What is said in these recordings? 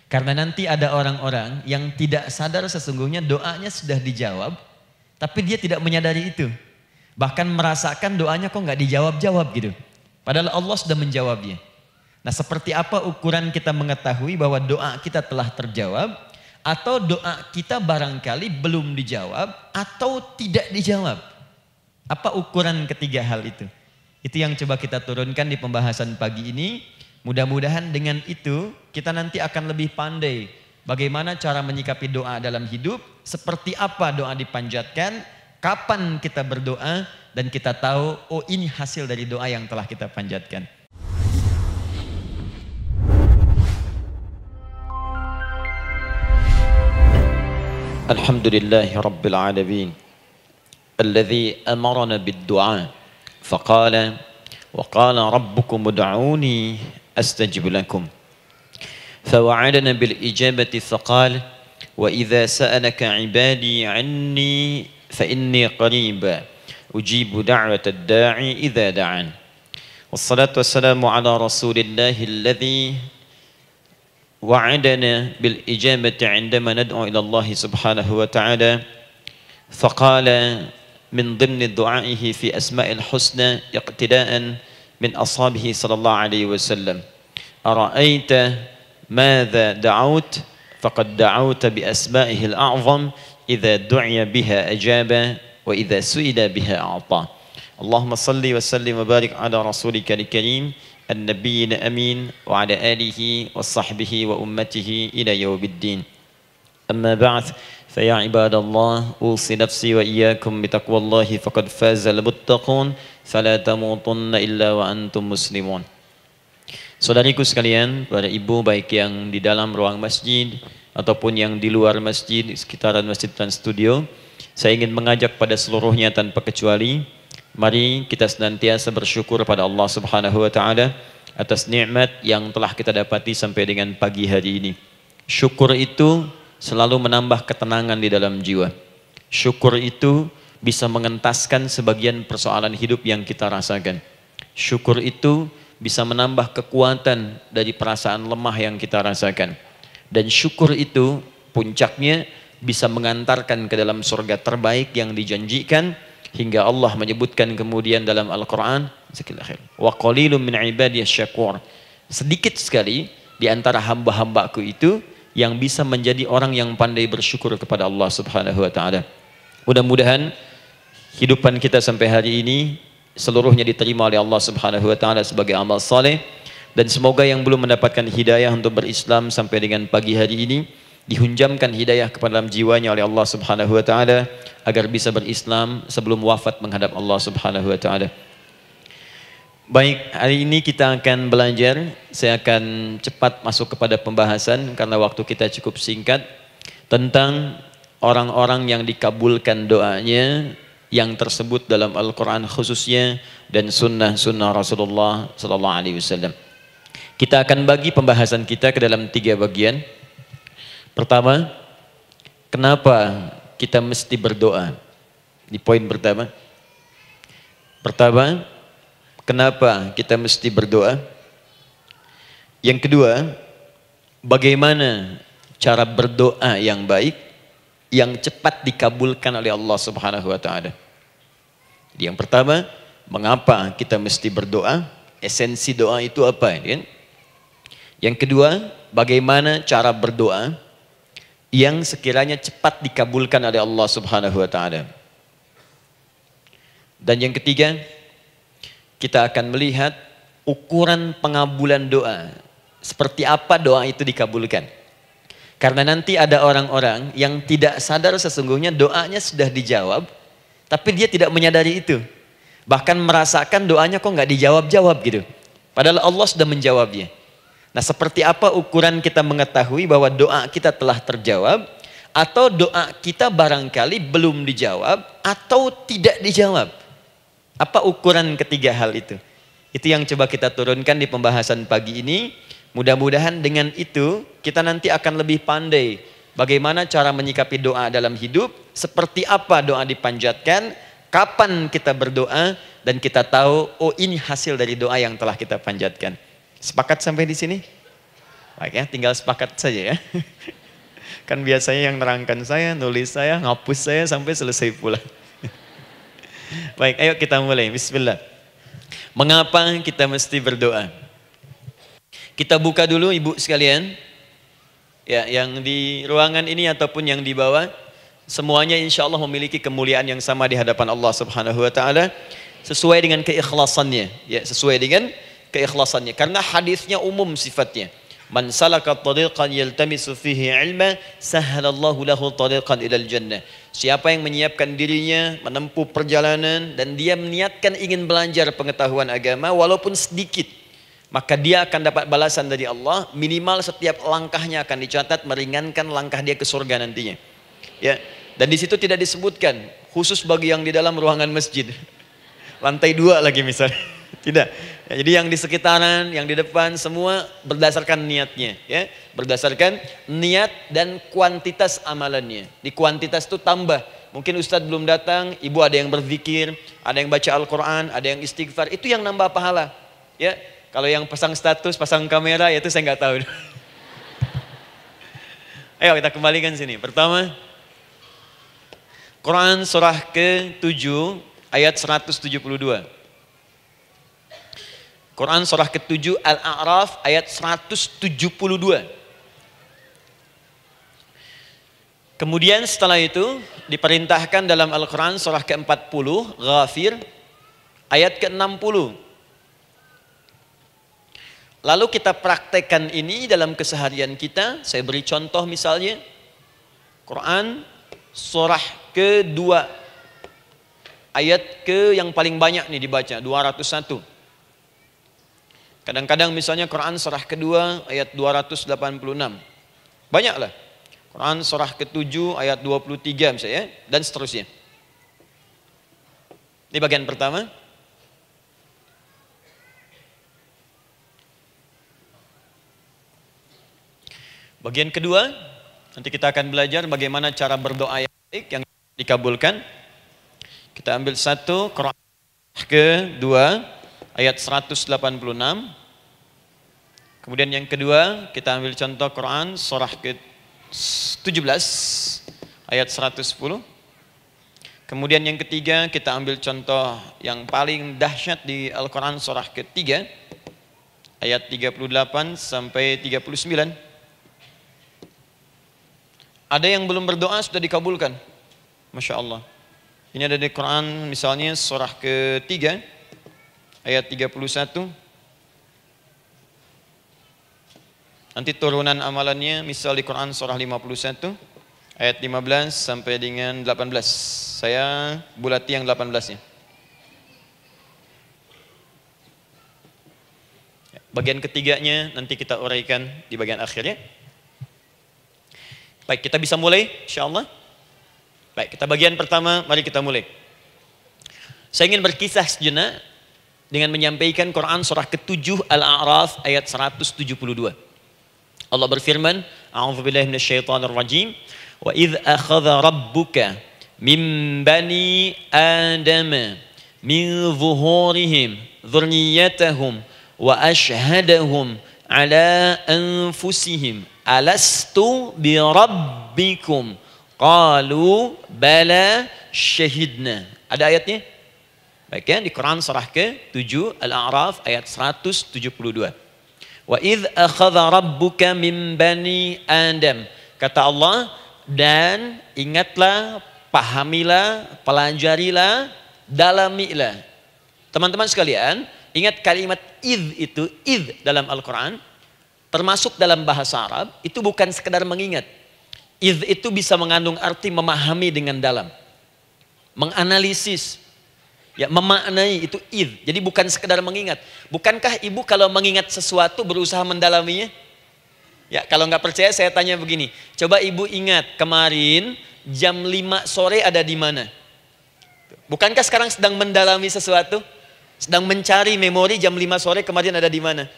Karena nanti ada orang-orang yang tidak sadar sesungguhnya doanya sudah dijawab, tapi dia tidak menyadari itu. Bahkan merasakan doanya kok nggak dijawab-jawab gitu. Padahal Allah sudah menjawabnya. Nah, seperti apa ukuran kita mengetahui bahwa doa kita telah terjawab, atau doa kita barangkali belum dijawab, atau tidak dijawab? Apa ukuran ketiga hal itu? Itu yang coba kita turunkan di pembahasan pagi ini. Mudah-mudahan dengan itu kita nanti akan lebih pandai bagaimana cara menyikapi doa dalam hidup, seperti apa doa dipanjatkan, kapan kita berdoa, dan kita tahu, oh ini hasil dari doa yang telah kita panjatkan. Alhamdulillahi Rabbil Alamin Alladhi amarana bid-du'a faqala wa qala rabbukum ud'uni astajib lakum fawa'adana bil-ijabati faqala wa idha sa'alaka ibadi anni fa inni qariba ujibu da'wata ad-da'i idha da'an wassalatu wassalamu ala rasulillahi alladhi وعدنا بالإجابة عندما ندعو إلى الله سبحانه وتعالى فقال من ضمن دعائه في أسماء الحسنى اقتداء من أصحابه صلى الله عليه وسلم أرأيت ماذا دعوت فقد دعوت بأسمائه الأعظم إذا دعي بها أجاب وإذا سئل بها أعطى اللهم صل وسلم وبارك على رسولك الكريم النبي الأمين وعلى آله وصحبه وأمته إلى يوم الدين أما بعد فيا عباد الله أوصي نفسي وإياكم بتقوى الله فقد فاز المتقون فلا تموتن إلا وأنتم مسلمون. Saudariku sekalian, para ibu baik yang di dalam ruang masjid ataupun yang di luar masjid, di sekitaran masjid dan studio, saya ingin mengajak pada seluruhnya tanpa kecuali, mari kita senantiasa bersyukur pada Allah Subhanahu wa taala atas nikmat yang telah kita dapati sampai dengan pagi hari ini. Syukur itu selalu menambah ketenangan di dalam jiwa. Syukur itu bisa mengentaskan sebagian persoalan hidup yang kita rasakan. Syukur itu bisa menambah kekuatan dari perasaan lemah yang kita rasakan. Dan syukur itu puncaknya bisa mengantarkan ke dalam surga terbaik yang dijanjikan. Hingga Allah menyebutkan kemudian dalam Al-Quran, wa qalilun min ibadiyasy syakur. Sedikit sekali di antara hamba-hambaku itu yang bisa menjadi orang yang pandai bersyukur kepada Allah Subhanahu wa taala. Mudah-mudahan hidupan kita sampai hari ini seluruhnya diterima oleh Allah Subhanahu wa taala sebagai amal saleh, dan semoga yang belum mendapatkan hidayah untuk berislam sampai dengan pagi hari ini dihunjamkan hidayah kepada dalam jiwanya oleh Allah Subhanahu wa taala agar bisa berislam sebelum wafat menghadap Allah Subhanahu wa taala. Baik, hari ini kita akan belajar. Saya akan cepat masuk kepada pembahasan karena waktu kita cukup singkat, tentang orang-orang yang dikabulkan doanya yang tersebut dalam Al-Quran khususnya dan sunnah-sunnah Rasulullah sallallahu alaihi wasallam. Kita akan bagi pembahasan kita ke dalam 3 bagian. Pertama, kenapa kita mesti berdoa? Di poin pertama. Pertama, kenapa kita mesti berdoa? Yang kedua, bagaimana cara berdoa yang baik, yang cepat dikabulkan oleh Allah Subhanahu wa taala? Jadi yang pertama, mengapa kita mesti berdoa? Esensi doa itu apa, kan? Yang kedua, bagaimana cara berdoa yang sekiranya cepat dikabulkan oleh Allah Subhanahu wa taala. Dan yang ketiga, kita akan melihat ukuran pengabulan doa. Seperti apa doa itu dikabulkan. Karena nanti ada orang-orang yang tidak sadar sesungguhnya doanya sudah dijawab, tapi dia tidak menyadari itu. Bahkan merasakan doanya kok nggak dijawab-jawab gitu. Padahal Allah sudah menjawabnya. Nah, seperti apa ukuran kita mengetahui bahwa doa kita telah terjawab, atau doa kita barangkali belum dijawab, atau tidak dijawab? Apa ukuran ketiga hal itu? Itu yang coba kita turunkan di pembahasan pagi ini. Mudah-mudahan dengan itu kita nanti akan lebih pandai bagaimana cara menyikapi doa dalam hidup, seperti apa doa dipanjatkan, kapan kita berdoa, dan kita tahu, oh ini hasil dari doa yang telah kita panjatkan. Sepakat sampai di sini? Baik ya, tinggal sepakat saja ya. Kan biasanya yang nerangkan saya, nulis saya, ngapus saya sampai selesai pula. Baik, ayo kita mulai. Bismillah. Mengapa kita mesti berdoa? Kita buka dulu ibu sekalian. Ya, yang di ruangan ini ataupun yang di bawah, semuanya insya Allah memiliki kemuliaan yang sama di hadapan Allah Subhanahu wa taala sesuai dengan keikhlasannya. Ya, sesuai dengan keikhlasannya. Karena hadisnya umum sifatnya. Man salaka tariqan yaltamisu fihi ilma sahhalallahu lahu tariqan ilal jannah. Siapa yang menyiapkan dirinya menempuh perjalanan dan dia meniatkan ingin belajar pengetahuan agama walaupun sedikit, maka dia akan dapat balasan dari Allah, minimal setiap langkahnya akan dicatat meringankan langkah dia ke surga nantinya. Ya, dan di situ tidak disebutkan khusus bagi yang di dalam ruangan masjid. Lantai 2 lagi misalnya. Tidak. Ya, jadi yang di sekitaran, yang di depan semua berdasarkan niatnya, ya. Berdasarkan niat dan kuantitas amalannya. Di kuantitas itu tambah. Mungkin Ustadz belum datang, ibu ada yang berzikir, ada yang baca Al-Qur'an, ada yang istighfar, itu yang nambah pahala. Ya. Kalau yang pasang status, pasang kamera, ya itu saya nggak tahu. Ayo kita kembalikan sini. Pertama, Quran surah ke-7 ayat 172. Quran surah ke-7 Al-A'raf ayat 172. Kemudian setelah itu diperintahkan dalam Al-Quran surah ke-40 Ghafir ayat ke-60. Lalu kita praktekkan ini dalam keseharian kita. Saya beri contoh misalnya Quran surah ke-2 ayat ke yang paling banyak nih dibaca 201. Kadang-kadang misalnya Quran surah kedua ayat 286. Banyaklah. Quran surah ke-7 ayat 23 misalnya dan seterusnya. Ini bagian pertama. Bagian kedua, nanti kita akan belajar bagaimana cara berdoa yang baik yang dikabulkan. Kita ambil satu Quran kedua ayat 186. Kemudian yang kedua kita ambil contoh Quran surah ke-17 ayat 110. Kemudian yang ketiga kita ambil contoh yang paling dahsyat di Al-Quran surah ketiga ayat 38 sampai 39. Ada yang belum berdoa sudah dikabulkan. Masya Allah. Ini ada di Quran misalnya surah ketiga ayat 31. Nanti turunan amalannya misal di Quran surah 51 ayat 15 sampai dengan 18. Saya bulati yang 18-nya. Bagian ketiganya nanti kita uraikan di bagian akhirnya. Baik, kita bisa mulai insyaallah. Baik, kita bagian pertama, mari kita mulai. Saya ingin berkisah sejenak dengan menyampaikan Quran surah ke-7 Al-A'raf ayat 172. Allah berfirman, A'udzubillahi minasyaitonir rajim, wa idz akhadha rabbuka min bani adama min zuhurihim dzurriyyatahum wa ashhadahum ala anfusihim alastu bi rabbikum qalu bala syahidna. Ada ayatnya? Baik ya, di Quran surah ke-7 Al-A'raf ayat 172. Wa idz akhadha rabbuka min bani Adam. Kata Allah, dan ingatlah, pahamilah, pelajarilah, dalamilah. Teman-teman sekalian, ingat kalimat idz itu, idz dalam Al-Quran, termasuk dalam bahasa Arab, itu bukan sekedar mengingat. Idz itu bisa mengandung arti memahami dengan dalam. Menganalisis. Ya, memaknai itu idz. Jadi bukan sekedar mengingat. Bukankah ibu kalau mengingat sesuatu berusaha mendalaminya? Ya, kalau nggak percaya saya tanya begini. Coba ibu ingat kemarin jam 5 sore ada di mana? Bukankah sekarang sedang mendalami sesuatu? Sedang mencari memori jam 5 sore kemarin ada di mana?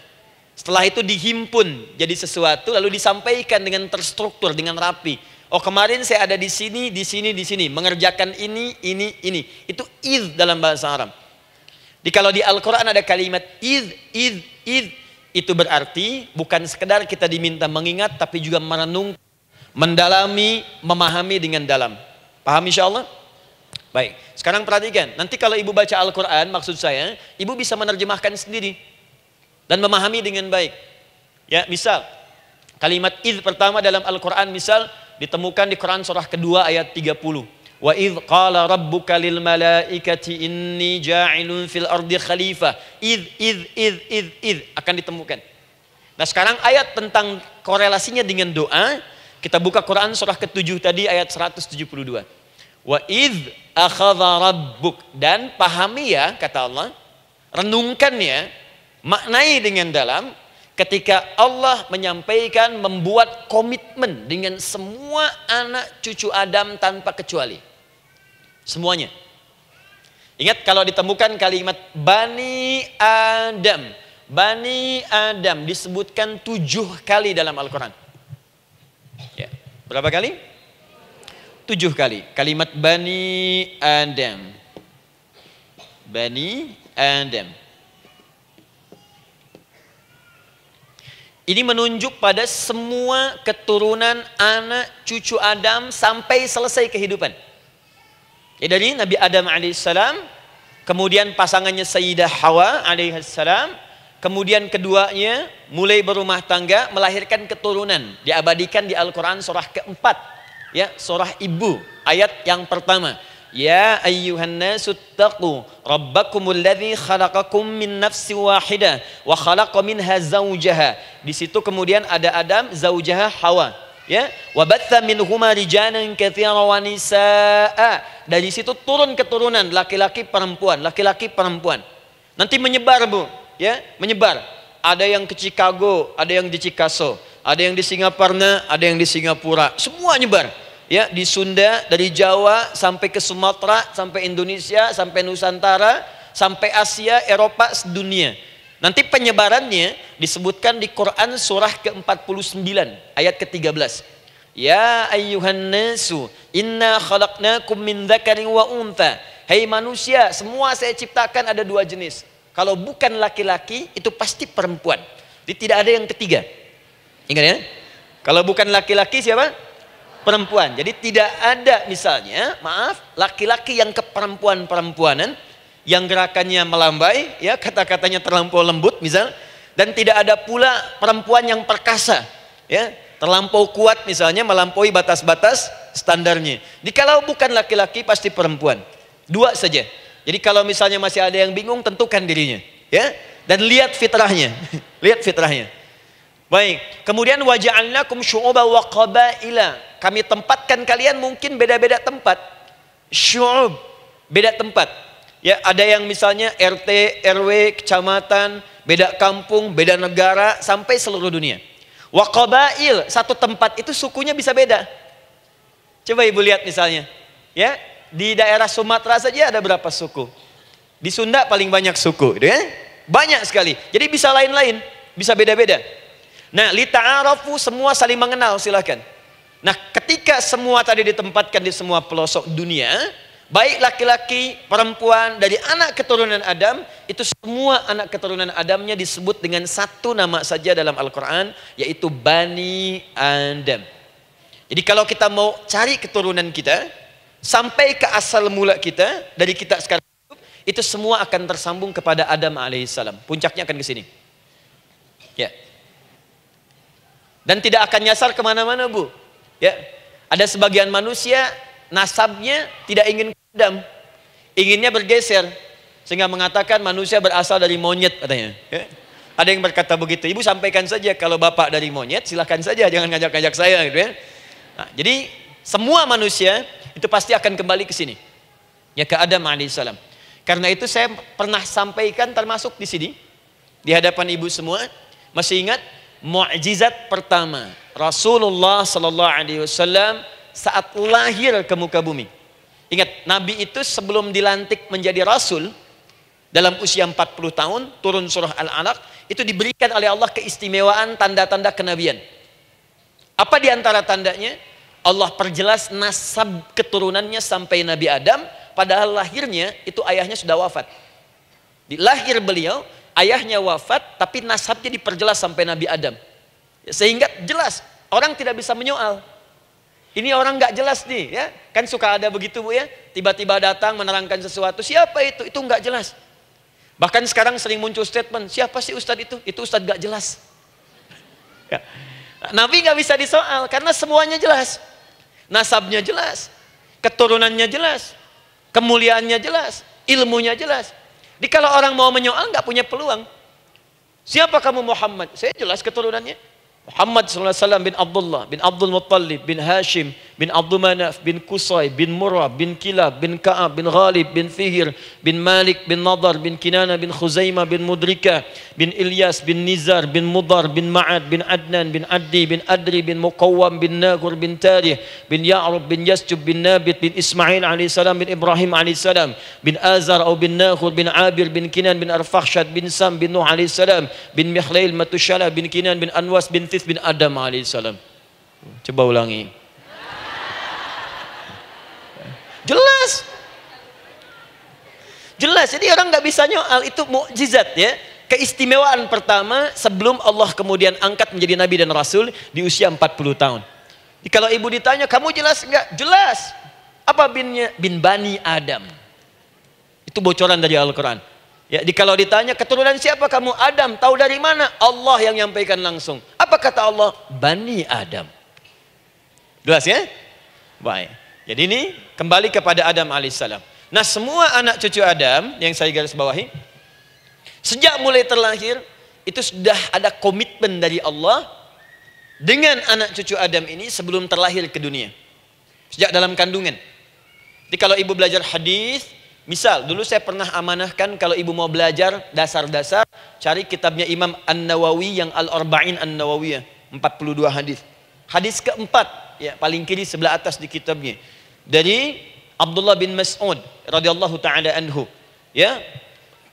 Setelah itu dihimpun jadi sesuatu lalu disampaikan dengan terstruktur, dengan rapi. Oh, kemarin saya ada di sini, di sini, di sini, mengerjakan ini. Itu idz dalam bahasa Arab. Kalau di Al-Quran ada kalimat idz. Itu berarti bukan sekedar kita diminta mengingat, tapi juga merenung, mendalami, memahami dengan dalam. Paham insya Allah? Baik, sekarang perhatikan. Nanti kalau ibu baca Al-Quran, maksud saya, ibu bisa menerjemahkan sendiri dan memahami dengan baik. Ya, misal kalimat idz pertama dalam Al-Quran, misal ditemukan di Quran surah kedua ayat 30. Wa idz qala rabbuka lil malaikati inni ja'ilun fil ardi khalifah. Idz akan ditemukan. Nah, sekarang ayat tentang korelasinya dengan doa, kita buka Quran surah ke-7 tadi ayat 172. Wa idz akhadha rabbuk, dan pahami ya kata Allah, renungkan ya, maknai dengan dalam ketika Allah menyampaikan, membuat komitmen dengan semua anak cucu Adam tanpa kecuali. Semuanya. Ingat kalau ditemukan kalimat Bani Adam. Bani Adam disebutkan 7 kali dalam Al-Quran. Ya. Berapa kali? 7 kali. Kalimat Bani Adam. Bani Adam. Ini menunjuk pada semua keturunan anak cucu Adam sampai selesai kehidupan. Ya, dari Nabi Adam alaihissalam, kemudian pasangannya Sayyidah Hawa alaihissalam, kemudian keduanya mulai berumah tangga, melahirkan keturunan. Diabadikan di Al-Quran surah keempat, ya, surah Ibu, ayat yang pertama. Ya ayyuhan nasu taqu rabbakumul ladzi khalaqakum min nafsin wahidah wa khalaqa minha zawjaha. Di situ kemudian ada Adam, zawjaha Hawa, ya. Wa batha minhuma rijalan katsiran wa nisaa. Dari situ turun keturunan laki-laki perempuan, laki-laki perempuan. Nanti menyebar, Bu, ya, menyebar. Ada yang ke Chicago, ada yang di Chicago, ada yang di Singaparna, ada yang di Singapura. Semua nyebar. Ya, di Sunda, dari Jawa sampai ke Sumatera, sampai Indonesia, sampai Nusantara, sampai Asia, Eropa, sedunia. Nanti penyebarannya disebutkan di Quran surah ke-49 ayat ke-13. Ya ayyuhan nasu inna khalaqnakum min dzakarin wa untha. Hai manusia, semua saya ciptakan ada 2 jenis. Kalau bukan laki-laki itu pasti perempuan. Jadi tidak ada yang ketiga. Ingat ya? Kalau bukan laki-laki siapa? Perempuan. Jadi tidak ada misalnya, maaf, laki-laki yang keperempuan-perempuanan, yang gerakannya melambai, ya, kata-katanya terlampau lembut misal, dan tidak ada pula perempuan yang perkasa, ya, terlampau kuat misalnya, melampaui batas-batas standarnya. Jikalau bukan laki-laki pasti perempuan. 2 saja. Jadi kalau misalnya masih ada yang bingung, tentukan dirinya, ya, dan lihat fitrahnya. Lihat fitrahnya. Baik, kemudian waja'alnakum syu'uban wa qabaila. Kami tempatkan kalian mungkin beda-beda tempat. Syu'ub, beda tempat. Ya, ada yang misalnya RT, RW, kecamatan, beda kampung, beda negara, sampai seluruh dunia. Wa qabail, satu tempat itu sukunya bisa beda. Coba Ibu lihat misalnya, ya, di daerah Sumatera saja ada berapa suku? Di Sunda paling banyak suku, gitu ya? Banyak sekali. Jadi bisa lain-lain, bisa beda-beda. Nah, lita'arafu, semua saling mengenal, silakan. Nah, ketika semua tadi ditempatkan di semua pelosok dunia, baik laki-laki, perempuan, dari anak keturunan Adam, itu semua anak keturunan Adamnya disebut dengan satu nama saja dalam Al-Quran, yaitu Bani Adam. Jadi kalau kita mau cari keturunan kita, sampai ke asal mula kita, dari kita sekarang, itu semua akan tersambung kepada Adam alaihissalam. Puncaknya akan ke sini. Ya. Dan tidak akan nyasar kemana-mana, Bu. Ya, ada sebagian manusia nasabnya tidak ingin ke Adam, inginnya bergeser, sehingga mengatakan manusia berasal dari monyet katanya. Ya. Ada yang berkata begitu. Ibu sampaikan saja kalau bapak dari monyet, silakan saja, jangan ngajak-ngajak saya, gitu ya. Nah, jadi semua manusia itu pasti akan kembali ke sini, ya, ke Adam alaihissalam. Karena itu saya pernah sampaikan termasuk di sini di hadapan ibu semua, masih ingat? Mukjizat pertama Rasulullah sallallahu alaihi wasallam saat lahir ke muka bumi. Ingat, Nabi itu sebelum dilantik menjadi Rasul dalam usia 40 tahun, turun surah Al-Alaq, itu diberikan oleh Allah keistimewaan tanda-tanda kenabian. Apa di antara tandanya? Allah perjelas nasab keturunannya sampai Nabi Adam, padahal lahirnya itu ayahnya sudah wafat. Di lahir beliau, ayahnya wafat, tapi nasabnya diperjelas sampai Nabi Adam. Sehingga jelas, orang tidak bisa menyoal. Ini orang nggak jelas nih, ya. Kan suka ada begitu Bu ya, tiba-tiba datang menerangkan sesuatu, siapa itu? Itu nggak jelas. Bahkan sekarang sering muncul statement, siapa sih Ustadz itu? Itu Ustadz nggak jelas. Ya. Nabi nggak bisa disoal, karena semuanya jelas. Nasabnya jelas, keturunannya jelas, kemuliaannya jelas, ilmunya jelas. Jadi kalau orang mau menyoal nggak punya peluang. Siapa kamu Muhammad? Saya jelas keturunannya. Muhammad SAW bin Abdullah, bin Abdul Muttalib, bin Hashim, bin Abdul Manaf, bin Qusay, bin Murrah, bin Kilab, bin Ka'ab, bin Ghalib, bin Fihir, bin Malik, bin Nadar, bin Kinana, bin Khuzaimah, bin Mudrika, bin Ilyas, bin Nizar, bin Mudar, bin Ma'ad, bin Adnan, bin Addi, bin Adri, bin Muqawwam, bin Nagur, bin Tarih, bin Ya'rub, bin Yasjub, bin Nabit, bin Ismail alaihissalam, bin Ibrahim alaihissalam, bin Azar atau bin Nakhur, bin Abir, bin Kinan, bin Arfakhshad, bin Sam, bin Nuh alaihissalam, bin Mikhlail, Matushala, bin Kinan, bin Anwas, bin bin Adam alaihissalam. Coba ulangi. Jelas. Jelas. Jadi orang nggak bisa nyoal, itu mukjizat ya. Keistimewaan pertama sebelum Allah kemudian angkat menjadi nabi dan rasul di usia 40 tahun. Jadi kalau ibu ditanya, kamu jelas nggak? Jelas. Apa binnya? Bin Bani Adam. Itu bocoran dari Al-Quran. Ya, kalau ditanya keturunan siapa kamu? Adam. Tahu dari mana? Allah yang nyampaikan langsung. Apa kata Allah? Bani Adam. Jelas ya? Baik. Jadi ini kembali kepada Adam alaihissalam. Nah, semua anak cucu Adam yang saya garis bawahi, sejak mulai terlahir itu sudah ada komitmen dari Allah dengan anak cucu Adam ini sebelum terlahir ke dunia. Sejak dalam kandungan. Jadi kalau ibu belajar hadis, misal, dulu saya pernah amanahkan kalau ibu mau belajar dasar-dasar, cari kitabnya Imam An-Nawawi yang Al-Arba'in An-Nawawiyah, 42 hadis. Hadis keempat, ya paling kiri sebelah atas di kitabnya. Dari Abdullah bin Mas'ud radhiyallahu taala anhu, ya.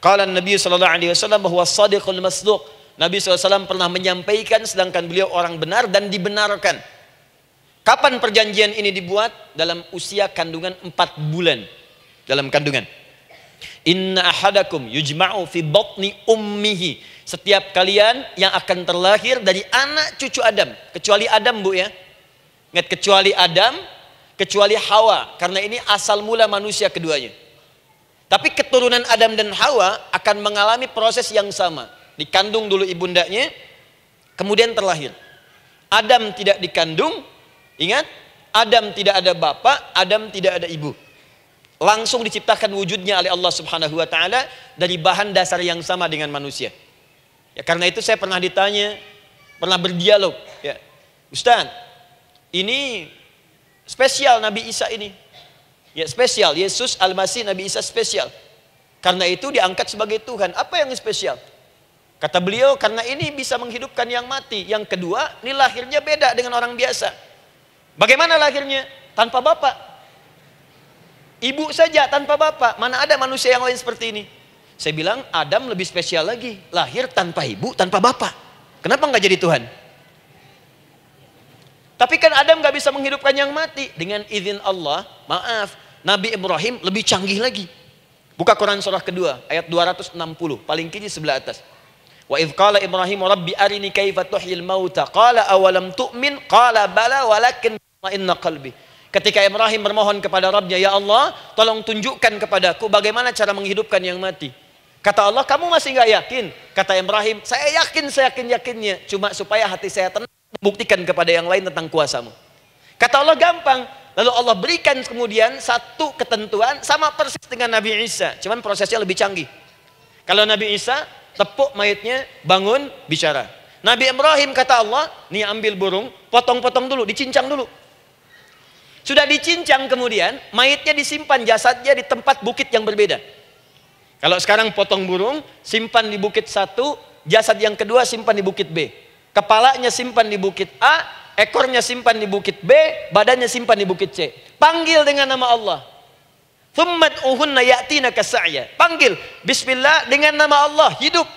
Qala Nabi sallallahu alaihi wasallam bahwa shadiqul masduq. Nabi SAW pernah menyampaikan sedangkan beliau orang benar dan dibenarkan. Kapan perjanjian ini dibuat? Dalam usia kandungan 4 bulan. Dalam kandungan. Inna ahadakum yujma'u fi batni ummihi. Setiap kalian yang akan terlahir dari anak cucu Adam, kecuali Adam Bu ya. Ingat, kecuali Adam, kecuali Hawa, karena ini asal mula manusia keduanya. Tapi keturunan Adam dan Hawa akan mengalami proses yang sama. Dikandung dulu ibundanya, kemudian terlahir. Adam tidak dikandung, ingat, Adam tidak ada bapak, Adam tidak ada ibu. Langsung diciptakan wujudnya oleh Allah Subhanahu wa taala dari bahan dasar yang sama dengan manusia. Ya, karena itu saya pernah ditanya, pernah berdialog, ya. Ustaz, ini spesial Nabi Isa ini. Ya, spesial, Yesus Al-Masih Nabi Isa spesial. Karena itu diangkat sebagai Tuhan. Apa yang spesial? Kata beliau, karena ini bisa menghidupkan yang mati. Yang kedua, ini lahirnya beda dengan orang biasa. Bagaimana lahirnya? Tanpa bapak. Ibu saja tanpa bapak. Mana ada manusia yang lain seperti ini? Saya bilang Adam lebih spesial lagi. Lahir tanpa ibu, tanpa bapak. Kenapa nggak jadi Tuhan? Tapi kan Adam nggak bisa menghidupkan yang mati. Dengan izin Allah, maaf, Nabi Ibrahim lebih canggih lagi. Buka Quran surah kedua, ayat 260. Paling kiri sebelah atas. Wa idh qala Ibrahim Rabbi arini kaifa tuhyil mauta. Qala awalam tu'min. Qala bala walakin inna qalbi. Ketika Ibrahim bermohon kepada Rabbnya, ya Allah, tolong tunjukkan kepadaku bagaimana cara menghidupkan yang mati. Kata Allah, kamu masih nggak yakin? Kata Ibrahim, saya yakin-yakinnya. Cuma supaya hati saya tenang, membuktikan kepada yang lain tentang kuasamu. Kata Allah, gampang. Lalu Allah berikan kemudian satu ketentuan sama persis dengan Nabi Isa. Cuman prosesnya lebih canggih. Kalau Nabi Isa, tepuk mayatnya, bangun, bicara. Nabi Ibrahim kata Allah, nih ambil burung, potong-potong dulu, dicincang dulu. Sudah dicincang kemudian, mayatnya disimpan, jasadnya di tempat bukit yang berbeda. Kalau sekarang potong burung, simpan di bukit satu, jasad yang kedua simpan di bukit B. Kepalanya simpan di bukit A, ekornya simpan di bukit B, badannya simpan di bukit C. Panggil dengan nama Allah. Thummad'uhunna ya'tinaka sa'ya. Panggil, bismillah, dengan nama Allah, hidup.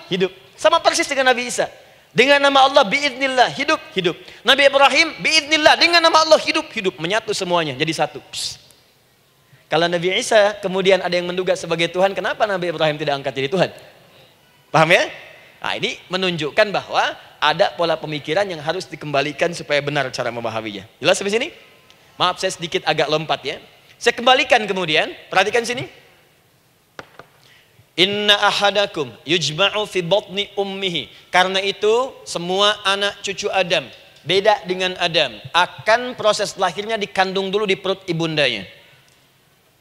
Sama persis dengan Nabi Isa. Dengan nama Allah biiznillah, hidup. Nabi Ibrahim biiznillah, dengan nama Allah hidup. Menyatu semuanya jadi satu. Psst. Kalau Nabi Isa kemudian ada yang menduga sebagai Tuhan, kenapa Nabi Ibrahim tidak angkat jadi Tuhan? Paham ya? Nah, ini menunjukkan bahwa ada pola pemikiran yang harus dikembalikan supaya benar cara memahaminya. Jelas sampai sini? Maaf saya sedikit agak lompat ya. Saya kembalikan kemudian, perhatikan sini. Inna ahadakum yujma'u fi batni ummihi. Karena itu semua anak cucu Adam, beda dengan Adam, akan proses lahirnya dikandung dulu di perut ibundanya.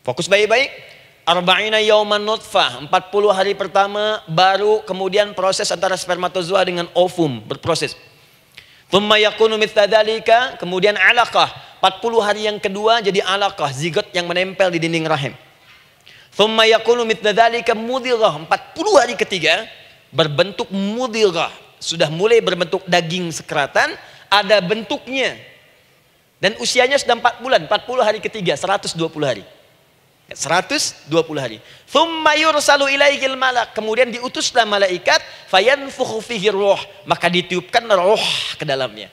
Fokus baik-baik. Arba'ina yauman nutfah, 40 hari pertama baru kemudian proses antara spermatozoa dengan ovum berproses. Thumma yakunu mithla dzalika, kemudian alaqah, 40 hari yang kedua jadi alaqah, zigot yang menempel di dinding rahim. Thumma yakunu mithla dzalika mudghah, 40 hari ketiga berbentuk mudghah, sudah mulai berbentuk daging sekeratan, ada bentuknya. Dan usianya sudah 4 bulan, 40 hari ketiga, 120 hari. 120 hari. Thumma yursalu ilaihil malak, kemudian diutuslah malaikat, fayanfukhu fihi ruh, maka ditiupkan roh ke dalamnya.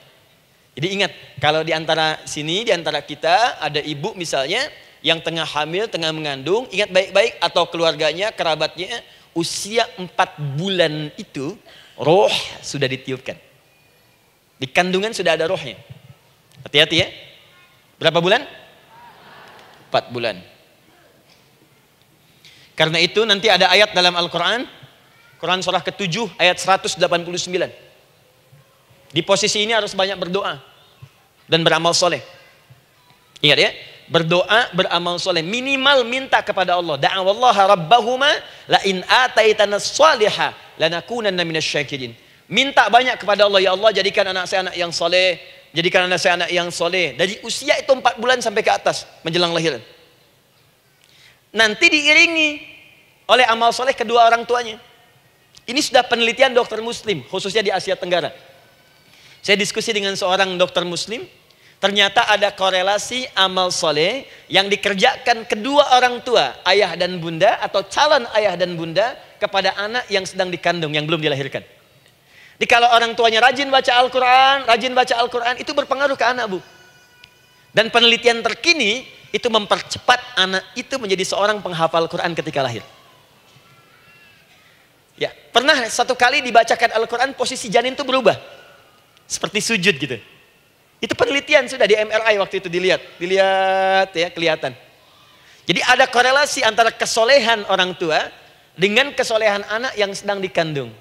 Jadi ingat, kalau di antara sini, di antara kita ada ibu misalnya yang tengah hamil, tengah mengandung, ingat baik-baik, atau keluarganya, kerabatnya, usia 4 bulan itu roh sudah ditiupkan. Di kandungan sudah ada rohnya. Hati-hati ya. Berapa bulan? 4 bulan. Karena itu nanti ada ayat dalam Al-Quran, Quran surah ke-7 ayat 189. Di posisi ini harus banyak berdoa dan beramal soleh. Ingat ya, berdoa, beramal soleh, minimal minta kepada Allah. Da'awallaha rabbahuma la in ataitana shaliha lanakunanna minasyakirin. Minta banyak kepada Allah, ya Allah jadikan anak saya anak yang soleh, jadikan anak saya anak yang soleh. Dari usia itu 4 bulan sampai ke atas menjelang lahiran. Nanti diiringi oleh amal soleh kedua orang tuanya. Ini sudah penelitian dokter muslim, khususnya di Asia Tenggara. Saya diskusi dengan seorang dokter muslim, ternyata ada korelasi amal soleh yang dikerjakan kedua orang tua, ayah dan bunda, atau calon ayah dan bunda, kepada anak yang sedang dikandung, yang belum dilahirkan. Jadi kalau orang tuanya rajin baca Al-Quran, itu berpengaruh ke anak, Bu. Dan penelitian terkini, itu mempercepat anak itu menjadi seorang penghafal Quran ketika lahir. Ya, pernah satu kali dibacakan Al-Quran, posisi janin itu berubah. Seperti sujud gitu. Itu penelitian sudah di MRI waktu itu dilihat ya, kelihatan. Jadi ada korelasi antara kesolehan orang tua dengan kesolehan anak yang sedang dikandung.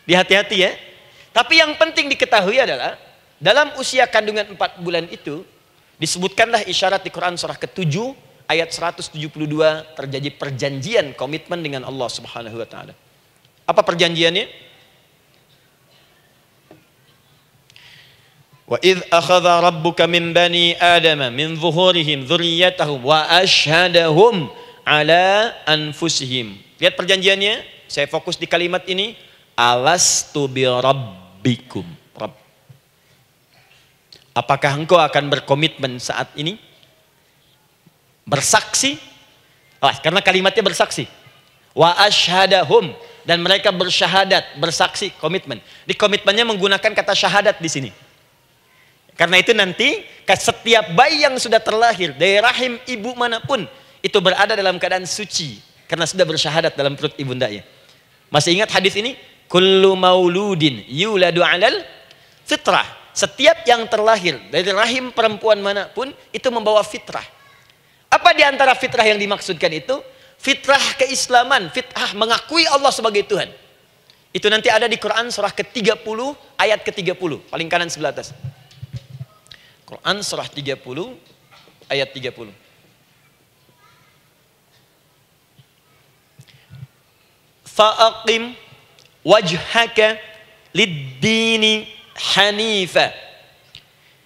Hati-hati ya. Tapi yang penting diketahui adalah dalam usia kandungan 4 bulan itu disebutkanlah isyarat di Quran surah ke-7 ayat 172 terjadi perjanjian komitmen dengan Allah Subhanahu wa taala. Apa perjanjiannya? Wa idz akhadha rabbuka min bani adama min zuhurihim dzurriyyatahum wa asyhadahum ala anfusihim. Lihat perjanjiannya, saya fokus di kalimat ini, alastu bi rabbikum. Apakah engkau akan berkomitmen saat ini? Bersaksi? Karena kalimatnya bersaksi. Wa asyhadahum, dan mereka bersyahadat, bersaksi, komitmen. Di komitmennya menggunakan kata syahadat di sini. Karena itu nanti setiap bayi yang sudah terlahir dari rahim ibu manapun itu berada dalam keadaan suci karena sudah bersyahadat dalam perut ibundanya. Masih ingat hadis ini? Kullu mauludin yuladu 'alal fitrah. Setiap yang terlahir dari rahim perempuan manapun itu membawa fitrah. Apa di antara fitrah yang dimaksudkan itu? Fitrah keislaman, fitrah mengakui Allah sebagai Tuhan. Itu nanti ada di Quran surah ke-30 ayat ke-30, paling kanan sebelah atas. Quran surah 30 ayat 30. Fa'aqim wajhaka lid-dini hanifa.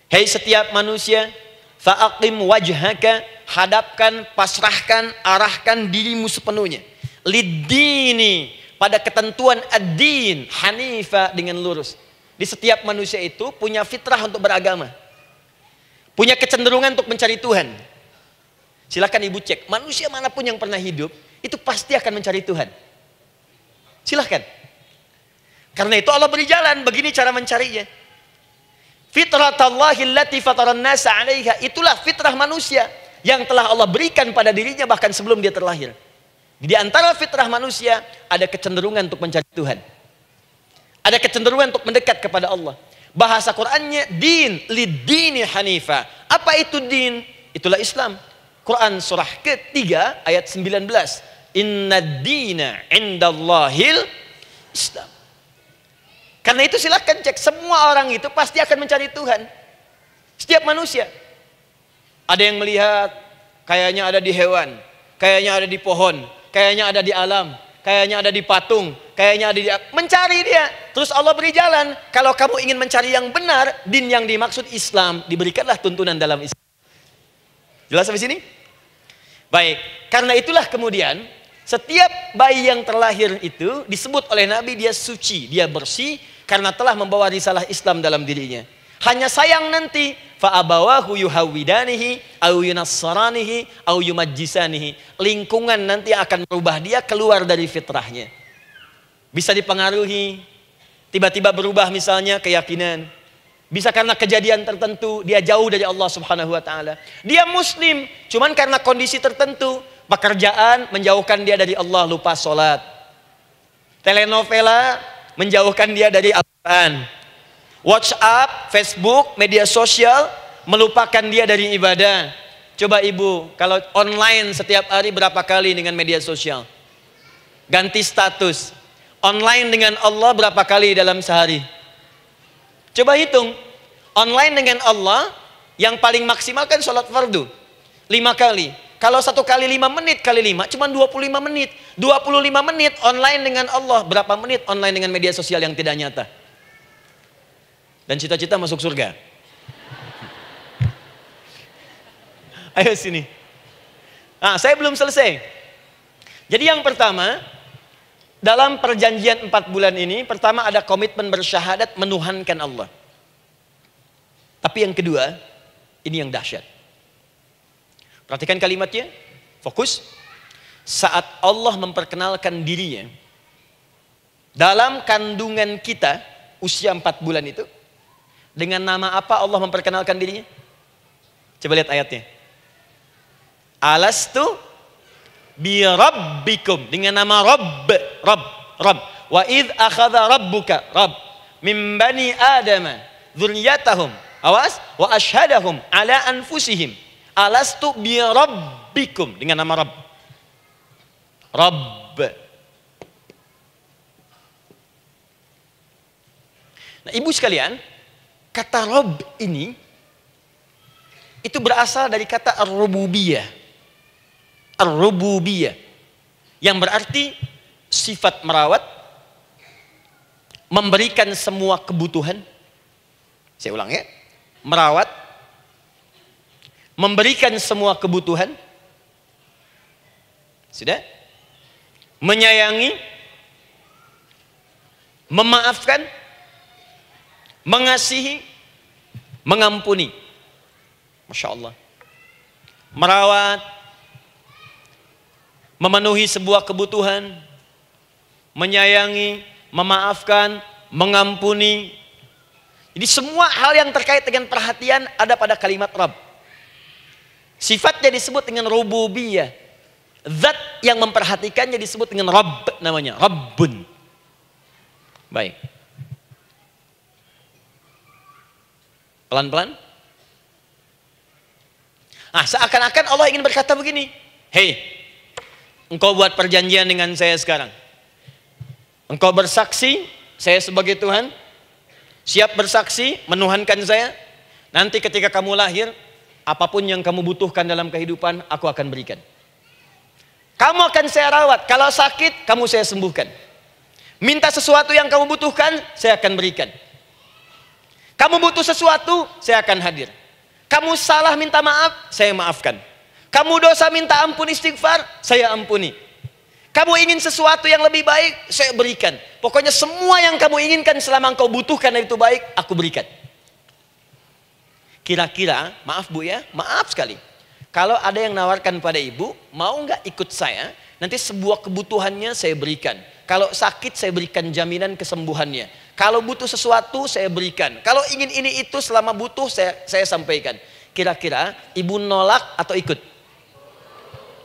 Hei setiap manusia, fa'aqim wajhaka, hadapkan, pasrahkan, arahkan dirimu sepenuhnya. Lid-dini, pada ketentuan ad-din, hanifa, dengan lurus. Di setiap manusia itu punya fitrah untuk beragama. Punya kecenderungan untuk mencari Tuhan. Silakan ibu cek, manusia manapun yang pernah hidup, itu pasti akan mencari Tuhan. Silakan. Karena itu Allah beri jalan, begini cara mencarinya. Fitratallahi allati fataran nasa 'alaiha, itulah fitrah manusia yang telah Allah berikan pada dirinya bahkan sebelum dia terlahir. Di antara fitrah manusia ada kecenderungan untuk mencari Tuhan. Ada kecenderungan untuk mendekat kepada Allah. Bahasa Qur'annya din, lid-dini hanifa. Apa itu din? Itulah Islam. Quran surah ke-3 ayat 19. Inna dina indallahil Islam. Karena itu silakan cek, semua orang itu pasti akan mencari Tuhan. Setiap manusia. Ada yang melihat kayaknya ada di hewan, kayaknya ada di pohon, kayaknya ada di alam, kayaknya ada di patung, kayaknya ada di... Mencari dia. Terus Allah beri jalan. Kalau kamu ingin mencari yang benar, din yang dimaksud Islam, diberikanlah tuntunan dalam Islam. Jelas sampai sini? Baik. Karena itulah kemudian, setiap bayi yang terlahir itu disebut oleh Nabi dia suci, dia bersih, karena telah membawa risalah Islam dalam dirinya. Hanya sayang nanti, fa'abawahu yuhawwidanihi, au yunassaranihi, au yumajjisanihi. Lingkungan nanti akan merubah dia keluar dari fitrahnya. Bisa dipengaruhi, tiba-tiba berubah misalnya keyakinan. Bisa karena kejadian tertentu, dia jauh dari Allah subhanahu wa ta'ala. Dia muslim, cuman karena kondisi tertentu, pekerjaan menjauhkan dia dari Allah, lupa sholat. Telenovela menjauhkan dia dari Al-Quran. WhatsApp, Facebook, media sosial melupakan dia dari ibadah. Coba ibu, kalau online setiap hari berapa kali dengan media sosial? Ganti status. Online dengan Allah berapa kali dalam sehari? Coba hitung. Online dengan Allah yang paling maksimal kan sholat fardu 5 kali. Kalau 1 kali 5 menit kali 5 cuma 25 menit. 25 menit online dengan Allah. Berapa menit online dengan media sosial yang tidak nyata? Dan cita-cita masuk surga. Ayo sini. Nah, saya belum selesai. Jadi yang pertama, dalam perjanjian 4 bulan ini, pertama ada komitmen bersyahadat menuhankan Allah. Tapi yang kedua, ini yang dahsyat. Perhatikan kalimatnya, fokus. Saat Allah memperkenalkan dirinya dalam kandungan kita, usia 4 bulan itu, dengan nama apa Allah memperkenalkan dirinya? Coba lihat ayatnya. Alastu bi rabbikum, dengan nama Rabb, Rabb. Wa idh akhadha rabbuka, Rabb, min bani Adama dzurriyyatahum, awas, wa ashhadahum ala anfusihim. Alastu bi rabbikum, dengan nama Rabb. Rabb. Nah, ibu sekalian, kata Rabb ini itu berasal dari kata ar-rububiyah. Ar-rububiyah yang berarti sifat merawat, memberikan semua kebutuhan. Saya ulang ya. Merawat, memberikan semua kebutuhan. Sudah? Menyayangi, memaafkan, mengasihi, mengampuni. Masya Allah. Merawat, memenuhi sebuah kebutuhan, menyayangi, memaafkan, mengampuni. Jadi semua hal yang terkait dengan perhatian ada pada kalimat Rabb. Sifatnya disebut dengan rububiyah. Zat yang memperhatikannya disebut dengan Rabb, namanya Rabbun. Baik. Pelan-pelan. Nah, seakan-akan Allah ingin berkata begini. Hei, engkau buat perjanjian dengan saya sekarang. Engkau bersaksi, saya sebagai Tuhan. Siap bersaksi, menuhankan saya. Nanti ketika kamu lahir, apapun yang kamu butuhkan dalam kehidupan, aku akan berikan. Kamu akan saya rawat. Kalau sakit, kamu saya sembuhkan. Minta sesuatu yang kamu butuhkan, saya akan berikan. Kamu butuh sesuatu, saya akan hadir. Kamu salah minta maaf, saya maafkan. Kamu dosa minta ampun istighfar, saya ampuni. Kamu ingin sesuatu yang lebih baik, saya berikan. Pokoknya semua yang kamu inginkan selama engkau butuhkan dan itu baik, aku berikan. Kira-kira, maaf Bu ya, maaf sekali. Kalau ada yang nawarkan pada ibu, mau nggak ikut saya? Nanti sebuah kebutuhannya saya berikan. Kalau sakit saya berikan jaminan kesembuhannya. Kalau butuh sesuatu saya berikan. Kalau ingin ini itu selama butuh saya sampaikan. Kira-kira ibu nolak atau ikut?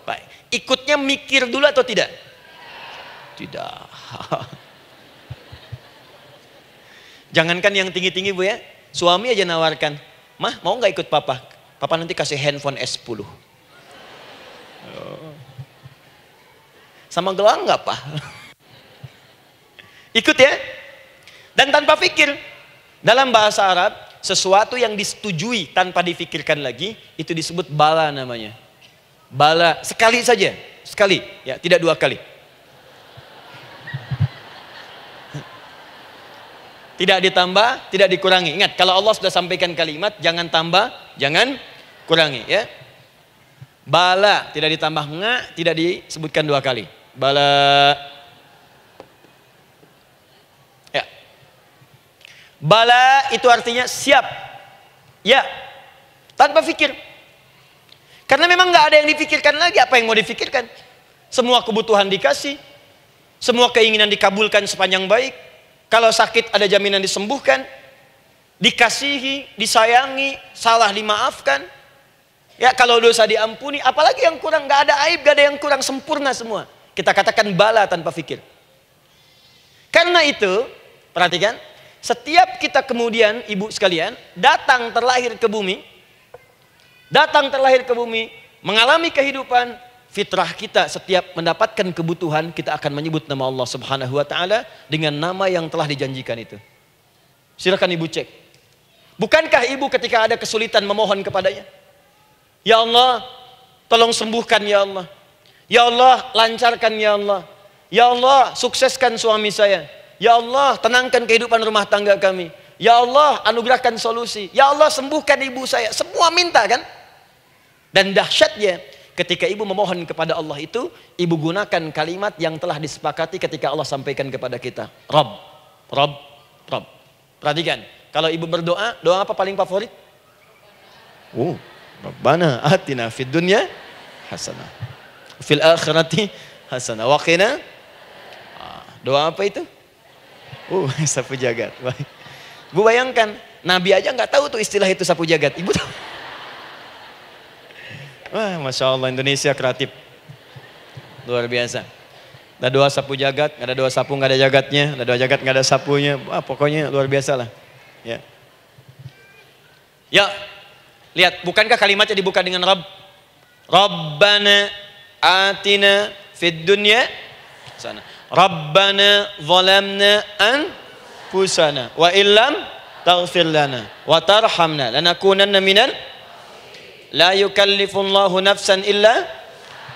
Baik. Ikutnya mikir dulu atau tidak? Tidak. Jangankan yang tinggi-tinggi Bu ya, suami aja nawarkan, "Mah, mau nggak ikut papa? Papa nanti kasih handphone S10. Sama gelang nggak Pak? Ikut ya. Dan tanpa pikir. Dalam bahasa Arab, sesuatu yang disetujui tanpa difikirkan lagi, itu disebut bala namanya. Bala, sekali saja. Sekali, ya, tidak 2 kali. Tidak ditambah, tidak dikurangi. Ingat, kalau Allah sudah sampaikan kalimat, jangan tambah, jangan kurangi. Ya. Bala, tidak ditambah nga, tidak disebutkan 2 kali. Bala. Ya. Bala itu artinya siap. Ya. Tanpa pikir. Karena memang nggak ada yang dipikirkan lagi. Apa yang mau dipikirkan? Semua kebutuhan dikasih. Semua keinginan dikabulkan sepanjang baik. Kalau sakit ada jaminan disembuhkan, dikasihi, disayangi, salah dimaafkan. Ya, kalau dosa diampuni, apalagi yang kurang, nggak ada aib, nggak ada yang kurang, sempurna semua. Kita katakan bala tanpa pikir. Karena itu, perhatikan, setiap kita kemudian, ibu sekalian, datang terlahir ke bumi, mengalami kehidupan, fitrah kita setiap mendapatkan kebutuhan, kita akan menyebut nama Allah Subhanahu wa taala dengan nama yang telah dijanjikan itu. Silakan ibu cek. Bukankah ibu ketika ada kesulitan memohon kepadanya? Ya Allah, tolong sembuhkan ya Allah. Ya Allah, lancarkan ya Allah. Ya Allah, sukseskan suami saya. Ya Allah, tenangkan kehidupan rumah tangga kami. Ya Allah, anugerahkan solusi. Ya Allah, sembuhkan ibu saya. Semua minta kan? Dan dahsyatnya, ketika ibu memohon kepada Allah itu, ibu gunakan kalimat yang telah disepakati ketika Allah sampaikan kepada kita. Rabb, Rabb, Rabb. Perhatikan, kalau ibu berdoa, doa apa paling favorit? Rabbana atina fid dunya hasanah, fil akhirati hasanah, wa qina. Doa apa itu? Sapu jagat. Bu bayangkan, Nabi aja nggak tahu tuh istilah itu sapu jagat. Ibu tahu? Wah, Masya Allah, Indonesia kreatif. Luar biasa. Ada doa sapu jagat, nggak ada doa sapu nggak ada jagatnya, ada doa jagat nggak ada sapunya. Wah, pokoknya luar biasa lah. Ya. Ya, lihat, bukankah kalimatnya dibuka dengan Rabb? Rabbana atina fid dunya sana. Rabbana zalamna anfusana wa illam taghfir lana wa tarhamna lanakunanna minal. La yukallifullahu nafsan illa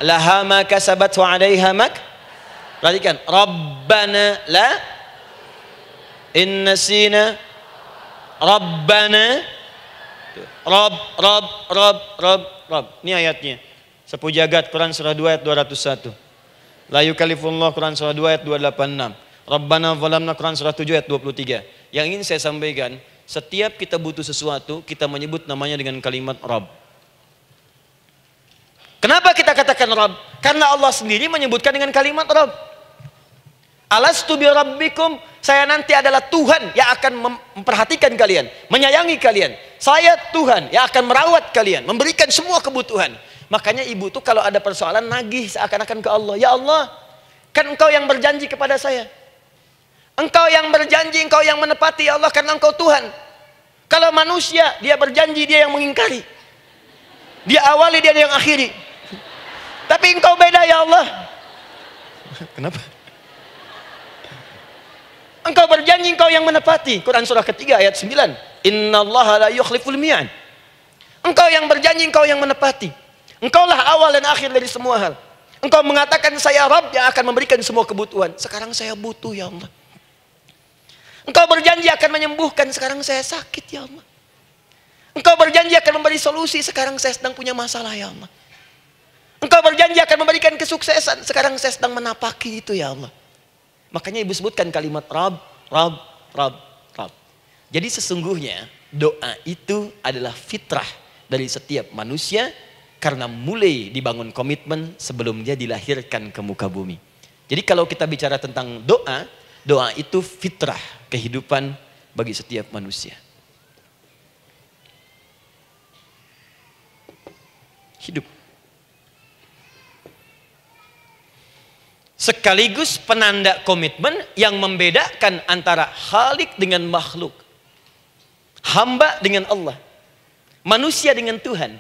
laha ma kasabat wa 'alaiha mak. Perhatikan, Rabbana la innasina Rabbana Rabb. Ini ayatnya. Sapu jagat Quran surah 2 ayat 201. La yukallifullahu Quran surah 2 ayat 286. Rabbana zalamna Quran surah 7 ayat 23. Yang ingin saya sampaikan, setiap kita butuh sesuatu, kita menyebut namanya dengan kalimat Rabb. Kenapa kita katakan Rabb? Karena Allah sendiri menyebutkan dengan kalimat Rabb. Alastu bi rabbikum, saya nanti adalah Tuhan yang akan memperhatikan kalian, menyayangi kalian. Saya Tuhan yang akan merawat kalian, memberikan semua kebutuhan. Makanya ibu tuh kalau ada persoalan nagih seakan-akan ke Allah. Ya Allah, kan engkau yang berjanji kepada saya. Engkau yang berjanji, engkau yang menepati ya Allah, karena engkau Tuhan. Kalau manusia, dia berjanji, dia yang mengingkari. Dia awali, dia yang akhiri. Tapi engkau beda ya Allah. Kenapa? Engkau berjanji, engkau yang menepati. Quran surah ketiga ayat 9. Innallaha la yukhliful mi'ad. Engkau yang berjanji, engkau yang menepati. Engkaulah awal dan akhir dari semua hal. Engkau mengatakan saya Rabb yang akan memberikan semua kebutuhan. Sekarang saya butuh ya Allah. Engkau berjanji akan menyembuhkan, sekarang saya sakit ya Allah. Engkau berjanji akan memberi solusi, sekarang saya sedang punya masalah ya Allah. Engkau berjanji akan memberikan kesuksesan, sekarang saya sedang menapaki itu ya Allah. Makanya ibu sebutkan kalimat Rabb, Rabb, Rabb, Rabb. Jadi sesungguhnya doa itu adalah fitrah dari setiap manusia, karena mulai dibangun komitmen sebelum dia dilahirkan ke muka bumi. Jadi kalau kita bicara tentang doa, doa itu fitrah kehidupan bagi setiap manusia. Hidup. sekaligus penanda komitmen yang membedakan antara Khalik dengan makhluk, hamba dengan Allah, manusia dengan Tuhan.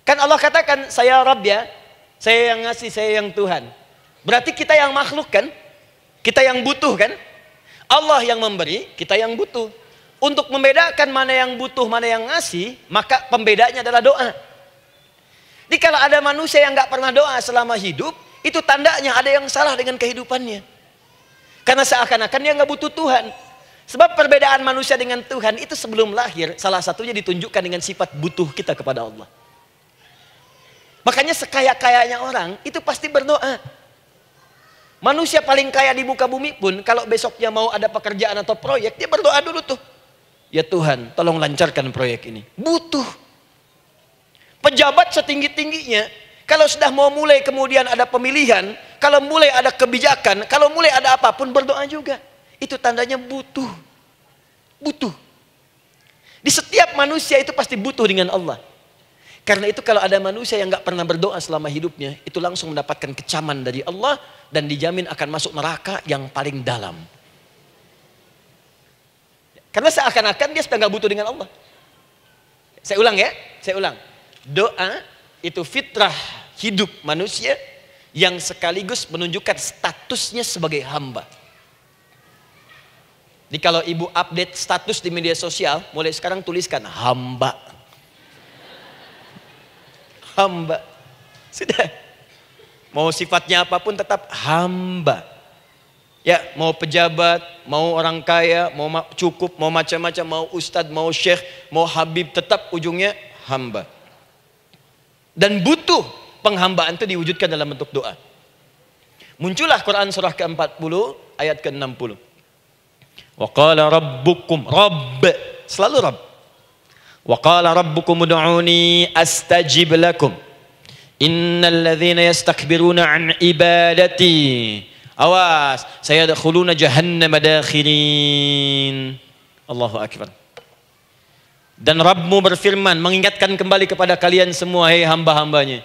Kan Allah katakan, saya Rabb ya, saya yang ngasih, saya yang Tuhan. Berarti kita yang makhluk kan, kita yang butuh kan. Allah yang memberi, kita yang butuh. Untuk membedakan mana yang butuh, mana yang ngasih, maka pembedanya adalah doa. Jadi kalau ada manusia yang gak pernah doa selama hidup, itu tandanya ada yang salah dengan kehidupannya. Karena seakan-akan dia gak butuh Tuhan. Sebab perbedaan manusia dengan Tuhan itu sebelum lahir, salah satunya ditunjukkan dengan sifat butuh kita kepada Allah. Makanya sekaya-kayanya orang, itu pasti berdoa. Manusia paling kaya di muka bumi pun, kalau besoknya mau ada pekerjaan atau proyek, dia berdoa dulu tuh. Ya Tuhan, tolong lancarkan proyek ini. Butuh. Pejabat setinggi-tingginya, kalau sudah mau mulai kemudian ada pemilihan, kalau mulai ada kebijakan, kalau mulai ada apapun, berdoa juga. Itu tandanya butuh. Butuh. Di setiap manusia itu pasti butuh dengan Allah. Karena itu kalau ada manusia yang gak pernah berdoa selama hidupnya, itu langsung mendapatkan kecaman dari Allah dan dijamin akan masuk neraka yang paling dalam. Karena seakan-akan dia sedang gak butuh dengan Allah. Saya ulang ya, saya ulang. Doa itu fitrah hidup manusia yang sekaligus menunjukkan statusnya sebagai hamba. Jadi kalau ibu update status di media sosial, mulai sekarang tuliskan hamba. Hamba. Sudah. Mau sifatnya apapun tetap hamba. Ya, mau pejabat, mau orang kaya, mau cukup, mau macam-macam, mau ustadz, mau syekh, mau habib, tetap ujungnya hamba. Dan butuh penghambaan itu diwujudkan dalam bentuk doa. Muncullah Quran surah ke-40 ayat ke-60. Wa qala rabbukum, Rabb, selalu Rabb. Wa qala rabbukum ud'uni astajib lakum. Innal ladzina yastakbiruna an ibadati, awas, sayadkhuluna jahannama dakhirin. Allahu akbar. Dan Rabbmu berfirman, mengingatkan kembali kepada kalian semua, hei hamba-hambanya.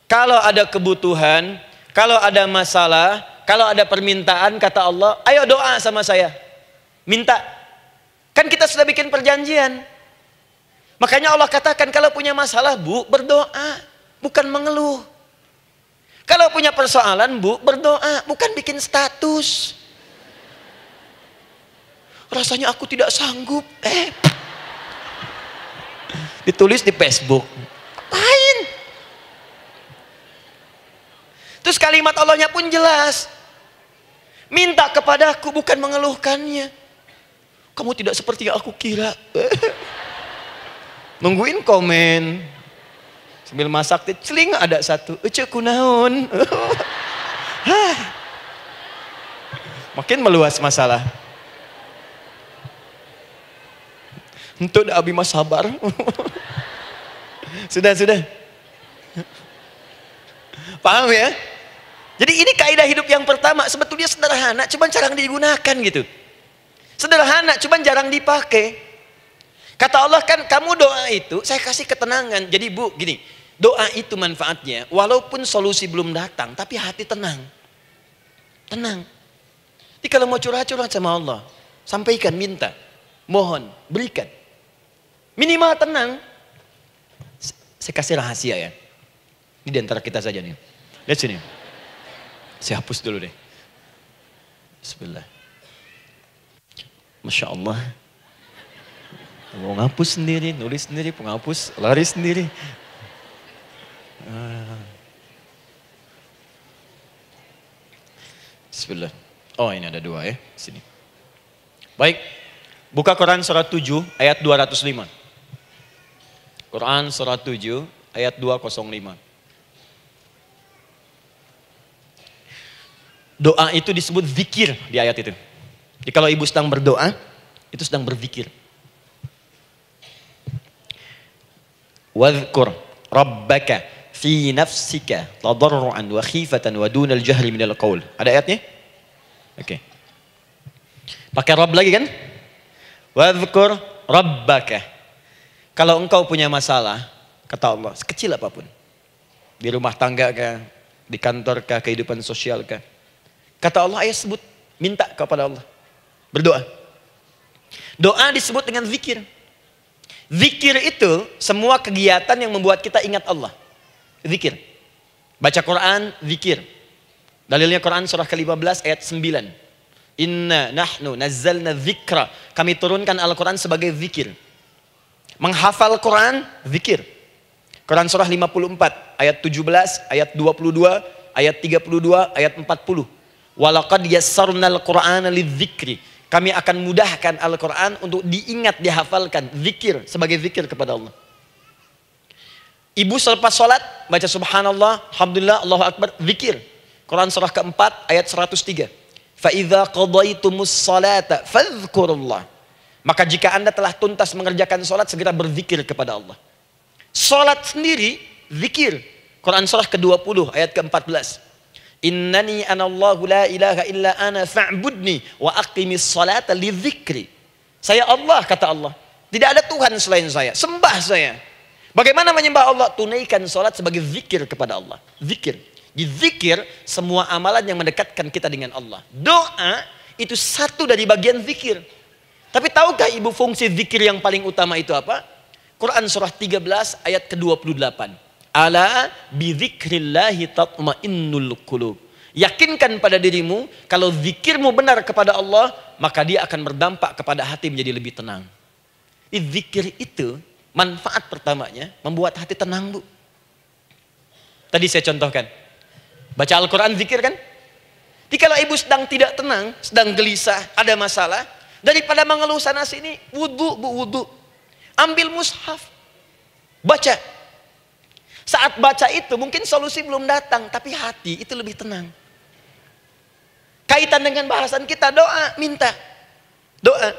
Kalau ada kebutuhan, kalau ada masalah, kalau ada permintaan, kata Allah, ayo doa sama saya. Minta. Kan kita sudah bikin perjanjian. Makanya Allah katakan, kalau punya masalah, Bu, berdoa. Bukan mengeluh. Kalau punya persoalan, Bu, berdoa. Bukan bikin status. Rasanya aku tidak sanggup. Ditulis di Facebook. Apain? Terus kalimat Allahnya pun jelas. Minta kepadaku, bukan mengeluhkannya. Kamu tidak seperti yang aku kira. Nungguin komen. Sambil masak, celing ada satu. Ece kunaon. Makin meluas masalah. Untuk abi mas sabar. Sudah. Paham ya? Jadi ini kaidah hidup yang pertama. Sebetulnya sederhana, cuman jarang digunakan gitu. Sederhana, cuman jarang dipakai. Kata Allah kan, kamu doa itu, saya kasih ketenangan. Jadi Bu, gini, doa itu manfaatnya, walaupun solusi belum datang, tapi hati tenang. Tenang. Jadi kalau mau curhat-curhat sama Allah, sampaikan, minta, mohon, berikan. Minimal tenang. Saya kasih rahasia ya. Ini di antara kita saja nih. Lihat sini. Saya hapus dulu deh. Bismillah. Masya Allah. Mau ngapus sendiri, nulis sendiri, penghapus, lari sendiri. Bismillah. Oh ini ada dua ya, sini. Baik, buka Quran surat 7 ayat 205. Quran surat 7 ayat 205. Doa itu disebut zikir di ayat itu. Jadi kalau ibu sedang berdoa, itu sedang berzikir. Wadhkur rabbaka fi nafsika tadarruan wa khifatan wa dunal jahri minal qaul. Ada ayatnya? Oke. Pakai Rabb lagi kan? Wadhkur rabbaka. Kalau engkau punya masalah, kata Allah, sekecil apapun. Di rumah tangga kah, Di kantor kah, kehidupan sosial kah? Kata Allah, ayat sebut, minta kepada Allah. Berdoa. Doa disebut dengan zikir. Zikir itu semua kegiatan yang membuat kita ingat Allah. Zikir. Baca Quran, zikir. Dalilnya Quran surah ke-15 ayat 9. Inna nahnu nazzalna dzikra. Kami turunkan Al-Quran sebagai zikir. Menghafal Quran, zikir. Quran surah 54 ayat 17, ayat 22, ayat 32, ayat 40. Walaqad yassarnal Qur'ana lidzikri. Kami akan mudahkan Al-Quran untuk diingat, dihafalkan. Zikir, sebagai zikir kepada Allah. Ibu selepas sholat, baca subhanallah, alhamdulillah, Allahu Akbar, zikir. Quran surah keempat, ayat 103. فَإِذَا قَضَيْتُمُ الصَّلَاةَ فَاذْكُرُوا اللَّهَ. Maka jika anda telah tuntas mengerjakan sholat, segera berzikir kepada Allah. Sholat sendiri, zikir. Quran surah ke-20, ayat ke-14. Innani anallahu la ilaha illa ana fa'budni wa aqimis salata lidzikri. Saya Allah, kata Allah. Tidak ada Tuhan selain saya. Sembah saya. Bagaimana menyembah Allah? Tunaikan salat sebagai zikir kepada Allah. Zikir. Di zikir semua amalan yang mendekatkan kita dengan Allah. Doa itu satu dari bagian zikir. Tapi tahukah ibu fungsi zikir yang paling utama itu apa? Quran surah 13 ayat ke-28. Ala bidzikrillahi tatmainnul qulub. Yakinkan pada dirimu, kalau zikirmu benar kepada Allah, maka dia akan berdampak kepada hati menjadi lebih tenang. Zikir itu, manfaat pertamanya, membuat hati tenang, Bu. Tadi saya contohkan. Baca Al-Quran, zikir kan? Jadi kalau ibu sedang tidak tenang, sedang gelisah, ada masalah, daripada mengeluh sana sini, wudu, Bu, wudu. Ambil mushaf, baca. Saat baca itu mungkin solusi belum datang, tapi hati itu lebih tenang. Kaitan dengan bahasan kita, doa, minta. Doa.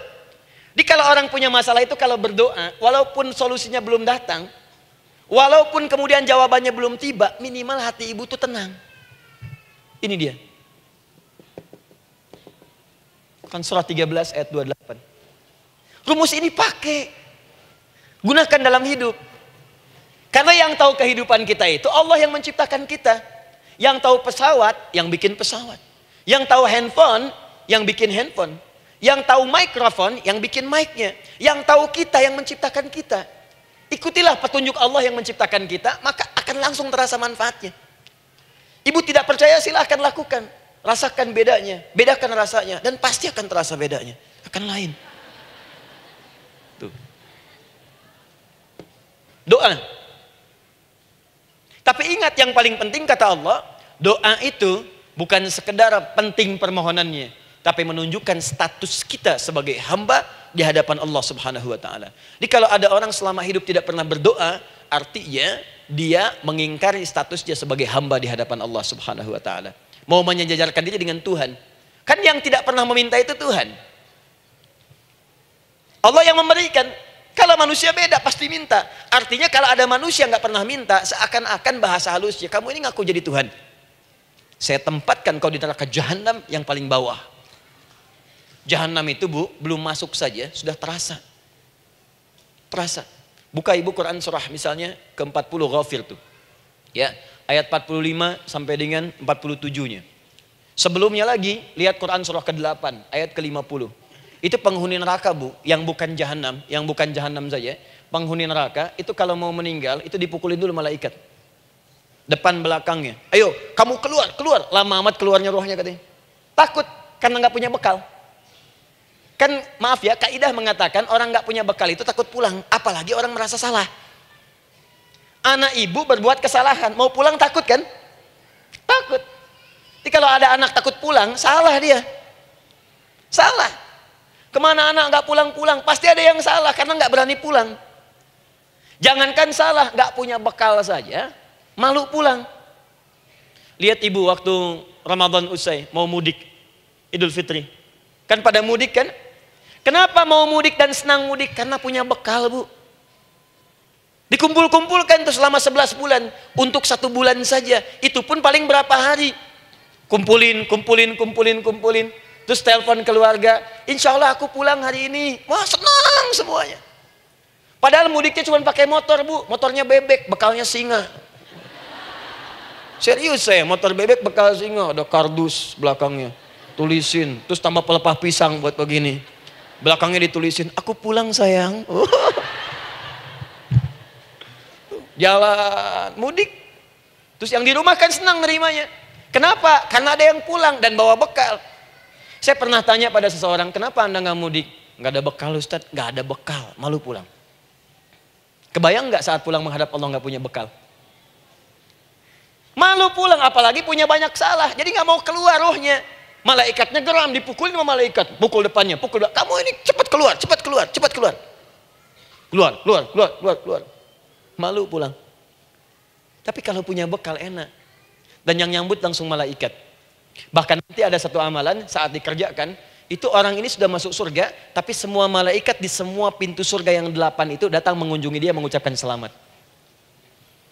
Jadi kalau orang punya masalah itu kalau berdoa, walaupun solusinya belum datang, walaupun kemudian jawabannya belum tiba, minimal hati ibu itu tenang. Ini dia. Kan surah 13 ayat 28. Rumus ini pakai. Gunakan dalam hidup. Karena yang tahu kehidupan kita itu Allah yang menciptakan kita. Yang tahu pesawat, yang bikin pesawat. Yang tahu handphone, yang bikin handphone. Yang tahu mikrofon, yang bikin mic-nya. Yang tahu kita, yang menciptakan kita. Ikutilah petunjuk Allah yang menciptakan kita, maka akan langsung terasa manfaatnya. Ibu tidak percaya, silahkan lakukan. Rasakan bedanya, bedakan rasanya, dan pasti akan terasa bedanya. Akan lain. Tuh. Doa. Tapi ingat yang paling penting kata Allah, doa itu bukan sekedar penting permohonannya, tapi menunjukkan status kita sebagai hamba di hadapan Allah Subhanahu wa taala. Jadi kalau ada orang selama hidup tidak pernah berdoa, artinya dia mengingkari status dia sebagai hamba di hadapan Allah Subhanahu wa taala. Mau menyejajarkan diri dengan Tuhan. Kan yang tidak pernah meminta itu Tuhan. Allah yang memberikan. Kalau manusia beda pasti minta. Artinya kalau ada manusia nggak pernah minta, seakan-akan bahasa halusnya, kamu ini ngaku jadi Tuhan. Saya tempatkan kau di neraka jahanam yang paling bawah. Jahanam itu, Bu, belum masuk saja sudah terasa. Terasa. Buka ibu Quran surah misalnya ke-40 Ghafir tuh. Ya, ayat 45 sampai dengan 47-nya. Sebelumnya lagi lihat Quran surah ke-8 ayat ke-50. Itu penghuni neraka, Bu, yang bukan jahanam saja. Penghuni neraka itu kalau mau meninggal itu dipukulin dulu malaikat. Depan belakangnya. Ayo, kamu keluar. Lama amat keluarnya rohnya katanya. Takut karena nggak punya bekal. Kan maaf ya, kaidah mengatakan orang nggak punya bekal itu takut pulang, apalagi orang merasa salah. Anak ibu berbuat kesalahan, mau pulang takut kan? Takut. Jadi kalau ada anak takut pulang, salah dia. Salah. Kemana anak nggak pulang-pulang, pasti ada yang salah karena nggak berani pulang. Jangankan salah, nggak punya bekal saja, malu pulang. Lihat ibu waktu Ramadan usai, mau mudik, Idul Fitri. Kan pada mudik kan? Kenapa mau mudik dan senang mudik? Karena punya bekal, Bu. Dikumpul-kumpulkan itu selama 11 bulan. Untuk 1 bulan saja. Itu pun paling berapa hari. Kumpulin. Terus telepon keluarga, insya Allah aku pulang hari ini. Wah, senang semuanya. Padahal mudiknya cuma pakai motor, Bu. Motornya bebek, bekalnya singa. Serius saya, motor bebek bekas singa, ada kardus belakangnya. Tulisin, terus tambah pelepah pisang buat begini. Belakangnya ditulisin, aku pulang sayang. Jalan, mudik. Terus yang di rumah kan senang nerimanya. Kenapa? Karena ada yang pulang dan bawa bekal. Saya pernah tanya pada seseorang, kenapa Anda nggak mudik? Nggak ada bekal Ustaz, nggak ada bekal, malu pulang. Kebayang nggak saat pulang menghadap Allah nggak punya bekal? Malu pulang, apalagi punya banyak salah. Jadi nggak mau keluar rohnya. Malaikatnya geram, dipukulin sama malaikat. Pukul depannya, pukul depan. Kamu ini cepat keluar, cepat keluar, cepat keluar. Keluar, keluar, keluar, keluar, keluar. Malu pulang. Tapi kalau punya bekal enak. Dan yang nyambut langsung malaikat. Bahkan nanti ada satu amalan saat dikerjakan. Itu orang ini sudah masuk surga. Tapi semua malaikat di semua pintu surga yang 8 itu datang mengunjungi dia mengucapkan selamat.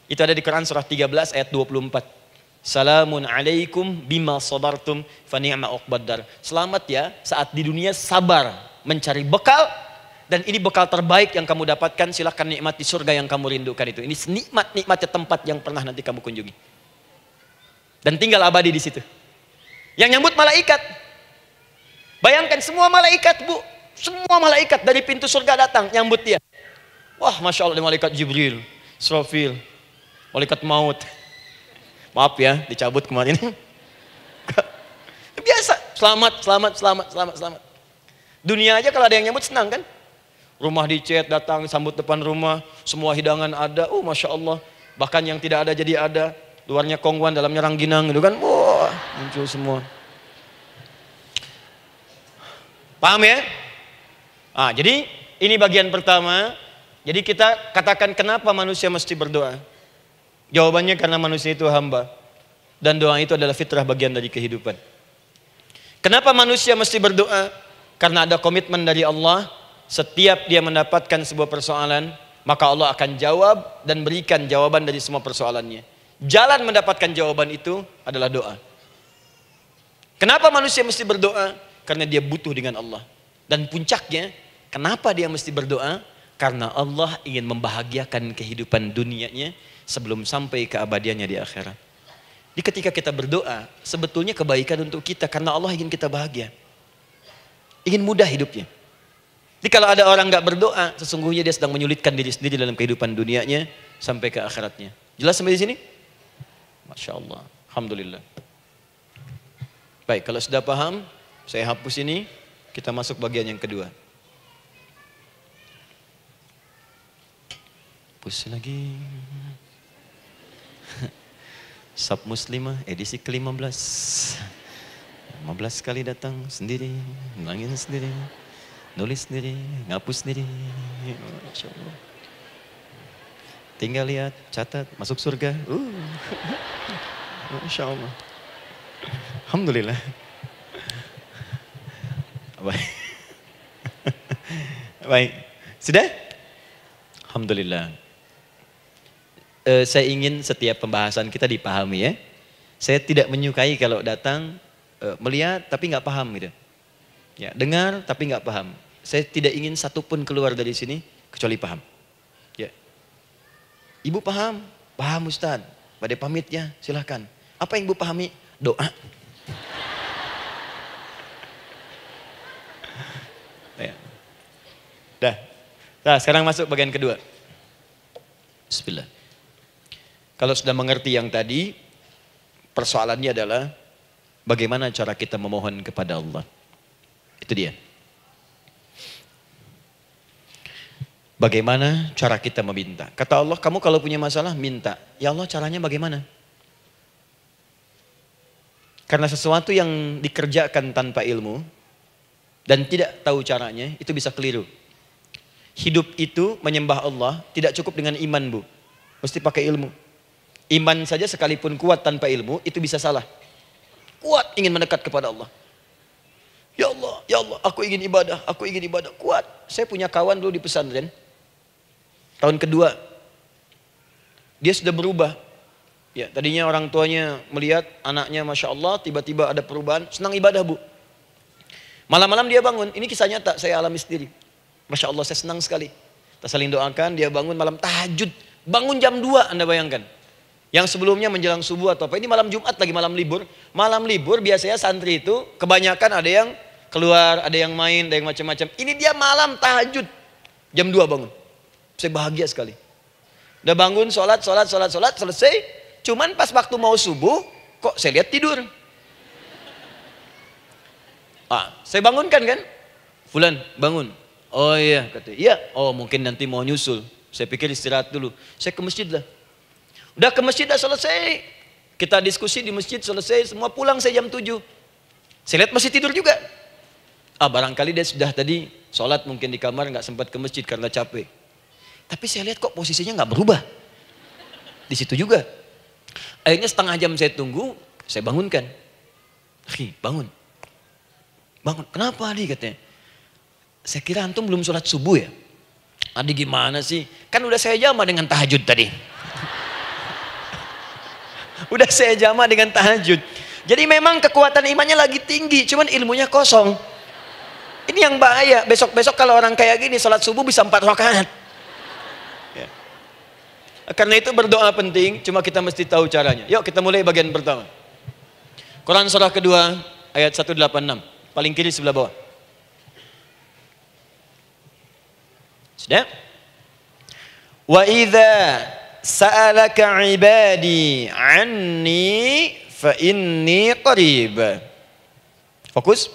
Itu ada di Quran surah 13 ayat 24. Salamun alaikum bima sabartum fa ni'ma uqbaddar. Selamat ya saat di dunia sabar mencari bekal. Dan ini bekal terbaik yang kamu dapatkan. Silahkan nikmati surga yang kamu rindukan itu. Ini nikmat-nikmatnya tempat yang pernah nanti kamu kunjungi. Dan tinggal abadi di situ. Yang nyambut malaikat. Bayangkan semua malaikat bu. Semua malaikat dari pintu surga datang nyambut dia. Wah Masya Allah, ada malaikat Jibril, Israfil, malaikat maut. Maaf ya, dicabut kemarin. Biasa, selamat, selamat, selamat, selamat, selamat. Dunia aja kalau ada yang nyambut senang kan? Rumah dicet, datang, sambut depan rumah, semua hidangan ada, oh Masya Allah. Bahkan yang tidak ada jadi ada. Luarnya kongguan, dalamnya rangginang gitu kan. Wah, muncul semua. Paham ya? Ah, jadi ini bagian pertama. Jadi kita katakan kenapa manusia mesti berdoa? Jawabannya karena manusia itu hamba. Dan doa itu adalah fitrah bagian dari kehidupan. Kenapa manusia mesti berdoa? Karena ada komitmen dari Allah. Setiap dia mendapatkan sebuah persoalan, maka Allah akan jawab dan berikan jawaban dari semua persoalannya. Jalan mendapatkan jawaban itu adalah doa. Kenapa manusia mesti berdoa? Karena dia butuh dengan Allah. Dan puncaknya, kenapa dia mesti berdoa? Karena Allah ingin membahagiakan kehidupan dunianya sebelum sampai keabadiannya di akhirat. Jadi ketika kita berdoa, sebetulnya kebaikan untuk kita karena Allah ingin kita bahagia. Ingin mudah hidupnya. Jadi kalau ada orang nggak berdoa, sesungguhnya dia sedang menyulitkan diri sendiri dalam kehidupan dunianya sampai ke akhiratnya. Jelas sampai di sini? Masya Allah. Alhamdulillah. Baik, kalau sudah paham, saya hapus ini, kita masuk bagian yang kedua. Hapus lagi. Sab Muslimah edisi ke-15. 15 kali datang sendiri, ngulangin sendiri, nulis sendiri, ngapus sendiri. Masya Allah. Tinggal lihat, catat, masuk surga. Masya Allah. Alhamdulillah. Baik. Baik. Sudah? Alhamdulillah. Saya ingin setiap pembahasan kita dipahami ya. Saya tidak menyukai kalau datang melihat tapi nggak paham gitu. Ya, dengar tapi nggak paham. Saya tidak ingin satupun keluar dari sini kecuali paham. Ya. Ibu paham? Paham Ustaz. Pada pamit ya, silahkan. Apa yang ibu pahami? Doa. Ya. Dah. Nah, sekarang masuk bagian kedua. Bismillah. Kalau sudah mengerti yang tadi, persoalannya adalah bagaimana cara kita memohon kepada Allah. Itu dia. Bagaimana cara kita meminta? Kata Allah, kamu kalau punya masalah minta. Ya Allah, caranya bagaimana? Karena sesuatu yang dikerjakan tanpa ilmu dan tidak tahu caranya, itu bisa keliru. Hidup itu menyembah Allah tidak cukup dengan iman, Bu. Mesti pakai ilmu. Iman saja sekalipun kuat tanpa ilmu, itu bisa salah. Kuat ingin mendekat kepada Allah. Ya Allah, aku ingin ibadah, kuat. Saya punya kawan dulu di pesantren. Tahun kedua, dia sudah berubah. Ya, tadinya orang tuanya melihat anaknya Masya Allah, tiba-tiba ada perubahan, senang ibadah Bu. Malam-malam dia bangun, ini kisah nyata, saya alami sendiri. Masya Allah, saya senang sekali. Kita saling doakan, dia bangun malam tahajud. Bangun jam 2, Anda bayangkan. Yang sebelumnya menjelang subuh atau apa. Ini malam Jumat lagi, malam libur. Malam libur biasanya santri itu kebanyakan ada yang keluar, ada yang main, ada yang macam-macam. Ini dia malam tahajud. Jam 2 bangun. Saya bahagia sekali. Udah bangun, sholat, selesai. Cuman pas waktu mau subuh, kok saya lihat tidur. Saya bangunkan kan. Fulan, bangun. Oh iya, katanya. Iya, oh mungkin nanti mau nyusul. Saya pikir istirahat dulu. Saya ke masjid lah. Udah ke masjid, dah selesai. Kita diskusi di masjid, selesai. Semua pulang saya jam 7. Saya lihat masih tidur juga. Barangkali dia sudah tadi sholat mungkin di kamar, nggak sempat ke masjid karena capek. Tapi saya lihat kok posisinya nggak berubah. Di situ juga. Akhirnya setengah jam saya tunggu, saya bangunkan. Bangun. Bangun. Kenapa Adi katanya? Saya kira antum belum sholat subuh ya. Adi gimana sih? Kan udah saya jama dengan tahajud tadi. Udah saya jama dengan tahajud. Jadi memang kekuatan imannya lagi tinggi, cuman ilmunya kosong. Ini yang bahaya. Besok-besok kalau orang kayak gini sholat subuh bisa 4 rakaat. Ya. Karena itu berdoa penting, cuma kita mesti tahu caranya. Yuk kita mulai bagian pertama. Quran surah kedua ayat 186. Paling kiri sebelah bawah. Sudah? Wa idza sa'alaka ibadi anni fa inni qarib. Fokus.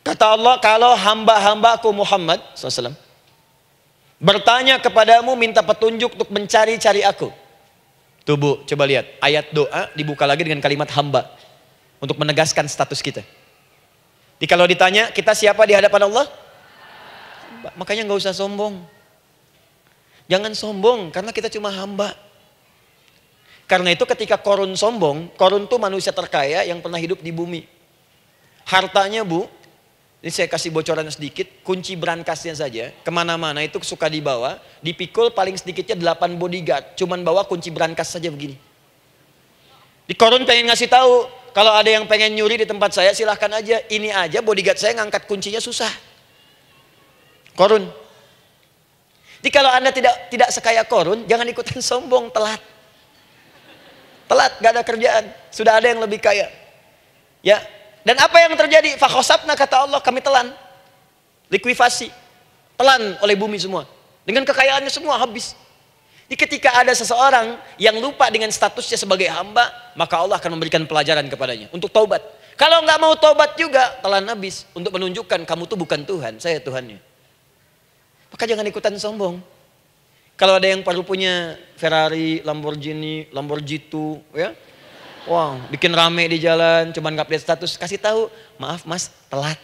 Kata Allah, kalau hamba-hambaku Muhammad SAW bertanya kepadamu, minta petunjuk untuk mencari-cari aku. Tuh Bu, coba lihat. Ayat doa dibuka lagi dengan kalimat hamba. Untuk menegaskan status kita. Jadi kalau ditanya, kita siapa di hadapan Allah? Makanya nggak usah sombong. Jangan sombong, karena kita cuma hamba. Karena itu ketika Korun sombong, Korun tuh manusia terkaya yang pernah hidup di bumi. Hartanya Bu, ini saya kasih bocoran sedikit, kunci berangkasnya saja, kemana-mana itu suka dibawa, dipikul paling sedikitnya 8 bodyguard, cuman bawa kunci berangkas saja begini. Di Korun pengen ngasih tahu, kalau ada yang pengen nyuri di tempat saya silahkan aja, ini aja bodyguard saya ngangkat kuncinya susah. Korun. Jadi kalau Anda tidak sekaya Korun, jangan ikutan sombong, telat. Telat, gak ada kerjaan. Sudah ada yang lebih kaya. Ya. Dan apa yang terjadi? Fakhosabna, kata Allah, kami telan. Likuifasi. Telan oleh bumi semua. Dengan kekayaannya semua habis. Jadi ketika ada seseorang yang lupa dengan statusnya sebagai hamba, maka Allah akan memberikan pelajaran kepadanya. Untuk taubat. Kalau nggak mau taubat juga, telan habis. Untuk menunjukkan kamu tuh bukan Tuhan, saya Tuhannya. Maka jangan ikutan sombong. Kalau ada yang perlu punya Ferrari, Lamborghini, Lamborghini, ya, wow, bikin rame di jalan, cuman nggak update status, kasih tahu, maaf Mas, telat.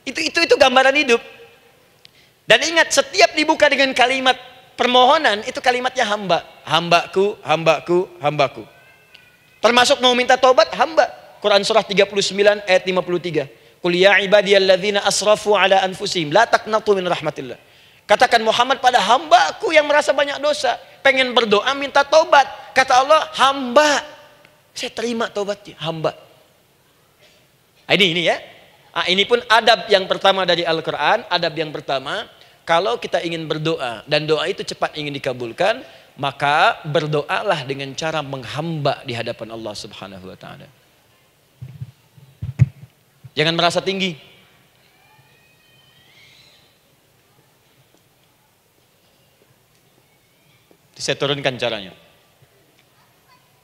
Itu gambaran hidup. Dan ingat, setiap dibuka dengan kalimat permohonan, itu kalimatnya hamba. Hambaku, hambaku, hambaku. Termasuk mau minta tobat, hamba. Quran surah 39 ayat 53. Qul ya ibadiyalladzina asrafu ala anfusihim la taqnatu min rahmatillah. Katakan Muhammad pada hambaku yang merasa banyak dosa, pengen berdoa minta tobat. Kata Allah, hamba. Saya terima tobatnya, hamba. Ini ya. Ini pun adab yang pertama dari Al-Qur'an, adab yang pertama, kalau kita ingin berdoa dan doa itu cepat ingin dikabulkan, maka berdoalah dengan cara menghamba di hadapan Allah Subhanahu wa taala. Jangan merasa tinggi. Saya turunkan caranya.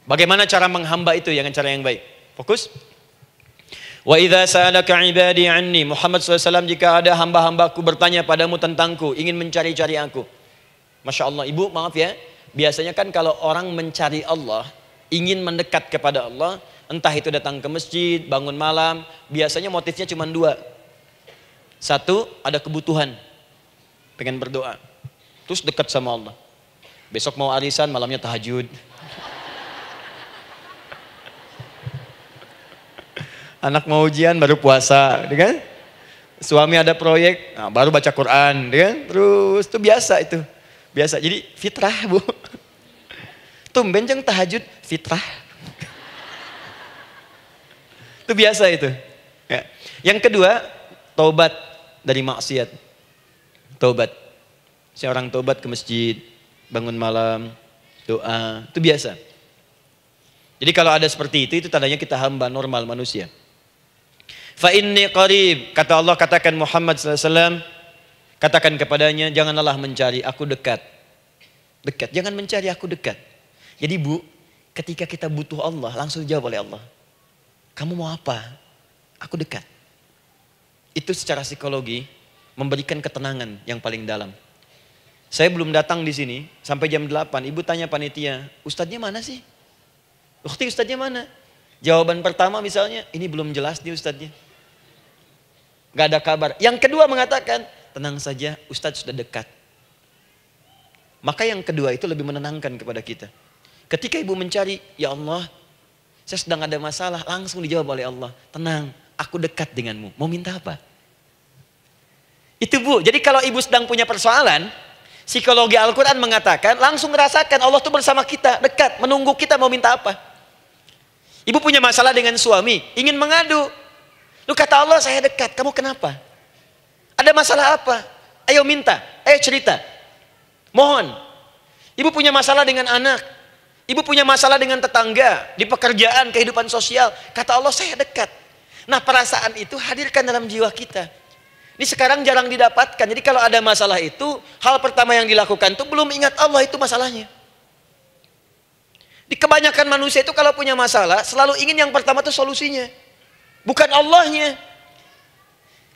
Bagaimana cara menghamba itu dengan cara yang baik? Fokus. Wa idza sa'alaka ibadi anni, Muhammad SAW, jika ada hamba-hambaku bertanya padamu tentangku, ingin mencari-cari aku. Masya Allah, Ibu maaf ya, biasanya kan kalau orang mencari Allah, ingin mendekat kepada Allah, entah itu datang ke masjid, bangun malam, biasanya motifnya cuma 2. 1, ada kebutuhan, pengen berdoa, terus dekat sama Allah. Besok mau arisan, malamnya tahajud. Anak mau ujian, baru puasa, kan? Suami ada proyek, nah, baru baca Quran, kan? Terus itu biasa itu, biasa. Jadi fitrah Bu. Tumben jeng tahajud, fitrah. Itu biasa itu. Ya. Yang kedua, taubat dari maksiat. Taubat. Seorang taubat ke masjid, bangun malam, doa, itu biasa. Jadi kalau ada seperti itu tandanya kita hamba normal manusia. Fa inni qarib, kata Allah, katakan Muhammad SAW, katakan kepadanya, janganlah mencari, aku dekat. Dekat, jangan mencari, aku dekat. Jadi Bu, ketika kita butuh Allah, langsung dijawab oleh Allah. Kamu mau apa? Aku dekat. Itu secara psikologi memberikan ketenangan yang paling dalam. Saya belum datang di sini sampai jam 8. Ibu tanya panitia, ustadznya mana sih? Ukti, ustadznya mana? Jawaban pertama misalnya, ini belum jelas nih ustadznya. Gak ada kabar. Yang kedua mengatakan, tenang saja, ustadz sudah dekat. Maka yang kedua itu lebih menenangkan kepada kita. Ketika ibu mencari, ya Allah, saya sedang ada masalah, langsung dijawab oleh Allah. Tenang, aku dekat denganmu. Mau minta apa? Itu Bu, jadi kalau ibu sedang punya persoalan, psikologi Al-Quran mengatakan, langsung rasakan Allah tuh bersama kita, dekat, menunggu kita mau minta apa. Ibu punya masalah dengan suami, ingin mengadu. Lu kata Allah, saya dekat, kamu kenapa? Ada masalah apa? Ayo minta, ayo cerita. Mohon. Ibu punya masalah dengan anak. Ibu punya masalah dengan tetangga, di pekerjaan, kehidupan sosial. Kata Allah, saya dekat. Nah, perasaan itu hadirkan dalam jiwa kita. Ini sekarang jarang didapatkan. Jadi kalau ada masalah itu, hal pertama yang dilakukan itu belum ingat Allah, itu masalahnya. Di kebanyakan manusia itu kalau punya masalah, selalu ingin yang pertama itu solusinya. Bukan Allahnya.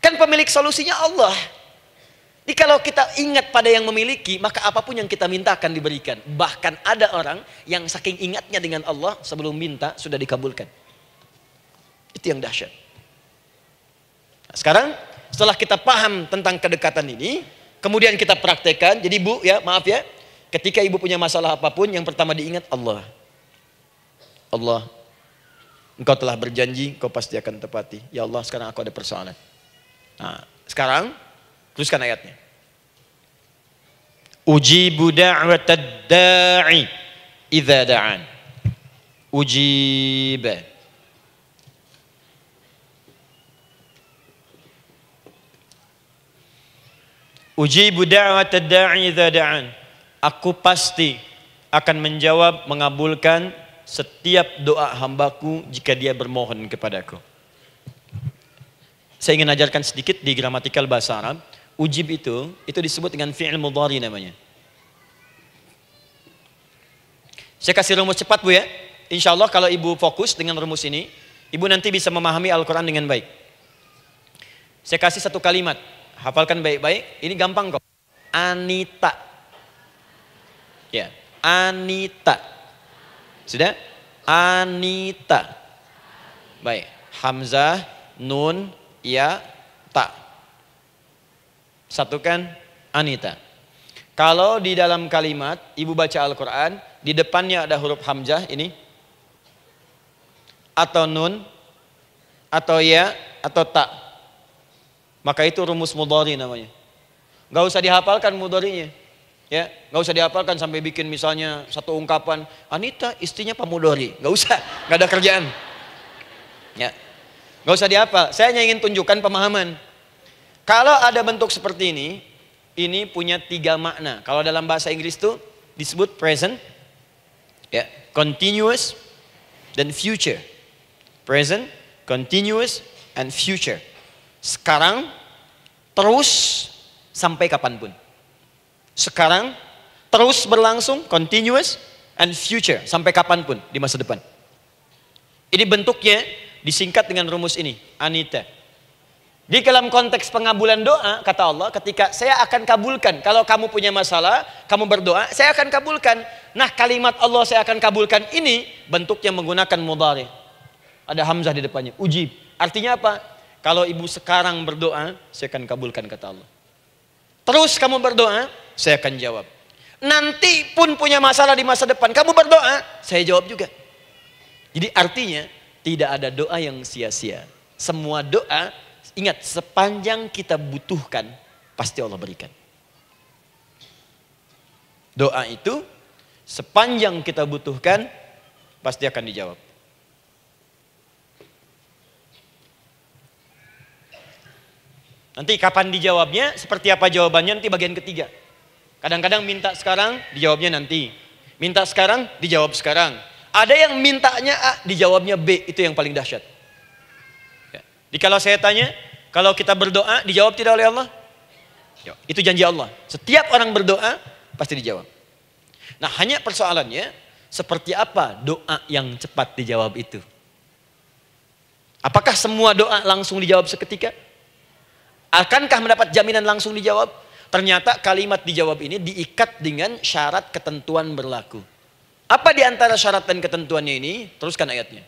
Kan pemilik solusinya Allah. Jadi kalau kita ingat pada yang memiliki, maka apapun yang kita minta akan diberikan. Bahkan ada orang yang saking ingatnya dengan Allah, sebelum minta sudah dikabulkan. Itu yang dahsyat. Nah, sekarang setelah kita paham tentang kedekatan ini, kemudian kita praktekkan. Jadi Bu, ya maaf ya, ketika ibu punya masalah apapun, yang pertama diingat Allah. Allah, Engkau telah berjanji, Engkau pasti akan tepati. Ya Allah, sekarang aku ada persoalan. Nah, sekarang teruskan ayatnya. Ujibu da'watad da'i idza da'an. Ujiba. Ujibu da'watad da'i idza da'an. Aku pasti akan menjawab, mengabulkan setiap doa hambaku jika dia bermohon kepadaku. Saya ingin ajarkan sedikit di gramatikal bahasa Arab. Ujib itu disebut dengan fi'il mudhari namanya. Saya kasih rumus cepat Bu ya. Insya Allah kalau ibu fokus dengan rumus ini, ibu nanti bisa memahami Al-Quran dengan baik. Saya kasih satu kalimat, hafalkan baik-baik. Ini gampang kok. Anita. Ya, Anita. Sudah? Anita. Baik. Hamzah, nun, ya, ta. Satukan Anita. Kalau di dalam kalimat ibu baca Al-Quran, di depannya ada huruf hamzah ini, atau nun, atau ya, atau ta, maka itu rumus mudhari namanya. Gak usah dihafalkan mudharinya. Ya, nggak usah dihafalkan sampai bikin misalnya satu ungkapan, Anita istrinya Pak Mudhari, nggak usah, nggak ada kerjaan. Ya, nggak usah dihafal. Saya hanya ingin tunjukkan pemahaman. Kalau ada bentuk seperti ini punya 3 makna. Kalau dalam bahasa Inggris itu disebut present, ya, continuous, dan future. Present, continuous, and future. Sekarang, terus, sampai kapanpun. Sekarang, terus berlangsung, continuous, and future, sampai kapanpun di masa depan. Ini bentuknya disingkat dengan rumus ini, Anita. Di dalam konteks pengabulan doa, kata Allah, ketika saya akan kabulkan, kalau kamu punya masalah, kamu berdoa, saya akan kabulkan. Nah, kalimat Allah saya akan kabulkan ini, bentuknya menggunakan mudhari. Ada hamzah di depannya, ujib. Artinya apa? Kalau ibu sekarang berdoa, saya akan kabulkan, kata Allah. Terus kamu berdoa, saya akan jawab. Nanti pun punya masalah di masa depan, kamu berdoa, saya jawab juga. Jadi artinya tidak ada doa yang sia-sia. Semua doa, ingat, sepanjang kita butuhkan, pasti Allah berikan. Doa itu sepanjang kita butuhkan, pasti akan dijawab. Nanti kapan dijawabnya, seperti apa jawabannya, nanti bagian ketiga. Kadang-kadang minta sekarang, dijawabnya nanti. Minta sekarang, dijawab sekarang. Ada yang mintanya A, dijawabnya B. Itu yang paling dahsyat. Ya. Jadi kalau saya tanya, kalau kita berdoa, dijawab tidak oleh Allah? Ya, itu janji Allah. Setiap orang berdoa, pasti dijawab. Nah, hanya persoalannya, seperti apa doa yang cepat dijawab itu? Apakah semua doa langsung dijawab seketika? Akankah mendapat jaminan langsung dijawab? Ternyata kalimat dijawab ini diikat dengan syarat ketentuan berlaku. Apa di antara syarat dan ketentuannya ini? Teruskan ayatnya.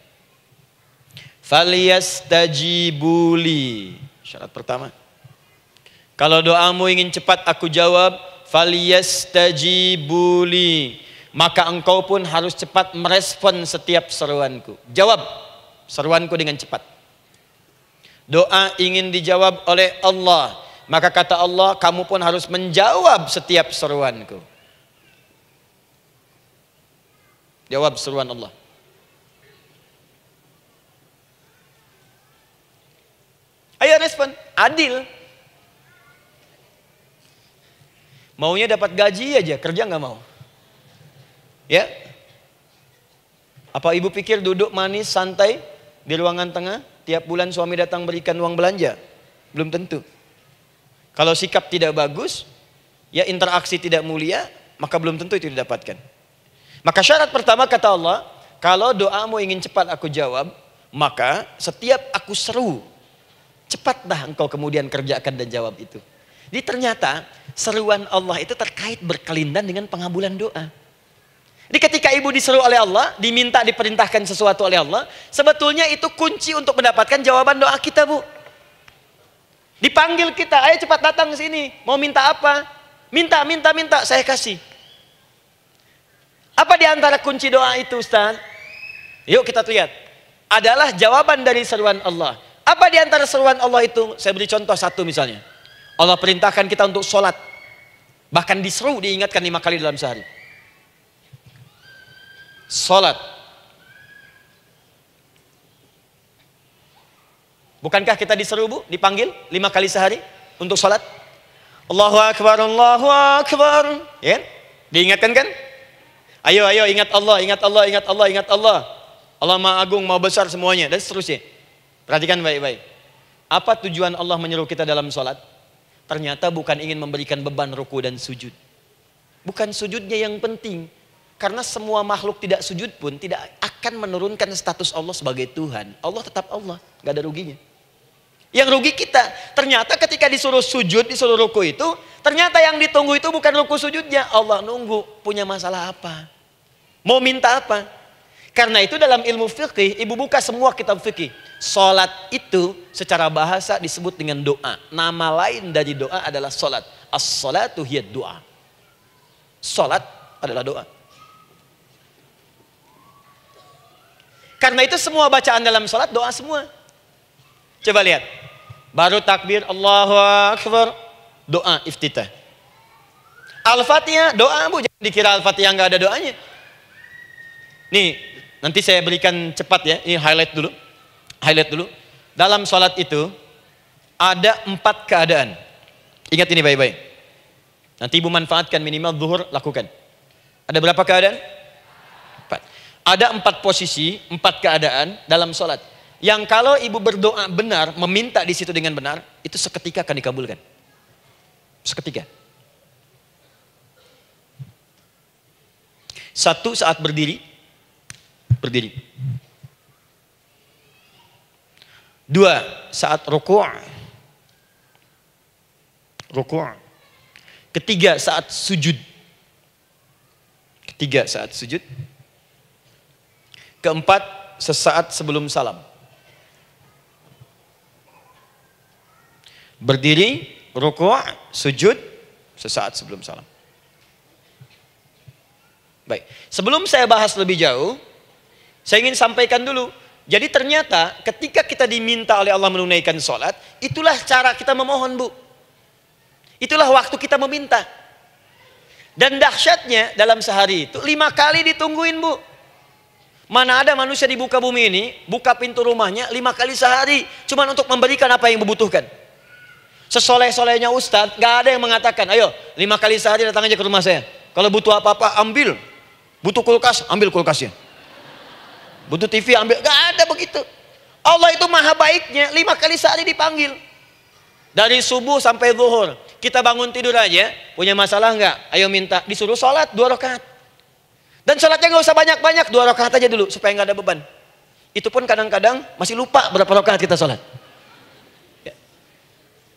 Falyastajibuli. Syarat pertama. Kalau doamu ingin cepat aku jawab, falyastajibuli. Maka engkau pun harus cepat merespon setiap seruanku. Jawab seruanku dengan cepat. Doa ingin dijawab oleh Allah. Maka kata Allah, kamu pun harus menjawab setiap seruanku. Jawab seruan Allah. Ayo respon, adil. Maunya dapat gaji aja, kerja nggak mau. Ya? Apa ibu pikir duduk manis, santai di ruangan tengah, tiap bulan suami datang berikan uang belanja? Belum tentu. Kalau sikap tidak bagus, ya interaksi tidak mulia, maka belum tentu itu didapatkan. Maka syarat pertama kata Allah, kalau doamu ingin cepat aku jawab, maka setiap aku seru, cepatlah engkau kemudian kerjakan dan jawab itu. Jadi ternyata seruan Allah itu terkait berkelindan dengan pengabulan doa. Jadi ketika ibu diseru oleh Allah, diminta diperintahkan sesuatu oleh Allah, sebetulnya itu kunci untuk mendapatkan jawaban doa kita, Bu. Dipanggil kita, ayo cepat datang ke sini. Mau minta apa? Minta, saya kasih. Apa di antara kunci doa itu, Ustaz? Yuk kita lihat. Adalah jawaban dari seruan Allah. Apa di antara seruan Allah itu? Saya beri contoh satu misalnya. Allah perintahkan kita untuk sholat. Bahkan diseru, diingatkan 5 kali dalam sehari. Sholat. Bukankah kita diseru, Bu? Dipanggil 5 kali sehari untuk sholat? Allahu Akbar, Allahu Akbar. Ya? Diingatkan kan? Ayo, ingat Allah, ingat Allah, ingat Allah, ingat Allah. Allah Maha Agung, Maha Besar semuanya. Dan seterusnya. Perhatikan baik-baik. Apa tujuan Allah menyuruh kita dalam sholat? Ternyata bukan ingin memberikan beban ruku dan sujud. Bukan sujudnya yang penting. Karena semua makhluk tidak sujud pun tidak akan menurunkan status Allah sebagai Tuhan. Allah tetap Allah, gak ada ruginya. Yang rugi kita, ternyata ketika disuruh sujud, disuruh ruku itu, ternyata yang ditunggu itu bukan ruku sujudnya. Allah nunggu, punya masalah apa? Mau minta apa? Karena itu dalam ilmu fikih, ibu buka semua kitab fikih. Salat itu secara bahasa disebut dengan doa. Nama lain dari doa adalah salat. As-salatu hiya doa. Salat adalah doa. Karena itu semua bacaan dalam salat doa semua. Coba lihat. Baru takbir Allahu Akbar, doa iftitah. Al-Fatihah doa, Bu, jangan dikira Al-Fatihah nggak ada doanya. Nih, nanti saya berikan cepat ya. Ini highlight dulu. Highlight dulu. Dalam sholat itu ada 4 keadaan. Ingat ini baik-baik. Nanti ibu manfaatkan minimal zuhur lakukan. Ada berapa keadaan? 4. Ada 4 posisi, 4 keadaan dalam sholat. Yang kalau ibu berdoa benar, meminta di situ dengan benar, itu seketika akan dikabulkan. Seketika. 1 saat berdiri. Berdiri. 2 saat ruku'. Ruku'. 3 saat sujud. 3 saat sujud. 4 sesaat sebelum salam. Berdiri, ruku', sujud, sesaat sebelum salam. Baik, sebelum saya bahas lebih jauh, saya ingin sampaikan dulu. Jadi ternyata ketika kita diminta oleh Allah menunaikan sholat, itulah cara kita memohon, Bu. Itulah waktu kita meminta. Dan dahsyatnya dalam sehari itu 5 kali ditungguin, Bu. Mana ada manusia di muka bumi ini buka pintu rumahnya 5 kali sehari, cuma untuk memberikan apa yang dibutuhkan. Sesoleh-solehnya Ustadz, gak ada yang mengatakan, ayo 5 kali sehari datang aja ke rumah saya. Kalau butuh apa-apa ambil. Butuh kulkas, ambil kulkasnya. Butuh TV, ambil. Gak ada begitu. Allah itu maha baiknya, 5 kali sehari dipanggil. Dari subuh sampai zuhur. Kita bangun tidur aja, punya masalah nggak? Ayo minta, disuruh sholat 2 rakaat. Dan sholatnya nggak usah banyak-banyak, 2 rakaat aja dulu supaya nggak ada beban. Itu pun kadang-kadang masih lupa berapa rakaat kita sholat. Ya.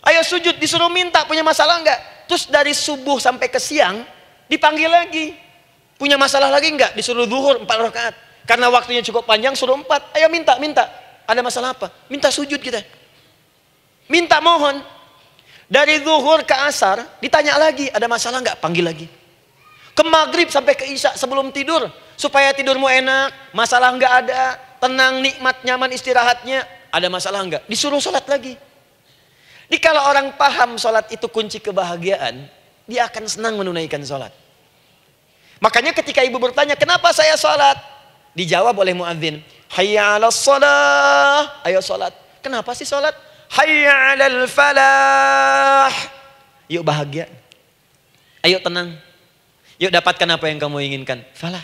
Ayo sujud, disuruh minta, punya masalah nggak? Terus dari subuh sampai ke siang dipanggil lagi. Punya masalah lagi nggak? Disuruh zuhur 4 rakaat. Karena waktunya cukup panjang, suruh 4. Ayo minta. Ada masalah apa? Minta sujud kita. Minta mohon. Dari zuhur ke asar ditanya lagi, ada masalah nggak? Panggil lagi. Ke maghrib sampai ke isya sebelum tidur, supaya tidurmu enak, masalah nggak ada, tenang, nikmat, nyaman istirahatnya. Ada masalah nggak? Disuruh sholat lagi. Jadi kalau orang paham sholat itu kunci kebahagiaan, dia akan senang menunaikan sholat. Makanya ketika ibu bertanya, kenapa saya sholat? Dijawab oleh muadzin, hayya 'alas shalah, ayo sholat. Kenapa sih sholat? Hayya 'alal falah. Yuk bahagia. Ayo tenang. Yuk dapatkan apa yang kamu inginkan. Falah.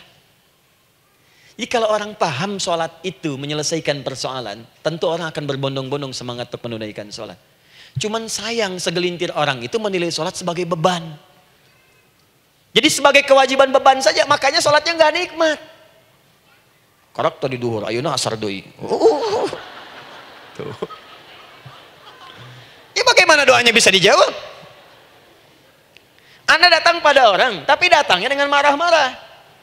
Jadi kalau orang paham sholat itu menyelesaikan persoalan, tentu orang akan berbondong-bondong semangat untuk menunaikan sholat. Cuman sayang segelintir orang itu menilai sholat sebagai beban. Jadi sebagai kewajiban beban saja, makanya sholatnya nggak nikmat. Karak tadi duhur, ayeuna asar deui. Tuh. Ya bagaimana doanya bisa dijawab? Anda datang pada orang, tapi datangnya dengan marah-marah.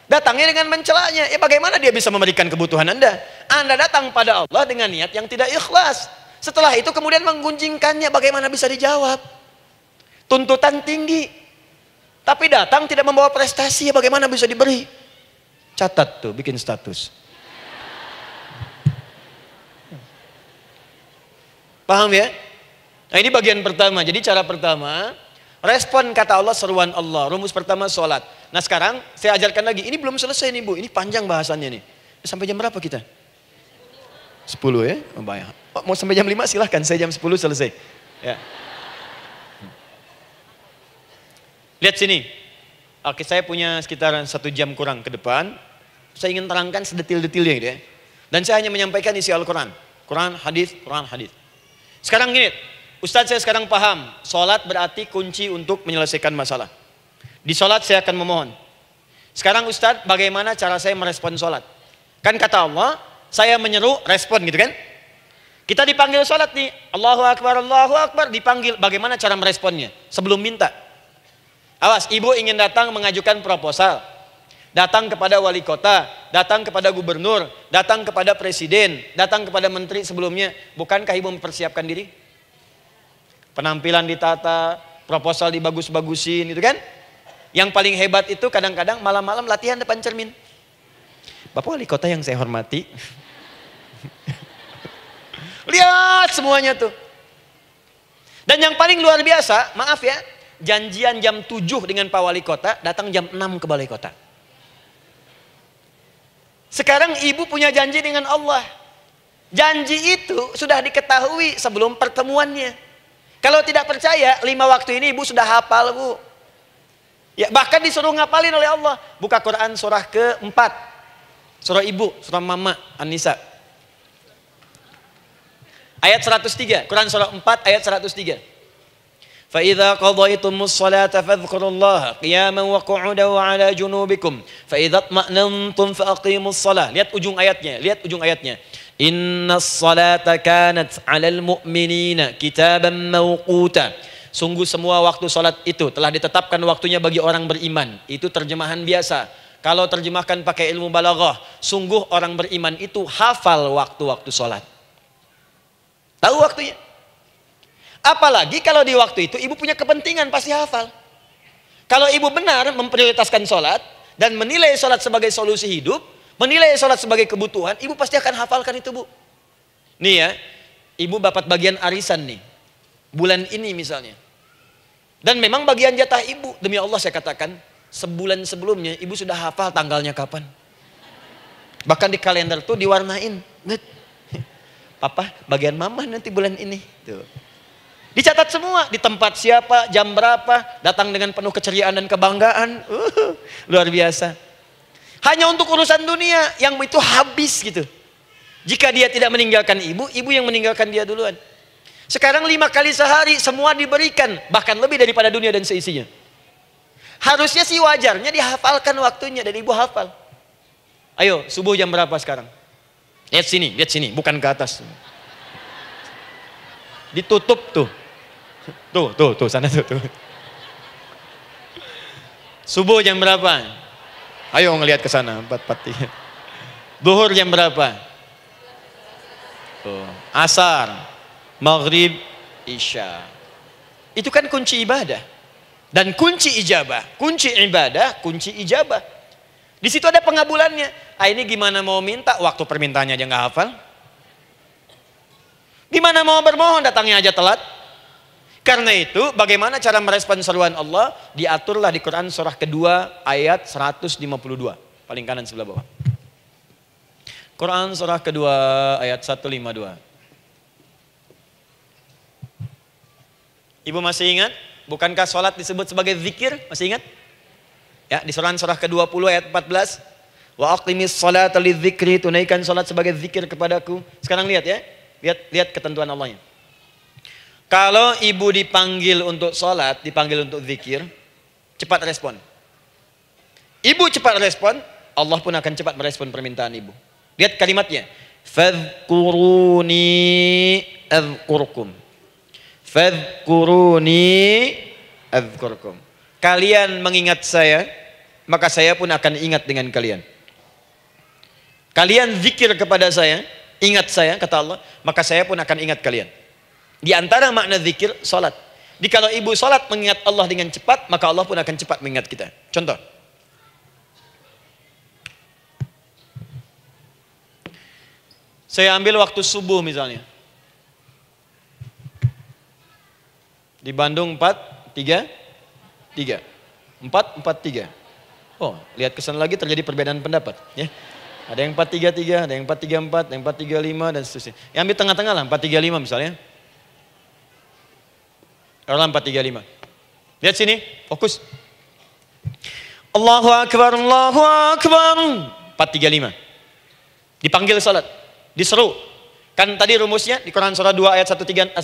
Datangnya dengan mencelanya. Ya bagaimana dia bisa memberikan kebutuhan Anda? Anda datang pada Allah dengan niat yang tidak ikhlas. Setelah itu kemudian menggunjingkannya, bagaimana bisa dijawab? Tuntutan tinggi. Tapi datang tidak membawa prestasi, ya bagaimana bisa diberi? Catat tuh, bikin status. Paham ya? Nah ini bagian pertama. Jadi cara pertama, respon kata Allah, seruan Allah. Rumus pertama sholat. Nah sekarang saya ajarkan lagi. Ini belum selesai nih Bu. Ini panjang bahasannya nih. Sampai jam berapa kita? 10 ya? Oh, banyak. Oh, mau sampai jam 5 silahkan. Saya jam 10 selesai. Ya. Lihat sini. Oke, saya punya sekitar 1 jam kurang ke depan. Saya ingin terangkan sedetil-detilnya gitu ya. Dan saya hanya menyampaikan isi Al-Quran. Quran, hadis, Quran, hadis. Sekarang gini, Ustadz saya sekarang paham, sholat berarti kunci untuk menyelesaikan masalah. Di sholat saya akan memohon. Sekarang Ustadz, bagaimana cara saya merespon sholat? Kan kata Allah, saya menyeru, respon gitu kan? Kita dipanggil sholat nih, Allahu Akbar, dipanggil. Bagaimana cara meresponnya? Sebelum minta. Awas, ibu ingin datang mengajukan proposal. Datang kepada wali kota, datang kepada gubernur, datang kepada presiden, datang kepada menteri sebelumnya. Bukankah ibu mempersiapkan diri? Penampilan ditata, proposal dibagus-bagusin gitu kan? Yang paling hebat itu kadang-kadang malam-malam latihan depan cermin. Bapak wali kota yang saya hormati. Lihat semuanya tuh. Dan yang paling luar biasa, maaf ya, janjian jam 7 dengan Pak Wali Kota, datang jam 6 ke Balai Kota. Sekarang ibu punya janji dengan Allah. Janji itu sudah diketahui sebelum pertemuannya. Kalau tidak percaya, 5 waktu ini ibu sudah hafal Bu. Ya, bahkan disuruh ngapalin oleh Allah. Buka Quran surah ke-4. Surah ibu, surah mama, An-Nisa. Ayat 103, Quran surah 4 ayat 103. فَإِذَا قَضَيْتُمُ الصَّلَاةَ فَاذْكُرُوا اللَّهَ قِيَامًا وَقُعُودًا وَعَلَى جُنُوبِكُمْ فَإِذَا اطْمَأْنَنْتُمْ فَأَقِيمُوا الصَّلَاةَ. Lihat ujung ayatnya, lihat ujung ayatnya. إِنَّ الصَّلَاةَ كَانَتْ عَلَى الْمُؤْمِنِينَ كِتَابًا مَوْقُوتًا. Sungguh semua waktu salat itu telah ditetapkan waktunya bagi orang beriman. Itu terjemahan biasa. Kalau terjemahkan pakai ilmu balaghah, sungguh orang beriman itu hafal waktu-waktu salat. Tahu waktunya. Apalagi kalau di waktu itu ibu punya kepentingan, pasti hafal. Kalau ibu benar memprioritaskan sholat dan menilai sholat sebagai solusi hidup, menilai sholat sebagai kebutuhan, ibu pasti akan hafalkan itu Bu. Nih ya, ibu dapat bagian arisan nih, bulan ini misalnya. Dan memang bagian jatah ibu, demi Allah saya katakan, sebulan sebelumnya ibu sudah hafal tanggalnya kapan. Bahkan di kalender tuh diwarnain. Papa, bagian mama nanti bulan ini. Tuh. Dicatat semua, di tempat siapa, jam berapa, datang dengan penuh keceriaan dan kebanggaan. Luar biasa. Hanya untuk urusan dunia yang itu habis gitu. Jika dia tidak meninggalkan ibu, ibu yang meninggalkan dia duluan. Sekarang 5 kali sehari semua diberikan, bahkan lebih daripada dunia dan seisinya. Harusnya sih wajarnya dihafalkan waktunya dan ibu hafal. Ayo, subuh jam berapa sekarang? Lihat sini, bukan ke atas. Ditutup tuh. Tuh, sana tuh. Subuh jam berapa? Ayo ngelihat ke sana, 4:43. Zuhur jam berapa? Tuh. Asar, maghrib, isya. Itu kan kunci ibadah. Dan kunci ijabah, kunci ibadah, kunci ijabah. Di situ ada pengabulannya. Ini gimana mau minta, waktu permintaannya aja nggak hafal. Gimana mau bermohon, datangnya aja telat. Karena itu, bagaimana cara merespon seruan Allah? Diaturlah di Quran surah kedua ayat 152. Paling kanan sebelah bawah. Quran surah kedua ayat 152. Ibu masih ingat? Bukankah sholat disebut sebagai zikir? Masih ingat? Ya, di surah ke-20 ayat 14. Wa aqimis sholata lidzikri, tunaikan sholat sebagai zikir kepadaku. Sekarang lihat ya. Lihat ketentuan Allahnya. Kalau ibu dipanggil untuk sholat, dipanggil untuk zikir, cepat respon. Ibu cepat respon, Allah pun akan cepat merespon permintaan ibu. Lihat kalimatnya. Fadhkuruni adzkurkum. Fadhkuruni adzkurkum. Kalian mengingat saya, maka saya pun akan ingat dengan kalian. Kalian zikir kepada saya, ingat saya, kata Allah, maka saya pun akan ingat kalian. Di antara makna zikir, salat. Kalau ibu salat mengingat Allah dengan cepat, maka Allah pun akan cepat mengingat kita. Contoh. Saya ambil waktu subuh misalnya. Di Bandung 4:33. 4:43. Oh, lihat kesan lagi terjadi perbedaan pendapat. Ya. Ada yang 4:33, ada yang 4:34, ada yang 4:35 dan seterusnya. Yang ambil tengah-tengah lah, 4:35 misalnya. Dalam 4:35. Lihat sini, fokus. Allahu Akbar, Allahu Akbar. 4:35. Dipanggil salat, diseru. Kan tadi rumusnya di Quran surah 2 ayat 186.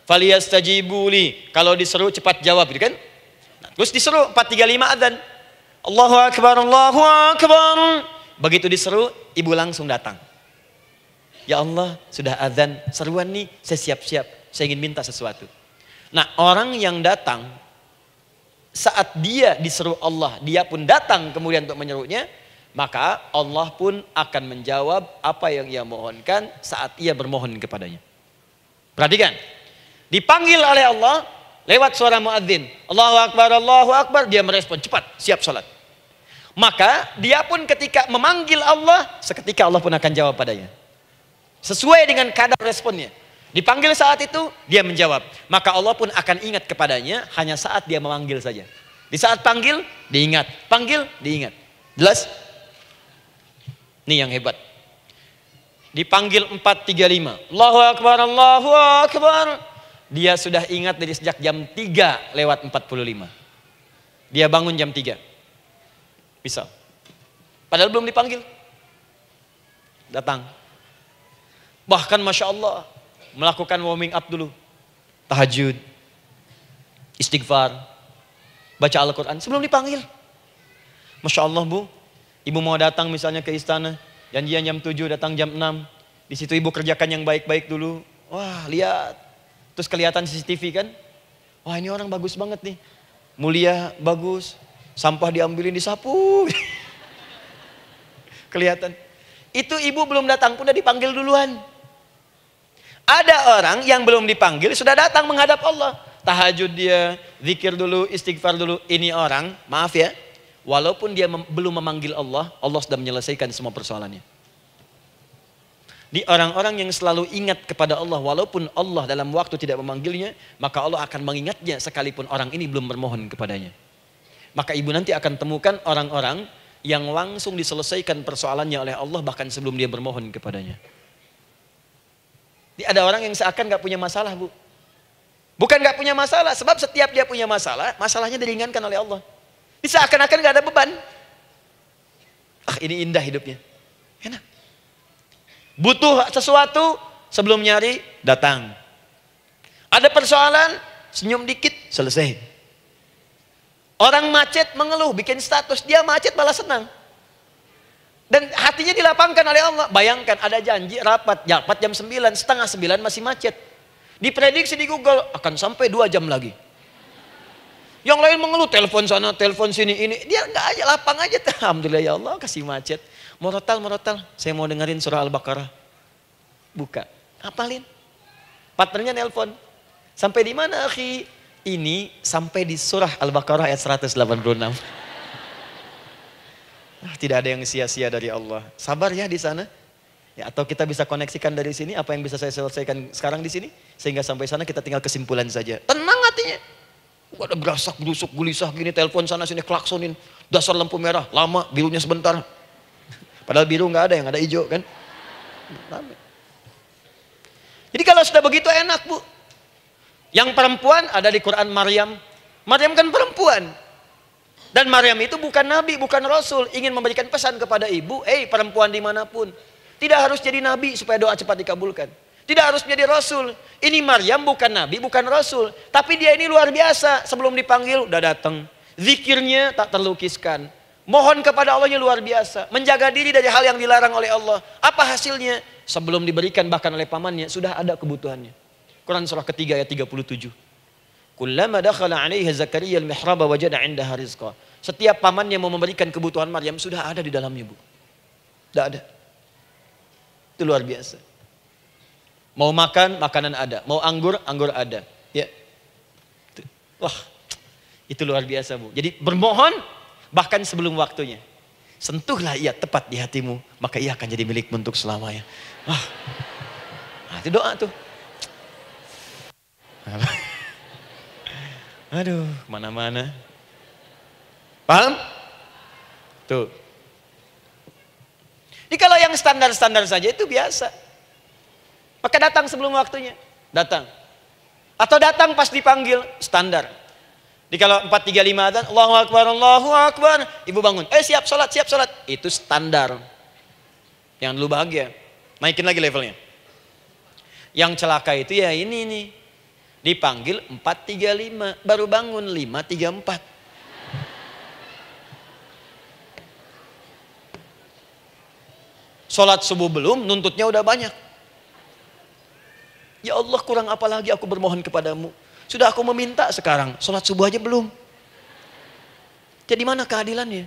Faliyastajibuli. Kalau diseru cepat jawab, gitu kan? Nah, terus diseru 4:35 adzan. Allahu Akbar, Allahu Akbar. Begitu diseru, ibu langsung datang. Ya Allah, sudah adzan, seruan nih, saya siap-siap, saya ingin minta sesuatu. Nah, orang yang datang saat dia diseru Allah, dia pun datang kemudian untuk menyerunya, maka Allah pun akan menjawab apa yang ia mohonkan saat ia bermohon kepadanya. Perhatikan, dipanggil oleh Allah lewat suara muadzin, Allahu Akbar, dia merespon cepat, siap salat. Maka dia pun ketika memanggil Allah, seketika Allah pun akan jawab padanya. Sesuai dengan kadar responnya. Dipanggil saat itu, dia menjawab. Maka Allah pun akan ingat kepadanya hanya saat dia memanggil saja. Di saat panggil, diingat. Panggil, diingat. Jelas? Ini yang hebat. Dipanggil 4:35. Allahu Akbar, Allahu Akbar. Dia sudah ingat dari sejak jam 3:45. Dia bangun jam 3. Bisa. Padahal belum dipanggil. Datang. Bahkan Masya Allah, melakukan warming up dulu. Tahajud, istighfar, baca Al-Quran sebelum dipanggil. Masya Allah Bu, ibu mau datang misalnya ke istana, janjian jam 7, datang jam 6. Di situ ibu kerjakan yang baik-baik dulu. Wah lihat, terus kelihatan CCTV kan. Wah ini orang bagus banget nih, mulia, bagus. Sampah diambilin, disapu. Kelihatan. Itu ibu belum datang pun udah dipanggil duluan. Ada orang yang belum dipanggil sudah datang menghadap Allah. Tahajud dia, zikir dulu, istighfar dulu. Ini orang, maaf ya, walaupun dia belum memanggil Allah, Allah sudah menyelesaikan semua persoalannya. Di orang-orang yang selalu ingat kepada Allah, walaupun Allah dalam waktu tidak memanggilnya, maka Allah akan mengingatnya sekalipun orang ini belum bermohon kepadanya. Maka ibu nanti akan temukan orang-orang yang langsung diselesaikan persoalannya oleh Allah bahkan sebelum dia bermohon kepadanya. Ada orang yang seakan gak punya masalah Bu. Bukan nggak punya masalah, sebab setiap dia punya masalah, masalahnya diringankan oleh Allah. Bisa akan-akan nggak ada beban. Ah, ini indah hidupnya. Enak. Butuh sesuatu, sebelum nyari, datang. Ada persoalan, senyum dikit, selesai. Orang macet mengeluh, bikin status, dia macet malah senang. Dan hatinya dilapangkan oleh Allah. Bayangkan ada janji rapat jam 9, setengah 9 masih macet. Diprediksi di Google akan sampai 2 jam lagi. Yang lain mengeluh, telepon sana, telepon sini, ini. Dia enggak aja, lapang aja. Alhamdulillah ya Allah kasih macet. Morotal, saya mau dengerin surah Al-Baqarah. Buka, hafalin. Partnernya nelpon. Sampai di mana akhi? Ini sampai di surah Al-Baqarah ayat 186. Tidak ada yang sia-sia dari Allah. Sabar ya di sana. Ya, atau kita bisa koneksikan dari sini apa yang bisa saya selesaikan sekarang di sini sehingga sampai sana kita tinggal kesimpulan saja. Tenang hatinya. Ada gerasak, gerusuk, gulisah gini, telepon sana sini, klaksonin. Dasar lampu merah, lama, birunya sebentar. Padahal biru nggak ada, yang ada hijau kan. Jadi kalau sudah begitu enak, Bu. Yang perempuan ada di Quran Maryam. Maryam kan perempuan. Dan Maryam itu bukan nabi, bukan rasul. Ingin memberikan pesan kepada ibu, perempuan dimanapun. Tidak harus jadi nabi supaya doa cepat dikabulkan. Tidak harus menjadi rasul. Ini Maryam bukan nabi, bukan rasul. Tapi dia ini luar biasa. Sebelum dipanggil, udah datang. Zikirnya tak terlukiskan. Mohon kepada Allahnya luar biasa. Menjaga diri dari hal yang dilarang oleh Allah. Apa hasilnya? Sebelum diberikan bahkan oleh pamannya, sudah ada kebutuhannya. Quran surah ketiga ayat 37. Kullama dakhala 'alaiha Zakaria al-mihraba wajada 'indaha rizqa. Setiap pamannya mau memberikan kebutuhan Maryam sudah ada di dalamnya, Bu. Sudah ada. Itu luar biasa. Mau makan, makanan ada. Mau anggur, anggur ada. Ya. Wah, itu luar biasa, Bu. Jadi bermohon bahkan sebelum waktunya. Sentuhlah ia tepat di hatimu, maka ia akan jadi milikmu untuk selamanya. Wah. Nah, itu doa tuh. Aduh, mana-mana. Paham? Tuh. Jadi kalau yang standar-standar saja itu biasa. Maka datang sebelum waktunya. Datang. Atau datang pas dipanggil, standar. Jadi kalau 4.35 adzan, Allahu Akbar, Allahu Akbar. Ibu bangun, siap sholat, siap sholat. Itu standar. Yang dulu bahagia. Naikin lagi levelnya. Yang celaka itu ya ini nih. Dipanggil 4.35, baru bangun 5.34. Sholat subuh belum, nuntutnya udah banyak. Ya Allah, kurang apa lagi aku bermohon kepadamu. Sudah aku meminta sekarang, sholat subuh aja belum. Jadi mana keadilannya?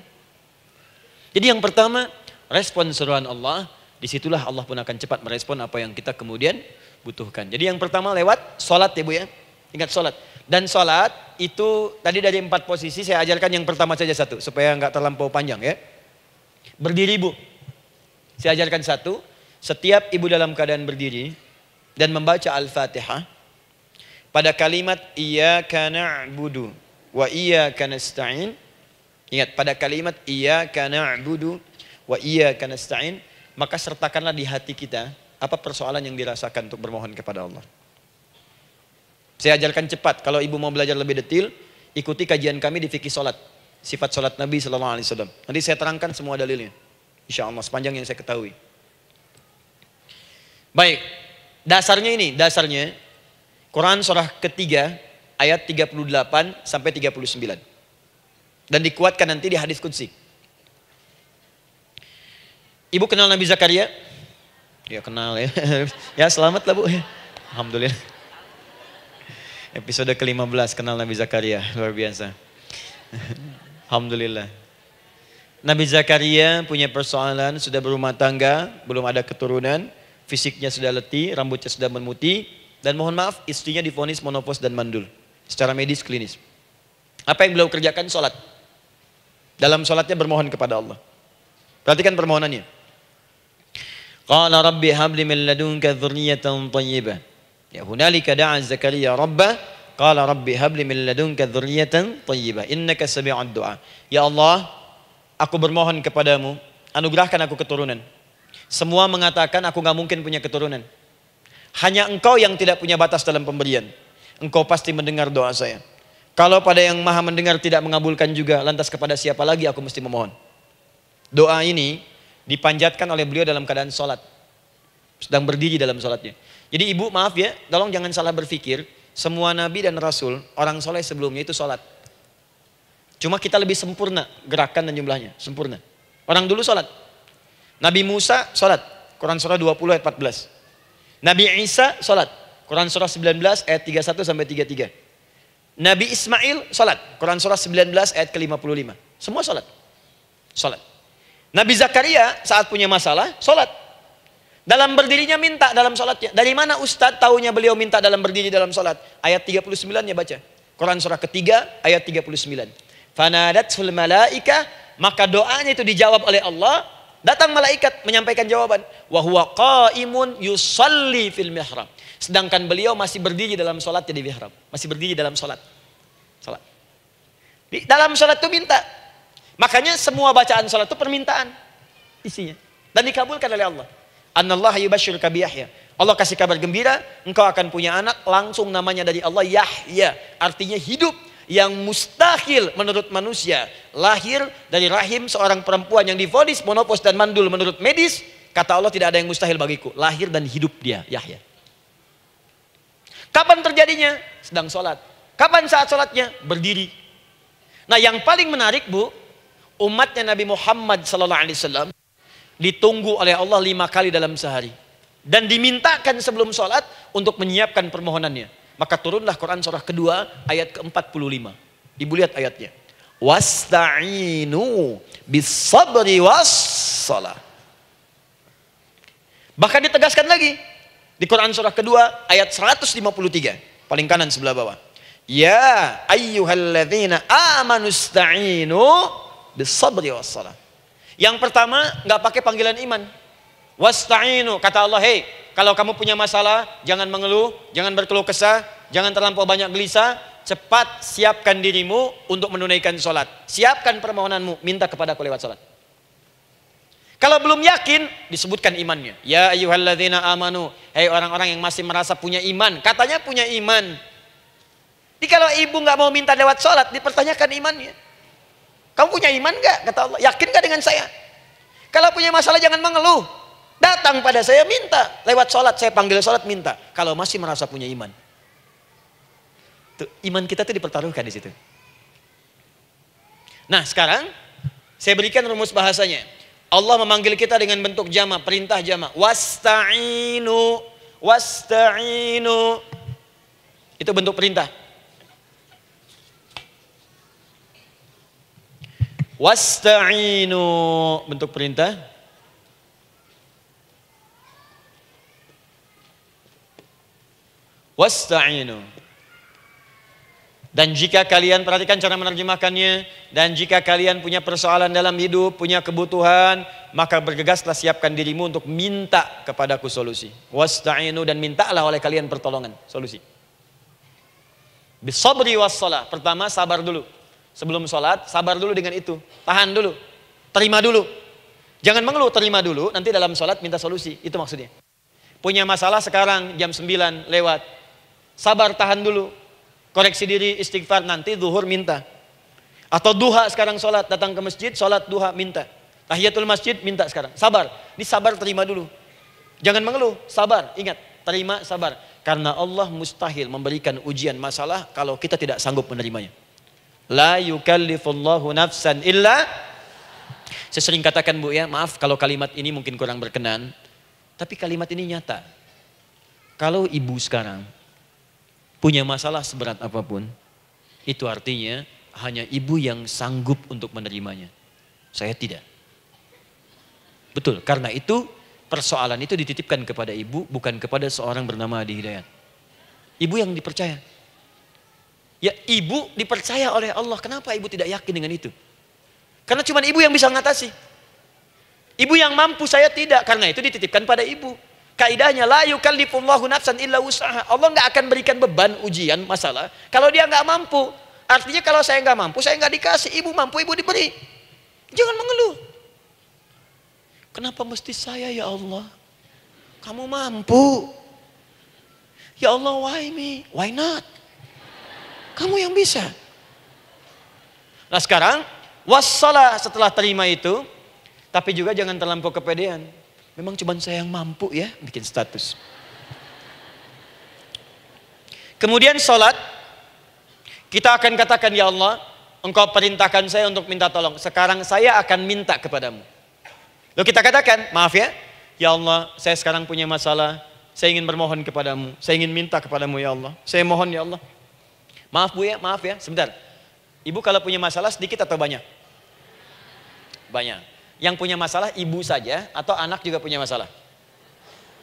Jadi yang pertama, respon seruan Allah. Disitulah Allah pun akan cepat merespon apa yang kita kemudian butuhkan. Jadi yang pertama lewat sholat ya Bu ya. Ingat sholat. Dan sholat itu tadi dari 4 posisi saya ajarkan yang pertama saja satu. Supaya nggak terlampau panjang ya. Berdiri Bu. Saya ajarkan satu. Setiap ibu dalam keadaan berdiri dan membaca Al-Fatihah. Pada kalimat iyyaka na'budu wa iyyaka nasta'in. Ingat pada kalimat iyyaka na'budu wa iyyaka nasta'in. Maka sertakanlah di hati kita apa persoalan yang dirasakan untuk bermohon kepada Allah. Saya ajarkan cepat. Kalau ibu mau belajar lebih detail, ikuti kajian kami di fikih sholat. Sifat sholat Nabi SAW. Nanti saya terangkan semua dalilnya. Insya Allah sepanjang yang saya ketahui. Baik. Dasarnya ini. Dasarnya. Quran surah ketiga ayat 38 sampai 39. Dan dikuatkan nanti di hadis qudsi. Ibu kenal Nabi Zakaria? Ya kenal ya. Ya selamat lah Bu. Alhamdulillah. Episode ke-15 kenal Nabi Zakaria. Luar biasa. Alhamdulillah. Nabi Zakaria punya persoalan, sudah berumah tangga, belum ada keturunan, fisiknya sudah letih, rambutnya sudah memutih, dan mohon maaf istrinya divonis menopause dan mandul. Secara medis klinis. Apa yang beliau kerjakan? Sholat. Dalam sholatnya bermohon kepada Allah. Perhatikan permohonannya. Qala rabbi habli min ladunka dzurriyyatan thayyibah. Ya hunalika da'a Zakaria rabbah. Qala rabbi habli min ladunka dzurriyyatan thayyibah. Innaka sami'ud du'a. Ya Allah, aku bermohon kepadamu, anugerahkan aku keturunan. Semua mengatakan aku gak mungkin punya keturunan. Hanya engkau yang tidak punya batas dalam pemberian. Engkau pasti mendengar doa saya. Kalau pada yang maha mendengar tidak mengabulkan juga, lantas kepada siapa lagi aku mesti memohon? Doa ini dipanjatkan oleh beliau dalam keadaan sholat. Sedang berdiri dalam sholatnya. Jadi ibu maaf ya, tolong jangan salah berpikir. Semua nabi dan rasul, orang soleh sebelumnya itu sholat. Cuma kita lebih sempurna gerakan dan jumlahnya. Sempurna. Orang dulu sholat. Nabi Musa sholat. Quran surah 20 ayat 14. Nabi Isa sholat. Quran surah 19 ayat 31 sampai 33. Nabi Ismail sholat. Quran surah 19 ayat ke-55. Semua sholat. Sholat. Nabi Zakaria saat punya masalah sholat. Dalam berdirinya minta dalam sholatnya. Dari mana Ustadz taunya beliau minta dalam berdiri dalam sholat? Ayat 39-nya baca. Quran surah ketiga ayat 39. Fanadatsul malaika, maka doanya itu dijawab oleh Allah. Datang malaikat menyampaikan jawaban. Wa huwa qaimun yusalli fil mihrab. Sedangkan beliau masih berdiri dalam sholatnya di mihrab. Masih berdiri dalam sholat. Sholat. Di dalam sholat itu minta. Makanya semua bacaan sholat itu permintaan isinya. Dan dikabulkan oleh Allah. Anallaha yubashshiruka bi Yahya. Allah kasih kabar gembira, engkau akan punya anak, langsung namanya dari Allah Yahya. Artinya hidup yang mustahil menurut manusia. Lahir dari rahim seorang perempuan yang divonis monopos dan mandul menurut medis. Kata Allah tidak ada yang mustahil bagiku. Lahir dan hidup dia, Yahya. Kapan terjadinya? Sedang sholat. Kapan saat sholatnya? Berdiri. Nah yang paling menarik bu, umatnya Nabi Muhammad SAW ditunggu oleh Allah 5 kali dalam sehari. Dan dimintakan sebelum sholat untuk menyiapkan permohonannya. Maka turunlah Quran surah kedua ayat ke-45. Ibu lihat ayatnya. Wasta'inu bis-sabri was-salah. Bahkan ditegaskan lagi. Di Quran surah kedua ayat 153. Paling kanan sebelah bawah. Ya ayyuhalladzina amanu ista'inu bis-sabri was-salah. Yang pertama nggak pakai panggilan iman. Wasta'inu, kata Allah, hei, kalau kamu punya masalah, jangan mengeluh, jangan berkeluh kesah, jangan terlampau banyak gelisah, cepat siapkan dirimu untuk menunaikan sholat. Siapkan permohonanmu, minta kepada aku lewat sholat. Kalau belum yakin, disebutkan imannya. Ya ayyuhalladzina amanu, hei orang-orang yang masih merasa punya iman, katanya punya iman. Jadi kalau ibu nggak mau minta lewat sholat, dipertanyakan imannya. Kamu punya iman nggak? Kata Allah, yakin nggak dengan saya? Kalau punya masalah jangan mengeluh. Datang pada saya minta. Lewat sholat, saya panggil sholat minta. Kalau masih merasa punya iman. Tuh, iman kita tuh dipertaruhkan di situ. Nah sekarang, saya berikan rumus bahasanya. Allah memanggil kita dengan bentuk jama, perintah jama. Wasta'inu, wasta'inu. Itu bentuk perintah. Wasta'inu, bentuk perintah. Wasta'inu. Dan jika kalian, perhatikan cara menerjemahkannya, dan jika kalian punya persoalan dalam hidup, punya kebutuhan, maka bergegaslah siapkan dirimu untuk minta kepadaku solusi. Wasta'inu, dan mintalah oleh kalian pertolongan, solusi. Bisabri wassalah. Pertama sabar dulu. Sebelum sholat, sabar dulu dengan itu. Tahan dulu. Terima dulu. Jangan mengeluh, terima dulu. Nanti dalam sholat minta solusi. Itu maksudnya. Punya masalah sekarang, jam 9 lewat. Sabar, tahan dulu. Koreksi diri, istighfar. Nanti zuhur minta. Atau duha sekarang sholat. Datang ke masjid, sholat duha minta. Tahiyatul masjid minta sekarang. Sabar. Ini sabar, terima dulu. Jangan mengeluh, sabar. Ingat, terima, sabar. Karena Allah mustahil memberikan ujian masalah kalau kita tidak sanggup menerimanya. La yukallifullahu nafsan illa. Saya sering katakan bu ya, maaf kalau kalimat ini mungkin kurang berkenan, tapi kalimat ini nyata. Kalau ibu sekarang punya masalah seberat apapun, itu artinya hanya ibu yang sanggup untuk menerimanya. Saya tidak. Betul, karena itu persoalan itu dititipkan kepada ibu, bukan kepada seorang bernama Adi Hidayat. Ibu yang dipercaya. Ya ibu dipercaya oleh Allah. Kenapa ibu tidak yakin dengan itu? Karena cuma ibu yang bisa mengatasi. Ibu yang mampu, saya tidak. Karena itu dititipkan pada ibu. Kaidahnya la yukallifullahu nafsan illa wus'aha. Allah nggak akan berikan beban ujian masalah kalau dia nggak mampu. Artinya kalau saya nggak mampu, saya nggak dikasih. Ibu mampu, ibu diberi. Jangan mengeluh. Kenapa mesti saya ya Allah? Kamu mampu. Ya Allah, why me? Why not? Kamu yang bisa. Nah sekarang, wassalah setelah terima itu, tapi juga jangan terlampau kepedean. Memang cuma saya yang mampu ya bikin status. Kemudian sholat, kita akan katakan, ya Allah, Engkau perintahkan saya untuk minta tolong. Sekarang saya akan minta kepadamu. Lalu kita katakan, maaf ya Allah, saya sekarang punya masalah. Saya ingin bermohon kepadamu. Saya ingin minta kepadamu ya Allah. Saya mohon ya Allah. Maaf Bu ya, maaf ya, sebentar. Ibu kalau punya masalah sedikit atau banyak? Banyak. Yang punya masalah ibu saja atau anak juga punya masalah?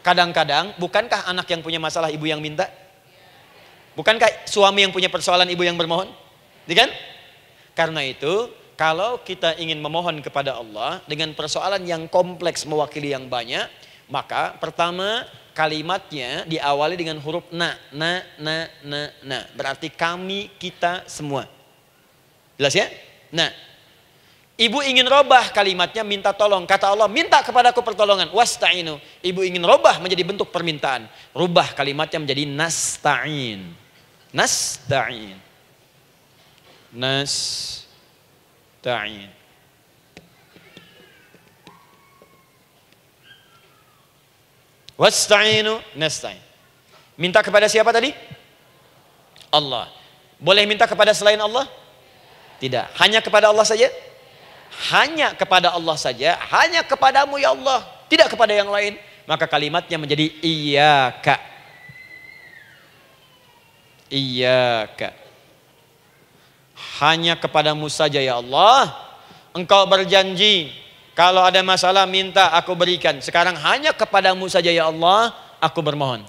Kadang-kadang, bukankah anak yang punya masalah ibu yang minta? Bukankah suami yang punya persoalan ibu yang bermohon? Kan? Karena itu, kalau kita ingin memohon kepada Allah dengan persoalan yang kompleks mewakili yang banyak, maka pertama kalimatnya diawali dengan huruf na. Berarti kami, kita, semua. Jelas ya? Nah, ibu ingin robah kalimatnya minta tolong. Kata Allah, minta kepadaku pertolongan. Wasta'inu. Ibu ingin robah menjadi bentuk permintaan. Rubah kalimatnya menjadi nasta'in. Nasta'in. Nasta'in. Wasta'inu nasta'in. Minta kepada siapa tadi? Allah. Boleh minta kepada selain Allah? Tidak. Hanya kepada Allah saja? Hanya kepada Allah saja. Hanya kepadamu ya Allah. Tidak kepada yang lain. Maka kalimatnya menjadi iyyaka. Iyyaka. Hanya kepadamu saja ya Allah. Engkau berjanji, kalau ada masalah minta aku berikan. Sekarang hanya kepadamu saja ya Allah, aku bermohon.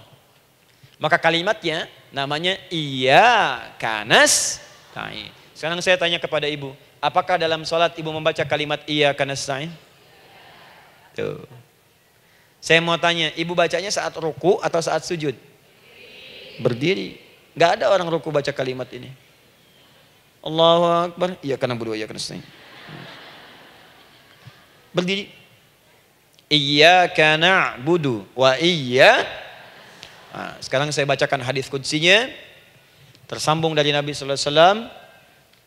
Maka kalimatnya namanya iyyaka nasta'in. Sekarang saya tanya kepada ibu, apakah dalam sholat ibu membaca kalimat iyyaka nasta'in? Tuh. Saya mau tanya, ibu bacanya saat ruku atau saat sujud? Berdiri. Gak ada orang ruku baca kalimat ini. Allahu Akbar, iyyaka na'budu wa iyyaka nasta'in. Berdiri. Iyyaka na'budu wa iyyaka. Nah, sekarang saya bacakan hadis qudsinya. Tersambung dari Nabi sallallahu alaihi wasallam.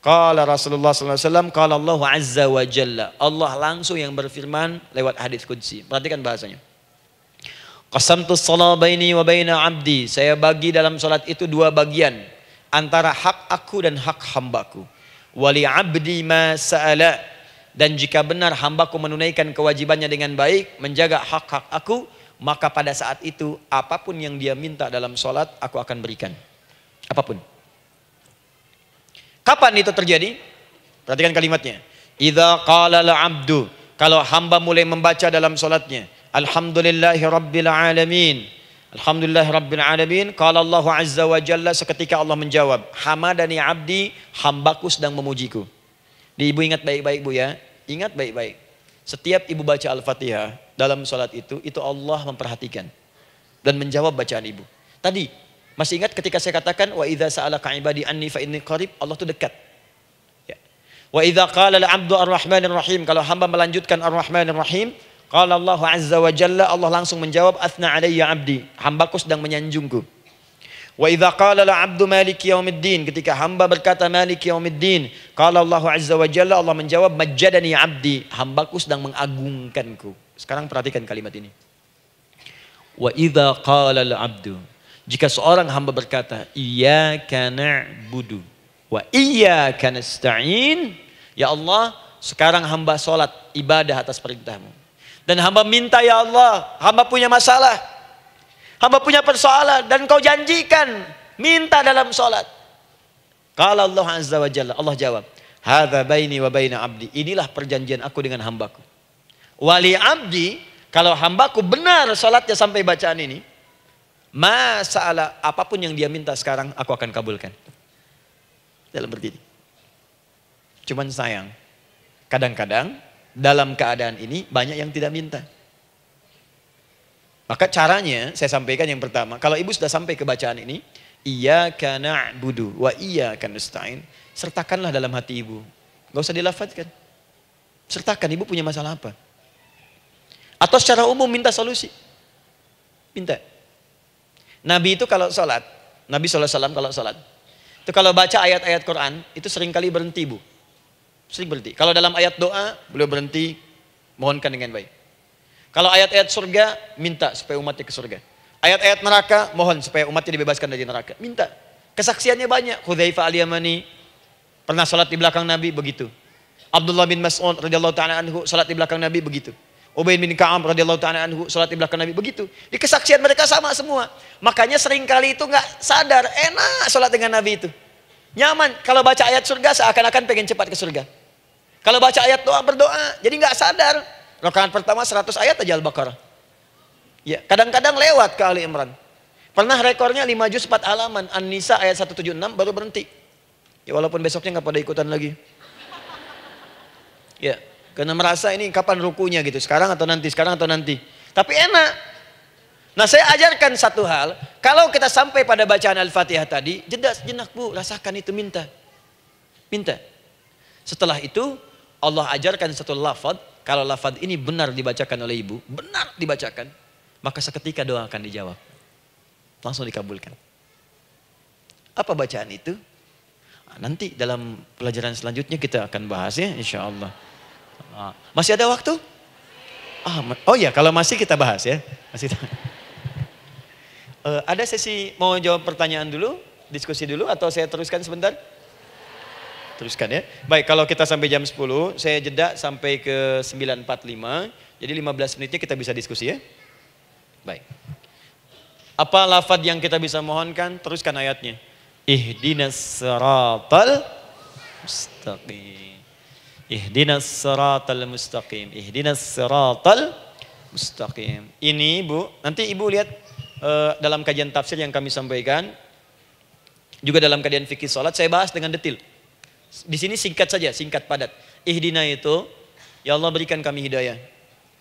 Qala Rasulullah sallallahu alaihi wasallam, qala Allah azza wa jalla. Allah langsung yang berfirman lewat hadis qudsi. Perhatikan bahasanya. Qasamtu shalah baini wa baina 'abdi. Saya bagi dalam salat itu dua bagian, antara hak aku dan hak hambaku. Wali 'abdi ma sa'ala. Dan jika benar hambaku menunaikan kewajibannya dengan baik, menjaga hak-hak aku, maka pada saat itu apapun yang dia minta dalam salat aku akan berikan. Apapun. Kapan itu terjadi? Perhatikan kalimatnya. Idza qala al-'abdu, kalau hamba mulai membaca dalam salatnya, alhamdulillahi rabbil alamin. Alhamdulillahi rabbil alamin. Qala Allah azza wa jalla, seketika Allah menjawab, hamadani 'abdi, hambaku sedang memujiku. Ibu ingat baik-baik Bu ya. Ingat baik-baik. Setiap ibu baca Al-Fatihah dalam salat itu Allah memperhatikan dan menjawab bacaan ibu. Tadi masih ingat ketika saya katakan wa idza sa'alaka 'ibadi anni fa inni qarib, Allah itu dekat. Ya. Wa idza qala al-'abdu ar-rahmanir rahim, kalau hamba melanjutkan ar-rahmanir rahim, qala Allah azza wa jalla, Allah langsung menjawab athna 'alayya 'abdi, hambaku sedang menyanjungku. Wa idza qala al-'abdu maliki yaumiddin, ketika hamba berkata maliki yaumiddin, qala Allah azza wa jalla, Allah menjawab majjadani 'abdi, hambaku sedang mengagungkanku. Sekarang perhatikan kalimat ini. Wa idza qala al-'abdu, jika seorang hamba berkata, iyyaka na'budu wa iyyaka nasta'in, ya Allah, sekarang hamba sholat ibadah atas perintahmu. Dan hamba minta ya Allah, hamba punya masalah, hamba punya persoalan, dan kau janjikan minta dalam sholat. Qala Allah azza wa jalla, Allah jawab, hadza baini wa baina abdi, inilah perjanjian aku dengan hambaku. Wali abdi, kalau hambaku benar sholatnya sampai bacaan ini, masalah apapun yang dia minta sekarang aku akan kabulkan. Dalam berdiri. Cuman sayang, kadang-kadang dalam keadaan ini banyak yang tidak minta. Maka caranya saya sampaikan yang pertama, kalau ibu sudah sampai ke bacaan ini, iyyaka na'budu wa iyyaka nasta'in, sertakanlah dalam hati ibu. Gak usah dilafadzkan. Sertakan ibu punya masalah apa. Atau secara umum minta solusi. Minta. Nabi itu kalau sholat, Nabi SAW kalau sholat, Itu kalau baca ayat-ayat Quran, itu seringkali berhenti, Bu. Sering berhenti. Kalau dalam ayat doa, beliau berhenti, mohonkan dengan baik. Kalau ayat-ayat surga, minta supaya umatnya ke surga. Ayat-ayat neraka, mohon supaya umatnya dibebaskan dari neraka. Minta. Kesaksiannya banyak. Hudzaifah al-Yamani pernah salat di belakang Nabi, begitu. Abdullah bin Mas'ud radhiyallahu ta'ala anhu salat di belakang Nabi, begitu. Ubay bin Ka'ab radhiyallahu ta'ala anhu salat di belakang Nabi, begitu. Di kesaksian mereka sama semua. Makanya seringkali itu nggak sadar, enak salat dengan Nabi itu. Nyaman. Kalau baca ayat surga seakan-akan pengen cepat ke surga. Kalau baca ayat doa berdoa, jadi nggak sadar. Rakaat pertama 100 ayat aja Al-Baqarah. Ya, kadang-kadang lewat ke Ali Imran. Pernah rekornya 5 juz 4 halaman, An-Nisa ayat 176 baru berhenti. Ya walaupun besoknya nggak pada ikutan lagi. Ya, karena merasa ini kapan rukunya gitu, sekarang atau nanti, sekarang atau nanti. Tapi enak. Nah, saya ajarkan satu hal, kalau kita sampai pada bacaan Al-Fatihah tadi, jeda sejenak, Bu, rasakan itu, minta. Minta. Setelah itu Allah ajarkan satu lafaz, kalau lafaz ini benar dibacakan oleh ibu, benar dibacakan, maka seketika doa akan dijawab. Langsung dikabulkan. Apa bacaan itu? Nanti dalam pelajaran selanjutnya kita akan bahas ya, insya Allah. Masih ada waktu? Oh ya, kalau masih kita bahas ya. Masih. Ada sesi mau jawab pertanyaan dulu, diskusi dulu, atau saya teruskan sebentar? Teruskan ya. Baik, kalau kita sampai jam 10, saya jeda sampai ke 9.45. Jadi 15 menitnya kita bisa diskusi ya. Baik. Apa lafaz yang kita bisa mohonkan? Teruskan ayatnya. Ihdinas siratal mustaqim. Ihdinas siratal mustaqim. Ihdinas siratal mustaqim. Ini Bu, nanti Ibu lihat dalam kajian tafsir yang kami sampaikan, juga dalam kajian fikih salat saya bahas dengan detail. Di sini singkat saja, singkat padat. Ihdina itu, ya Allah berikan kami hidayah,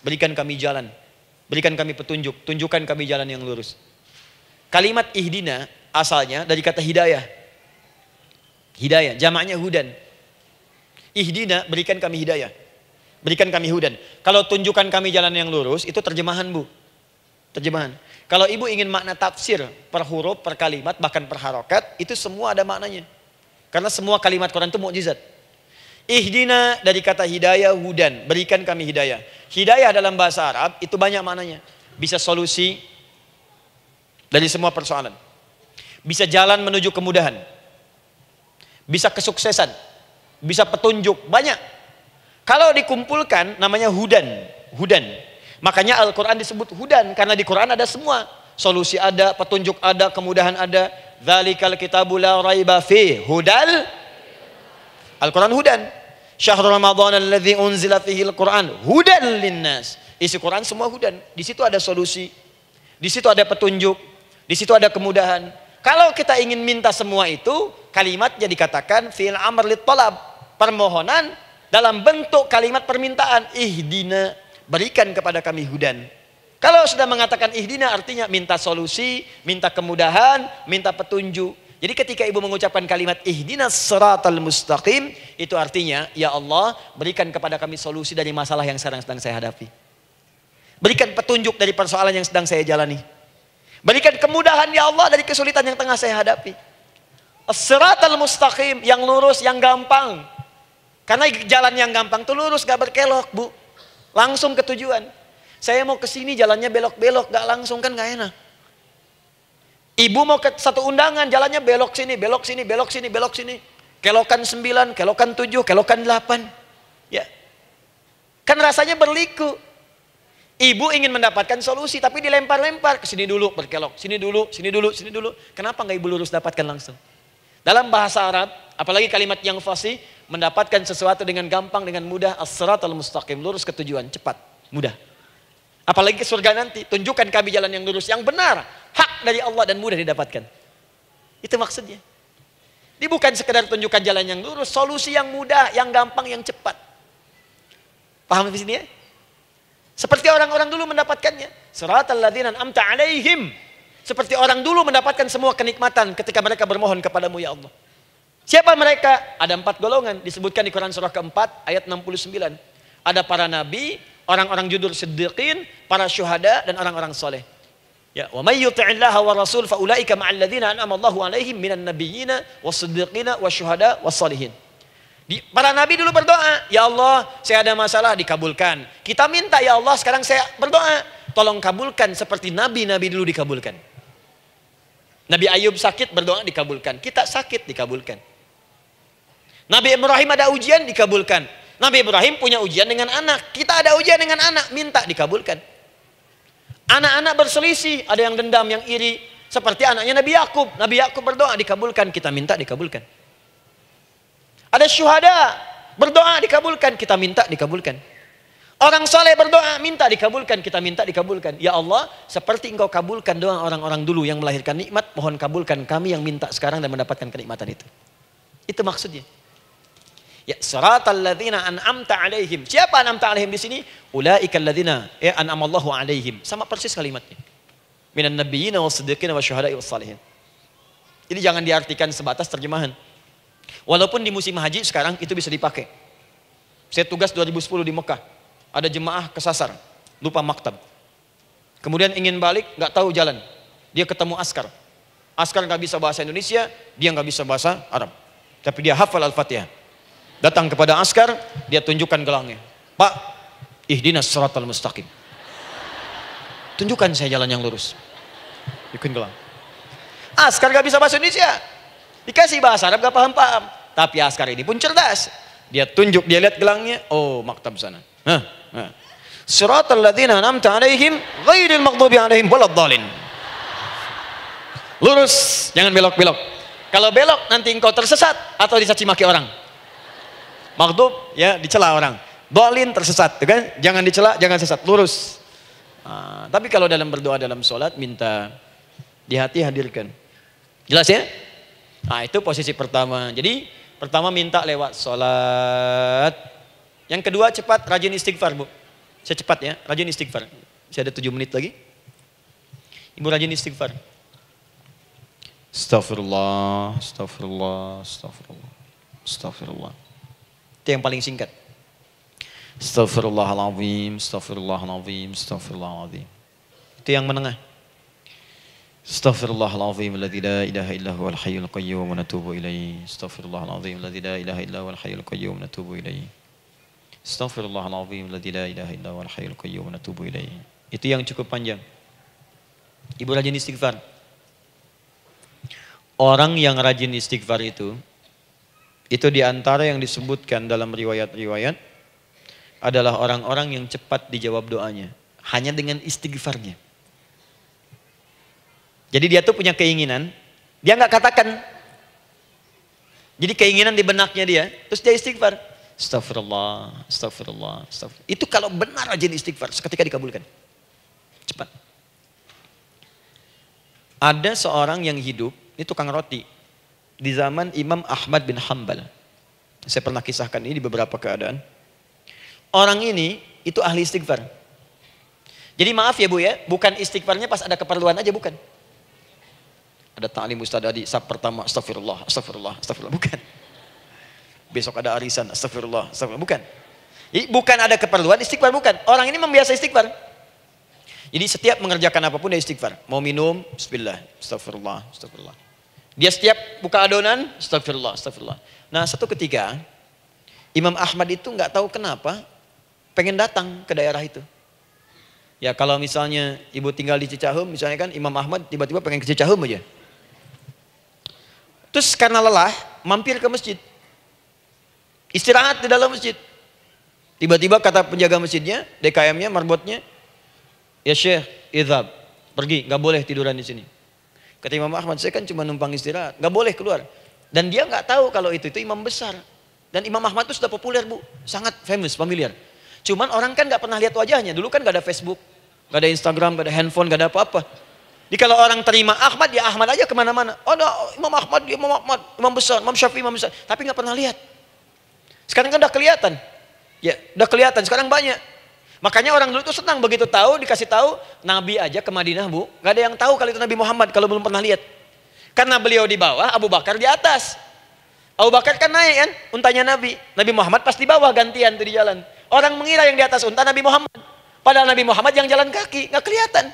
berikan kami jalan, berikan kami petunjuk, tunjukkan kami jalan yang lurus. Kalimat ihdina asalnya dari kata hidayah. Hidayah, jamaknya hudan. Ihdina, berikan kami hidayah, berikan kami hudan. Kalau tunjukkan kami jalan yang lurus, itu terjemahan Bu. Terjemahan. Kalau Ibu ingin makna tafsir per huruf, per kalimat, bahkan per harokat, itu semua ada maknanya. Karena semua kalimat Quran itu mukjizat. Ihdina dari kata hidayah, hudan, berikan kami hidayah. Hidayah dalam bahasa Arab itu banyak maknanya. Bisa solusi dari semua persoalan. Bisa jalan menuju kemudahan. Bisa kesuksesan. Bisa petunjuk, banyak. Kalau dikumpulkan namanya hudan. Hudan. Makanya Al-Quran disebut hudan. Karena di Quran ada semua. Solusi ada, petunjuk ada, kemudahan ada. Dzalikal kitabu la raiba fi hudal. Al-Quran hudan. Syahrul Ramadan alladzi unzila fihi al-Quran hudan linnas. Isi Quran semua hudan. Di situ ada solusi. Di situ ada petunjuk. Di situ ada kemudahan. Kalau kita ingin minta semua itu, kalimatnya dikatakan fi'il amr lit talab, permohonan dalam bentuk kalimat permintaan. Ihdina, berikan kepada kami hudan. Kalau sudah mengatakan ihdina artinya minta solusi, minta kemudahan, minta petunjuk. Jadi ketika Ibu mengucapkan kalimat ihdinas siratal mustaqim, itu artinya ya Allah berikan kepada kami solusi dari masalah yang sedang saya hadapi. Berikan petunjuk dari persoalan yang sedang saya jalani. Berikan kemudahan ya Allah dari kesulitan yang tengah saya hadapi. As-siratal mustaqim, yang lurus, yang gampang. Karena jalan yang gampang itu lurus, gak berkelok Bu. Langsung ke tujuan. Saya mau ke sini jalannya belok-belok, gak langsung kan gak enak. Ibu mau ke satu undangan jalannya belok sini, belok sini, belok sini, belok sini. Kelokan 9, kelokan 7, kelokan 8. Ya. Kan rasanya berliku. Ibu ingin mendapatkan solusi tapi dilempar-lempar ke sini dulu berkelok, sini dulu, sini dulu, sini dulu. Kenapa nggak Ibu lurus dapatkan langsung? Dalam bahasa Arab, apalagi kalimat yang fasih, mendapatkan sesuatu dengan gampang, dengan mudah, as-siratal mustaqim, lurus ke tujuan, cepat, mudah. Apalagi ke surga nanti, tunjukkan kami jalan yang lurus, yang benar, hak dari Allah dan mudah didapatkan. Itu maksudnya. Ini bukan sekedar tunjukkan jalan yang lurus, solusi yang mudah, yang gampang, yang cepat. Paham di sini ya? Seperti orang-orang dulu mendapatkannya. Siratal ladzina an'amta 'alaihim. Seperti orang dulu mendapatkan semua kenikmatan ketika mereka bermohon kepadamu ya Allah. Siapa mereka? Ada 4 golongan disebutkan di Quran surah keempat ayat 69. Ada para nabi, orang-orang jujur siddiqin, para syuhada dan orang-orang soleh. Ya, wa may yuti'illaha wa rasul fa ulaika ma'al ladzina an'ama Allahu 'alaihim minan nabiyyina was-siddiqina wasyuhada was-shalihin. Para nabi dulu berdoa, ya Allah, saya ada masalah, dikabulkan. Kita minta, ya Allah, sekarang saya berdoa, tolong kabulkan seperti nabi-nabi dulu dikabulkan. Nabi Ayub sakit, berdoa dikabulkan. Kita sakit, dikabulkan. Nabi Ibrahim ada ujian, dikabulkan. Nabi Ibrahim punya ujian dengan anak. Kita ada ujian dengan anak, minta dikabulkan. Anak-anak berselisih, ada yang dendam, yang iri. Seperti anaknya Nabi Yakub. Nabi Yakub berdoa, dikabulkan. Kita minta, dikabulkan. Ada syuhada, berdoa, dikabulkan. Kita minta, dikabulkan. Orang soleh berdoa, minta, dikabulkan. Kita minta, dikabulkan. Ya Allah, seperti engkau kabulkan doa orang-orang dulu yang melahirkan nikmat, mohon kabulkan kami yang minta sekarang dan mendapatkan kenikmatan itu. Itu maksudnya. Ya, siratal ladzina an'amta 'alaihim. Siapa an'amta 'alaihim di sini? Ulaikal ladzina an'amallahu 'alaihim. Sama persis kalimatnya. Minan nabiyyina was-siddiqina wasyuhada'i was-shalihin. Ini jangan diartikan sebatas terjemahan. Walaupun di musim haji sekarang itu bisa dipakai. Saya tugas 2010 di Mekah. Ada jemaah kesasar, lupa maktab. Kemudian ingin balik, nggak tahu jalan. Dia ketemu askar. Askar nggak bisa bahasa Indonesia, dia nggak bisa bahasa Arab. Tapi dia hafal Al-Fatihah. Datang kepada askar, dia tunjukkan gelangnya. Pak, ihdinas siratal mustaqim. Tunjukkan saya jalan yang lurus. Tunjukkan gelang. Askar gak bisa bahasa Indonesia. Dikasih bahasa Arab gak paham-paham. Tapi askar ini pun cerdas. Dia tunjuk, dia lihat gelangnya. Oh, maktab sana. Siratal ladzina an'amta 'alaihim ghairil maghdubi 'alaihim waladdallin. Lurus, jangan belok-belok. Kalau belok nanti engkau tersesat atau dicaci maki orang. Maghdub ya dicela orang. Dhalin tersesat, kan? Jangan dicela, jangan sesat, lurus. Tapi kalau dalam berdoa dalam sholat minta di hati hadirkan. Jelas ya? Nah, itu posisi pertama. Jadi pertama minta lewat sholat. Yang kedua cepat rajin istighfar, Bu. Saya cepat ya, rajin istighfar. Saya ada 7 menit lagi. Ibu rajin istighfar. Astaghfirullah, astaghfirullah, astaghfirullah, astaghfirullah. Itu yang paling singkat. Astaghfirullahaladzim, astaghfirullahaladzim, astaghfirullahaladzim. Itu yang menengah. Astaghfirullahaladzim, alladzi la ilaha illa huwal hayyul qayyum wa natubu ilaihi. Astaghfirullahaladzim, alladzi la ilaha illa huwal hayyul qayyum wa natubu ilaihi. Astaghfirullahaladzim, alladzi la ilaha illa huwal hayyul qayyum wa natubu ilaihi. Itu yang cukup panjang. Ibu rajin istighfar. Orang yang rajin istighfar itu diantara yang disebutkan dalam riwayat-riwayat adalah orang-orang yang cepat dijawab doanya. Hanya dengan istighfarnya. Jadi dia tuh punya keinginan, dia nggak katakan. Jadi keinginan di benaknya dia, terus dia istighfar. Astagfirullah, astagfirullah, astagfirullah. Itu kalau benar rajin istighfar, seketika dikabulkan. Cepat. Ada seorang yang hidup, ini tukang roti. Di zaman Imam Ahmad bin Hanbal. Saya pernah kisahkan ini di beberapa keadaan. Orang ini itu ahli istighfar. Jadi maaf ya Bu ya, bukan istighfarnya pas ada keperluan aja, bukan. Ada ta'lim Ustaz Adi, sab pertama astagfirullah, astagfirullah, astagfirullah, bukan. Besok ada arisan, astagfirullah, astagfirullah, bukan. Jadi bukan ada keperluan istighfar, bukan. Orang ini membiasa istighfar. Jadi setiap mengerjakan apapun dia istighfar. Mau minum, bismillah, astagfirullah, astagfirullah. Dia setiap buka adonan, astagfirullah, astagfirullah. Nah, satu ketika Imam Ahmad itu nggak tahu kenapa pengen datang ke daerah itu. Ya kalau misalnya ibu tinggal di Cicahem, misalnya kan Imam Ahmad tiba-tiba pengen ke Cicahem aja. Terus karena lelah, mampir ke masjid. Istirahat di dalam masjid. Tiba-tiba kata penjaga masjidnya, DKM-nya, marbotnya, ya Syekh, idhab, pergi, nggak boleh tiduran di sini. Kata Imam Ahmad, saya kan cuma numpang istirahat, nggak boleh keluar. Dan dia nggak tahu kalau itu imam besar. Dan Imam Ahmad itu sudah populer Bu, sangat famous, familiar. Cuman orang kan nggak pernah lihat wajahnya. Dulu kan nggak ada Facebook, nggak ada Instagram, nggak ada handphone, nggak ada apa-apa. Jadi kalau orang terima Ahmad, ya Ahmad aja kemana-mana. Oh no, Imam Ahmad, dia Imam Ahmad, Imam besar, Imam Syafi'i, Imam besar. Tapi nggak pernah lihat. Sekarang kan udah kelihatan. Ya, udah kelihatan. Sekarang banyak. Makanya orang dulu tuh senang begitu tahu, dikasih tahu, Nabi aja ke Madinah Bu, nggak ada yang tahu kalau itu Nabi Muhammad kalau belum pernah lihat. Karena beliau di bawah, Abu Bakar di atas. Abu Bakar kan naik kan, untanya Nabi. Nabi Muhammad pas di bawah gantian tuh di jalan. Orang mengira yang di atas unta Nabi Muhammad. Padahal Nabi Muhammad yang jalan kaki, nggak kelihatan.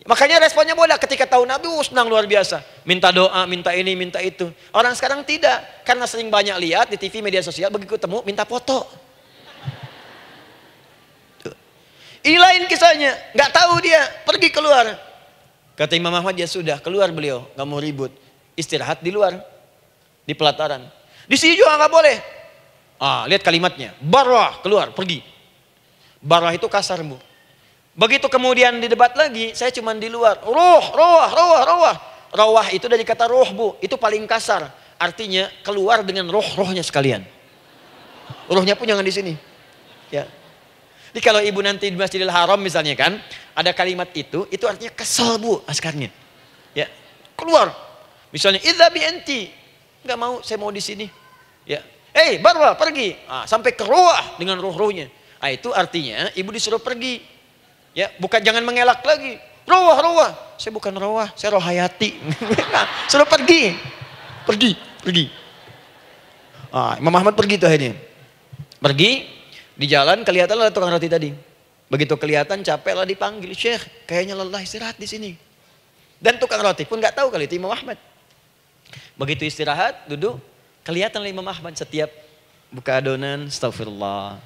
Makanya responnya bola ketika tahu Nabi, senang luar biasa. Minta doa, minta ini, minta itu. Orang sekarang tidak. Karena sering banyak lihat di TV media sosial, begitu ketemu, minta foto. Ini lain kisahnya. Nggak tahu dia, pergi keluar. Kata Imam Ahmad, ya sudah, keluar beliau. Nggak mau ribut. Istirahat di luar. Di pelataran. Di sini juga nggak boleh. Lihat kalimatnya. Barwah, keluar, pergi. Barwah itu kasar, Bu. Begitu kemudian di debat lagi, saya cuma di luar. Rawah itu dari kata roh, Bu. Itu paling kasar. Artinya keluar dengan roh-rohnya sekalian. Rohnya pun jangan di sini. Ya. Jadi kalau ibu nanti di Masjidil Haram misalnya kan, ada kalimat itu artinya kesel, Bu, askarnya. Ya. Keluar. Misalnya idza bi anti. Enggak mau, saya mau di sini. Ya. Barwa, pergi. Sampai ke rawah dengan roh-rohnya. Itu artinya ibu disuruh pergi. Ya, bukan jangan mengelak lagi. Rawah. Saya bukan rawah, saya rohayati. Suruh pergi. Imam Ahmad pergi tuh akhirnya. Pergi, di jalan kelihatan ada tukang roti tadi. Begitu kelihatan capek lah dipanggil, Syekh, kayaknya lelah istirahat di sini. Dan tukang roti pun nggak tahu kali itu Imam Ahmad. Begitu istirahat, duduk, kelihatan Imam Ahmad setiap buka adonan, astagfirullah.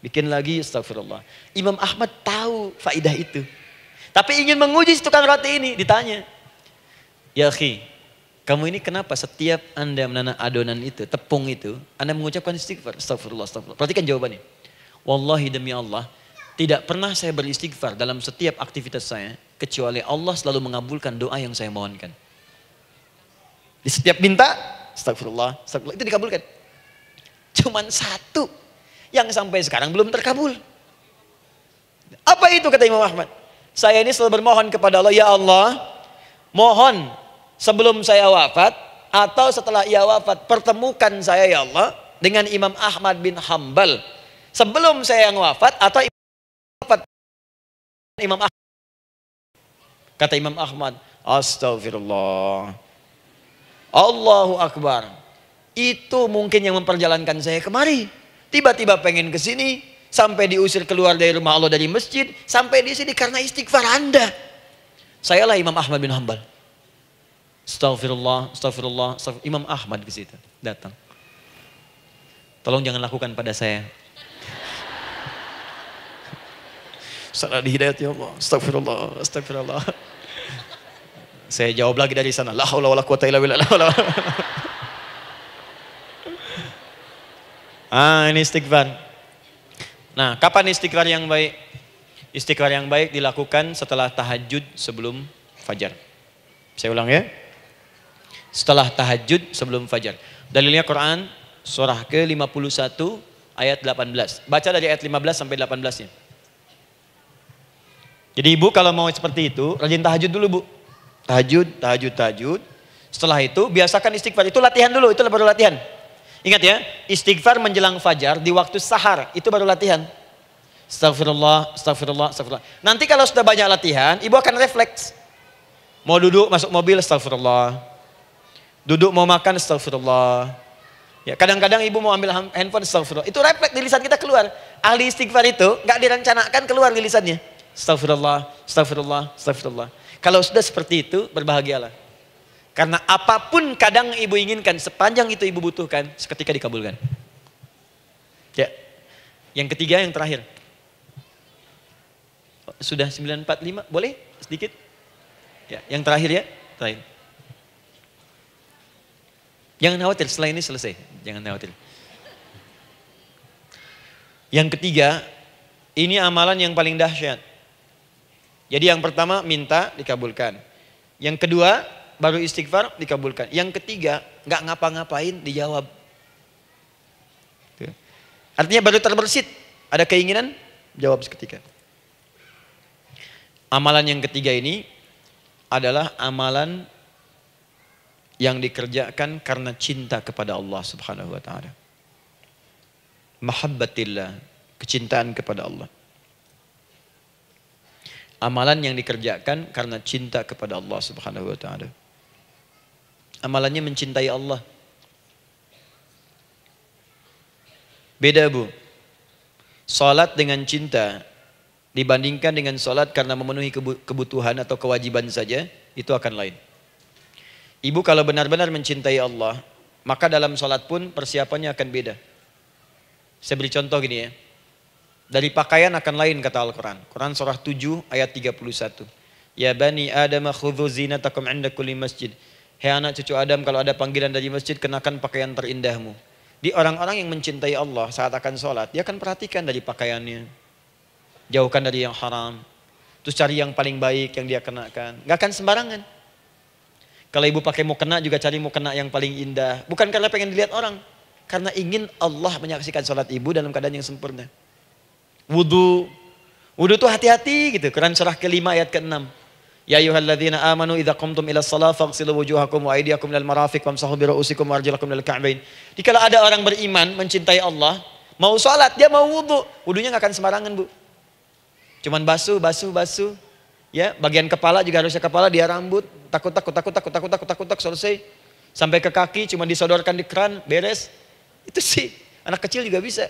Bikin lagi, astagfirullah. Imam Ahmad tahu faidah itu. Tapi ingin menguji si tukang roti ini, ditanya. Ya akhi, kamu ini kenapa setiap Anda menanam adonan itu, tepung itu, Anda mengucapkan istighfar? Astagfirullah. Perhatikan jawabannya. Wallahi demi Allah, tidak pernah saya beristighfar dalam setiap aktivitas saya, kecuali Allah selalu mengabulkan doa yang saya mohonkan. Di setiap minta, astagfirullah, itu dikabulkan. Cuman satu yang sampai sekarang belum terkabul. Apa itu kata Imam Ahmad? Saya ini selalu bermohon kepada Allah, ya Allah, mohon sebelum saya wafat atau setelah ia wafat, pertemukan saya ya Allah dengan Imam Ahmad bin Hanbal. Sebelum saya yang wafat atau wafat Imam Ahmad. Kata Imam Ahmad, astagfirullah. Allahu Akbar. Itu mungkin yang memperjalankan saya kemari. Tiba-tiba pengen ke sini, sampai diusir keluar dari rumah Allah dari masjid, sampai di sini karena istighfar Anda. Sayalah Imam Ahmad bin Hanbal. Astagfirullah. Imam Ahmad ke situ datang. Tolong jangan lakukan pada saya. Salah di hidayat ya Allah. Astagfirullah. Saya jawab lagi dari sana. La haula wala quwata illa billah. Ini istighfar. Nah, kapan istighfar yang baik? Istighfar yang baik dilakukan setelah tahajud sebelum fajar. Saya ulang ya. Setelah tahajud sebelum fajar. Dalilnya Quran surah ke-51 ayat 18. Baca dari ayat 15 sampai 18-nya. Jadi ibu kalau mau seperti itu, rajin tahajud dulu, Bu. Tahajud. Setelah itu biasakan istighfar. Itu latihan dulu, itu baru latihan. Ingat ya, istighfar menjelang fajar di waktu sahar, itu baru latihan. Astagfirullah. Nanti kalau sudah banyak latihan, ibu akan refleks. Mau duduk masuk mobil, astagfirullah. Duduk mau makan, astagfirullah. Ya, kadang-kadang ibu mau ambil handphone, astagfirullah. Itu refleks di lisan kita keluar. Ahli istighfar itu nggak direncanakan keluar di lisannya. Astagfirullah. Kalau sudah seperti itu, berbahagialah. Karena apapun kadang ibu inginkan, sepanjang itu ibu butuhkan, seketika dikabulkan. Ya. Yang ketiga, yang terakhir. Sudah 9:45, boleh sedikit? Ya, yang terakhir ya, terakhir. Jangan khawatir, setelah ini selesai. Jangan khawatir. Yang ketiga, ini amalan yang paling dahsyat. Jadi yang pertama minta dikabulkan. Yang kedua baru istighfar dikabulkan. Yang ketiga nggak ngapa-ngapain dijawab. Artinya baru terbersit, ada keinginan jawab seketika. Amalan yang ketiga ini adalah amalan yang dikerjakan karena cinta kepada Allah Subhanahu wa taala. Mahabbatillah, kecintaan kepada Allah. Amalan yang dikerjakan karena cinta kepada Allah Subhanahu wa taala. Amalannya mencintai Allah. Beda, Bu. Salat dengan cinta dibandingkan dengan sholat karena memenuhi kebutuhan atau kewajiban saja, itu akan lain. Ibu kalau benar-benar mencintai Allah, maka dalam sholat pun persiapannya akan beda. Saya beri contoh gini ya. Dari pakaian akan lain kata Al-Quran. Quran surah 7 ayat 31. Ya bani Adam khudhu zinatakum 'inda kulli masjid. Hei anak cucu Adam, kalau ada panggilan dari masjid, kenakan pakaian terindahmu. Di orang-orang yang mencintai Allah saat akan sholat, dia akan perhatikan dari pakaiannya. Jauhkan dari yang haram. Terus cari yang paling baik yang dia kenakan. Gak akan sembarangan. Kalau ibu pakai mukena juga cari mukena yang paling indah. Bukan karena pengen dilihat orang. Karena ingin Allah menyaksikan sholat ibu dalam keadaan yang sempurna. Wudu. Wudu itu hati-hati gitu. Quran surah ke-5 ayat ke-6. Ya ayyuhalladzina amanu idza qumtum ila shalah faghsilu wujuhakum wa aydiyakum ilal marafiq wamsahu bi ru'usikum wa arjulakum ilal ka'bain. Jadi kalau ada orang beriman mencintai Allah, mau salat, dia mau wudu, wudunya enggak akan sembarangan, Bu. Cuman basuh. Ya, bagian kepala juga harusnya kepala, dia rambut, takut selesai. Sampai ke kaki cuma disodorkan di keran, beres. Itu sih anak kecil juga bisa.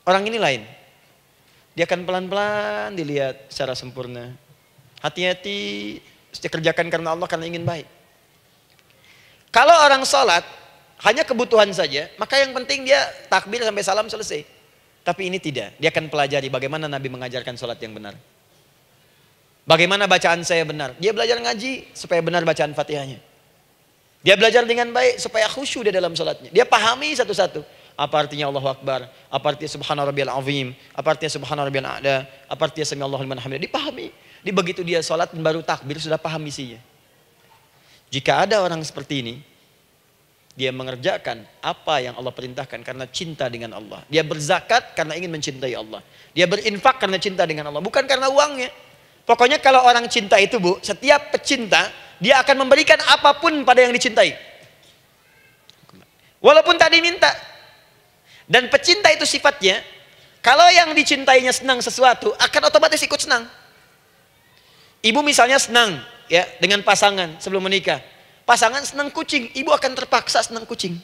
Orang ini lain. Dia akan pelan-pelan dilihat secara sempurna. Hati-hati, kerjakan karena Allah, karena ingin baik. Kalau orang sholat hanya kebutuhan saja, maka yang penting dia takbir sampai salam selesai. Tapi ini tidak, dia akan pelajari bagaimana Nabi mengajarkan sholat yang benar. Bagaimana bacaan saya benar. Dia belajar ngaji supaya benar bacaan Fatihahnya. Dia belajar dengan baik supaya khusyuk di dalam sholatnya. Dia pahami satu-satu. Apa artinya Allahu Akbar, apa artinya Subhana Rabbiyal Azim, apa artinya Subhana Rabbiyal A'la, apa artinya Sami Allahu liman hamidah. Dipahami. Di begitu dia sholat dan baru takbir sudah paham isinya. Jika ada orang seperti ini, dia mengerjakan apa yang Allah perintahkan karena cinta dengan Allah. Dia berzakat karena ingin mencintai Allah. Dia berinfak karena cinta dengan Allah, bukan karena uangnya. Pokoknya kalau orang cinta itu, Bu, setiap pecinta dia akan memberikan apapun pada yang dicintai. Walaupun tak diminta. Dan pecinta itu sifatnya, kalau yang dicintainya senang sesuatu, akan otomatis ikut senang. Ibu misalnya senang ya dengan pasangan sebelum menikah. Pasangan senang kucing, ibu akan terpaksa senang kucing.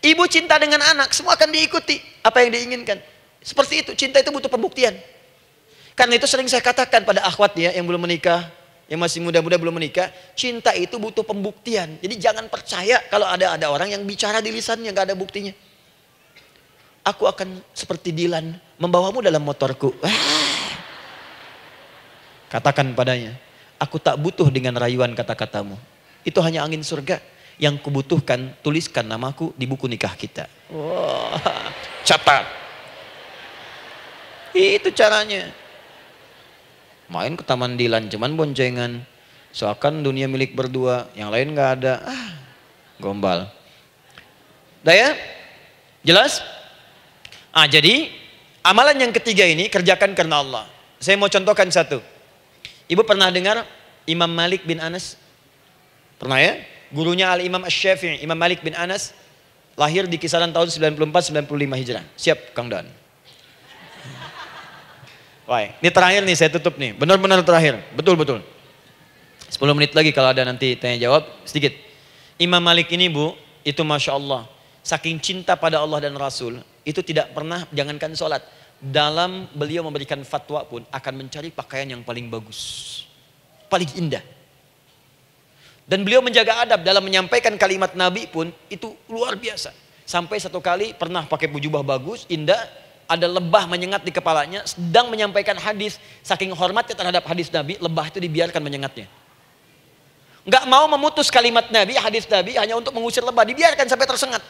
Ibu cinta dengan anak, semua akan diikuti apa yang diinginkan. Seperti itu, cinta itu butuh pembuktian. Karena itu sering saya katakan pada akhwat ya yang belum menikah, yang masih muda-muda belum menikah, cinta itu butuh pembuktian. Jadi jangan percaya kalau ada orang yang bicara di lisannya nggak ada buktinya. Aku akan seperti Dilan membawamu dalam motorku. Katakan padanya, aku tak butuh dengan rayuan kata-katamu. Itu hanya angin surga. Yang kubutuhkan, tuliskan namaku di buku nikah kita. Wah, catat. Itu caranya. Main ke Taman Dilan, cuman boncengan. Seakan dunia milik berdua, yang lain gak ada. Gombal. Udah ya? Jelas? Jadi amalan yang ketiga ini kerjakan karena Allah. Saya mau contohkan satu. Ibu pernah dengar Imam Malik bin Anas? Pernah ya? Gurunya Al-Imam Asy-Syafi'i, Imam Malik bin Anas, lahir di kisaran tahun 94-95 Hijrah. Siap Kang Dan? Wah, ini terakhir nih, saya tutup nih. Benar-benar terakhir, betul-betul. 10 menit lagi kalau ada nanti tanya jawab sedikit. Imam Malik ini, Bu, itu Masya Allah, saking cinta pada Allah dan Rasul, itu tidak pernah, jangankan sholat, dalam beliau memberikan fatwa pun akan mencari pakaian yang paling bagus, paling indah. Dan beliau menjaga adab dalam menyampaikan kalimat Nabi pun itu luar biasa. Sampai satu kali pernah pakai jubah bagus, indah, ada lebah menyengat di kepalanya, sedang menyampaikan hadis, saking hormatnya terhadap hadis Nabi, lebah itu dibiarkan menyengatnya. Nggak mau memutus kalimat Nabi, hadis Nabi hanya untuk mengusir lebah, dibiarkan sampai tersengat.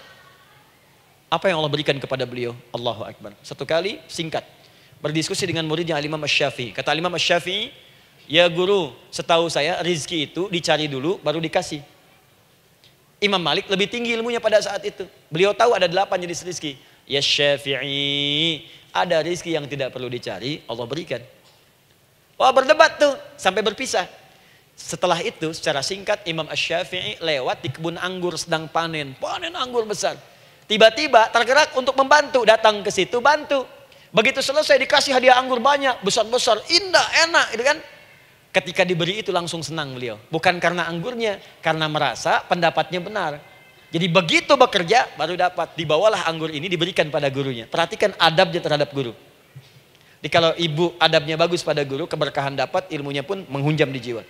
Apa yang Allah berikan kepada beliau? Allahu Akbar. Satu kali singkat berdiskusi dengan muridnya Al-Imam Asy-Syafi'i. Kata Al-Imam Asy-Syafi'i, ya guru, setahu saya rizki itu dicari dulu baru dikasih. Imam Malik lebih tinggi ilmunya pada saat itu. Beliau tahu ada 8 jenis rizki. Ya Syafi'i, ada rizki yang tidak perlu dicari, Allah berikan. Wah, berdebat tuh sampai berpisah. Setelah itu secara singkat Imam Asy-Syafi'i lewat di kebun anggur sedang panen anggur besar. Tiba-tiba tergerak untuk membantu, datang ke situ bantu. Begitu selesai dikasih hadiah anggur banyak, besar-besar, indah, enak, gitu kan? Ketika diberi itu langsung senang beliau. Bukan karena anggurnya, karena merasa pendapatnya benar. Jadi begitu bekerja baru dapat. Dibawalah anggur ini diberikan pada gurunya. Perhatikan adabnya terhadap guru. Kalau ibu adabnya bagus pada guru, keberkahan dapat, ilmunya pun menghunjam di jiwa.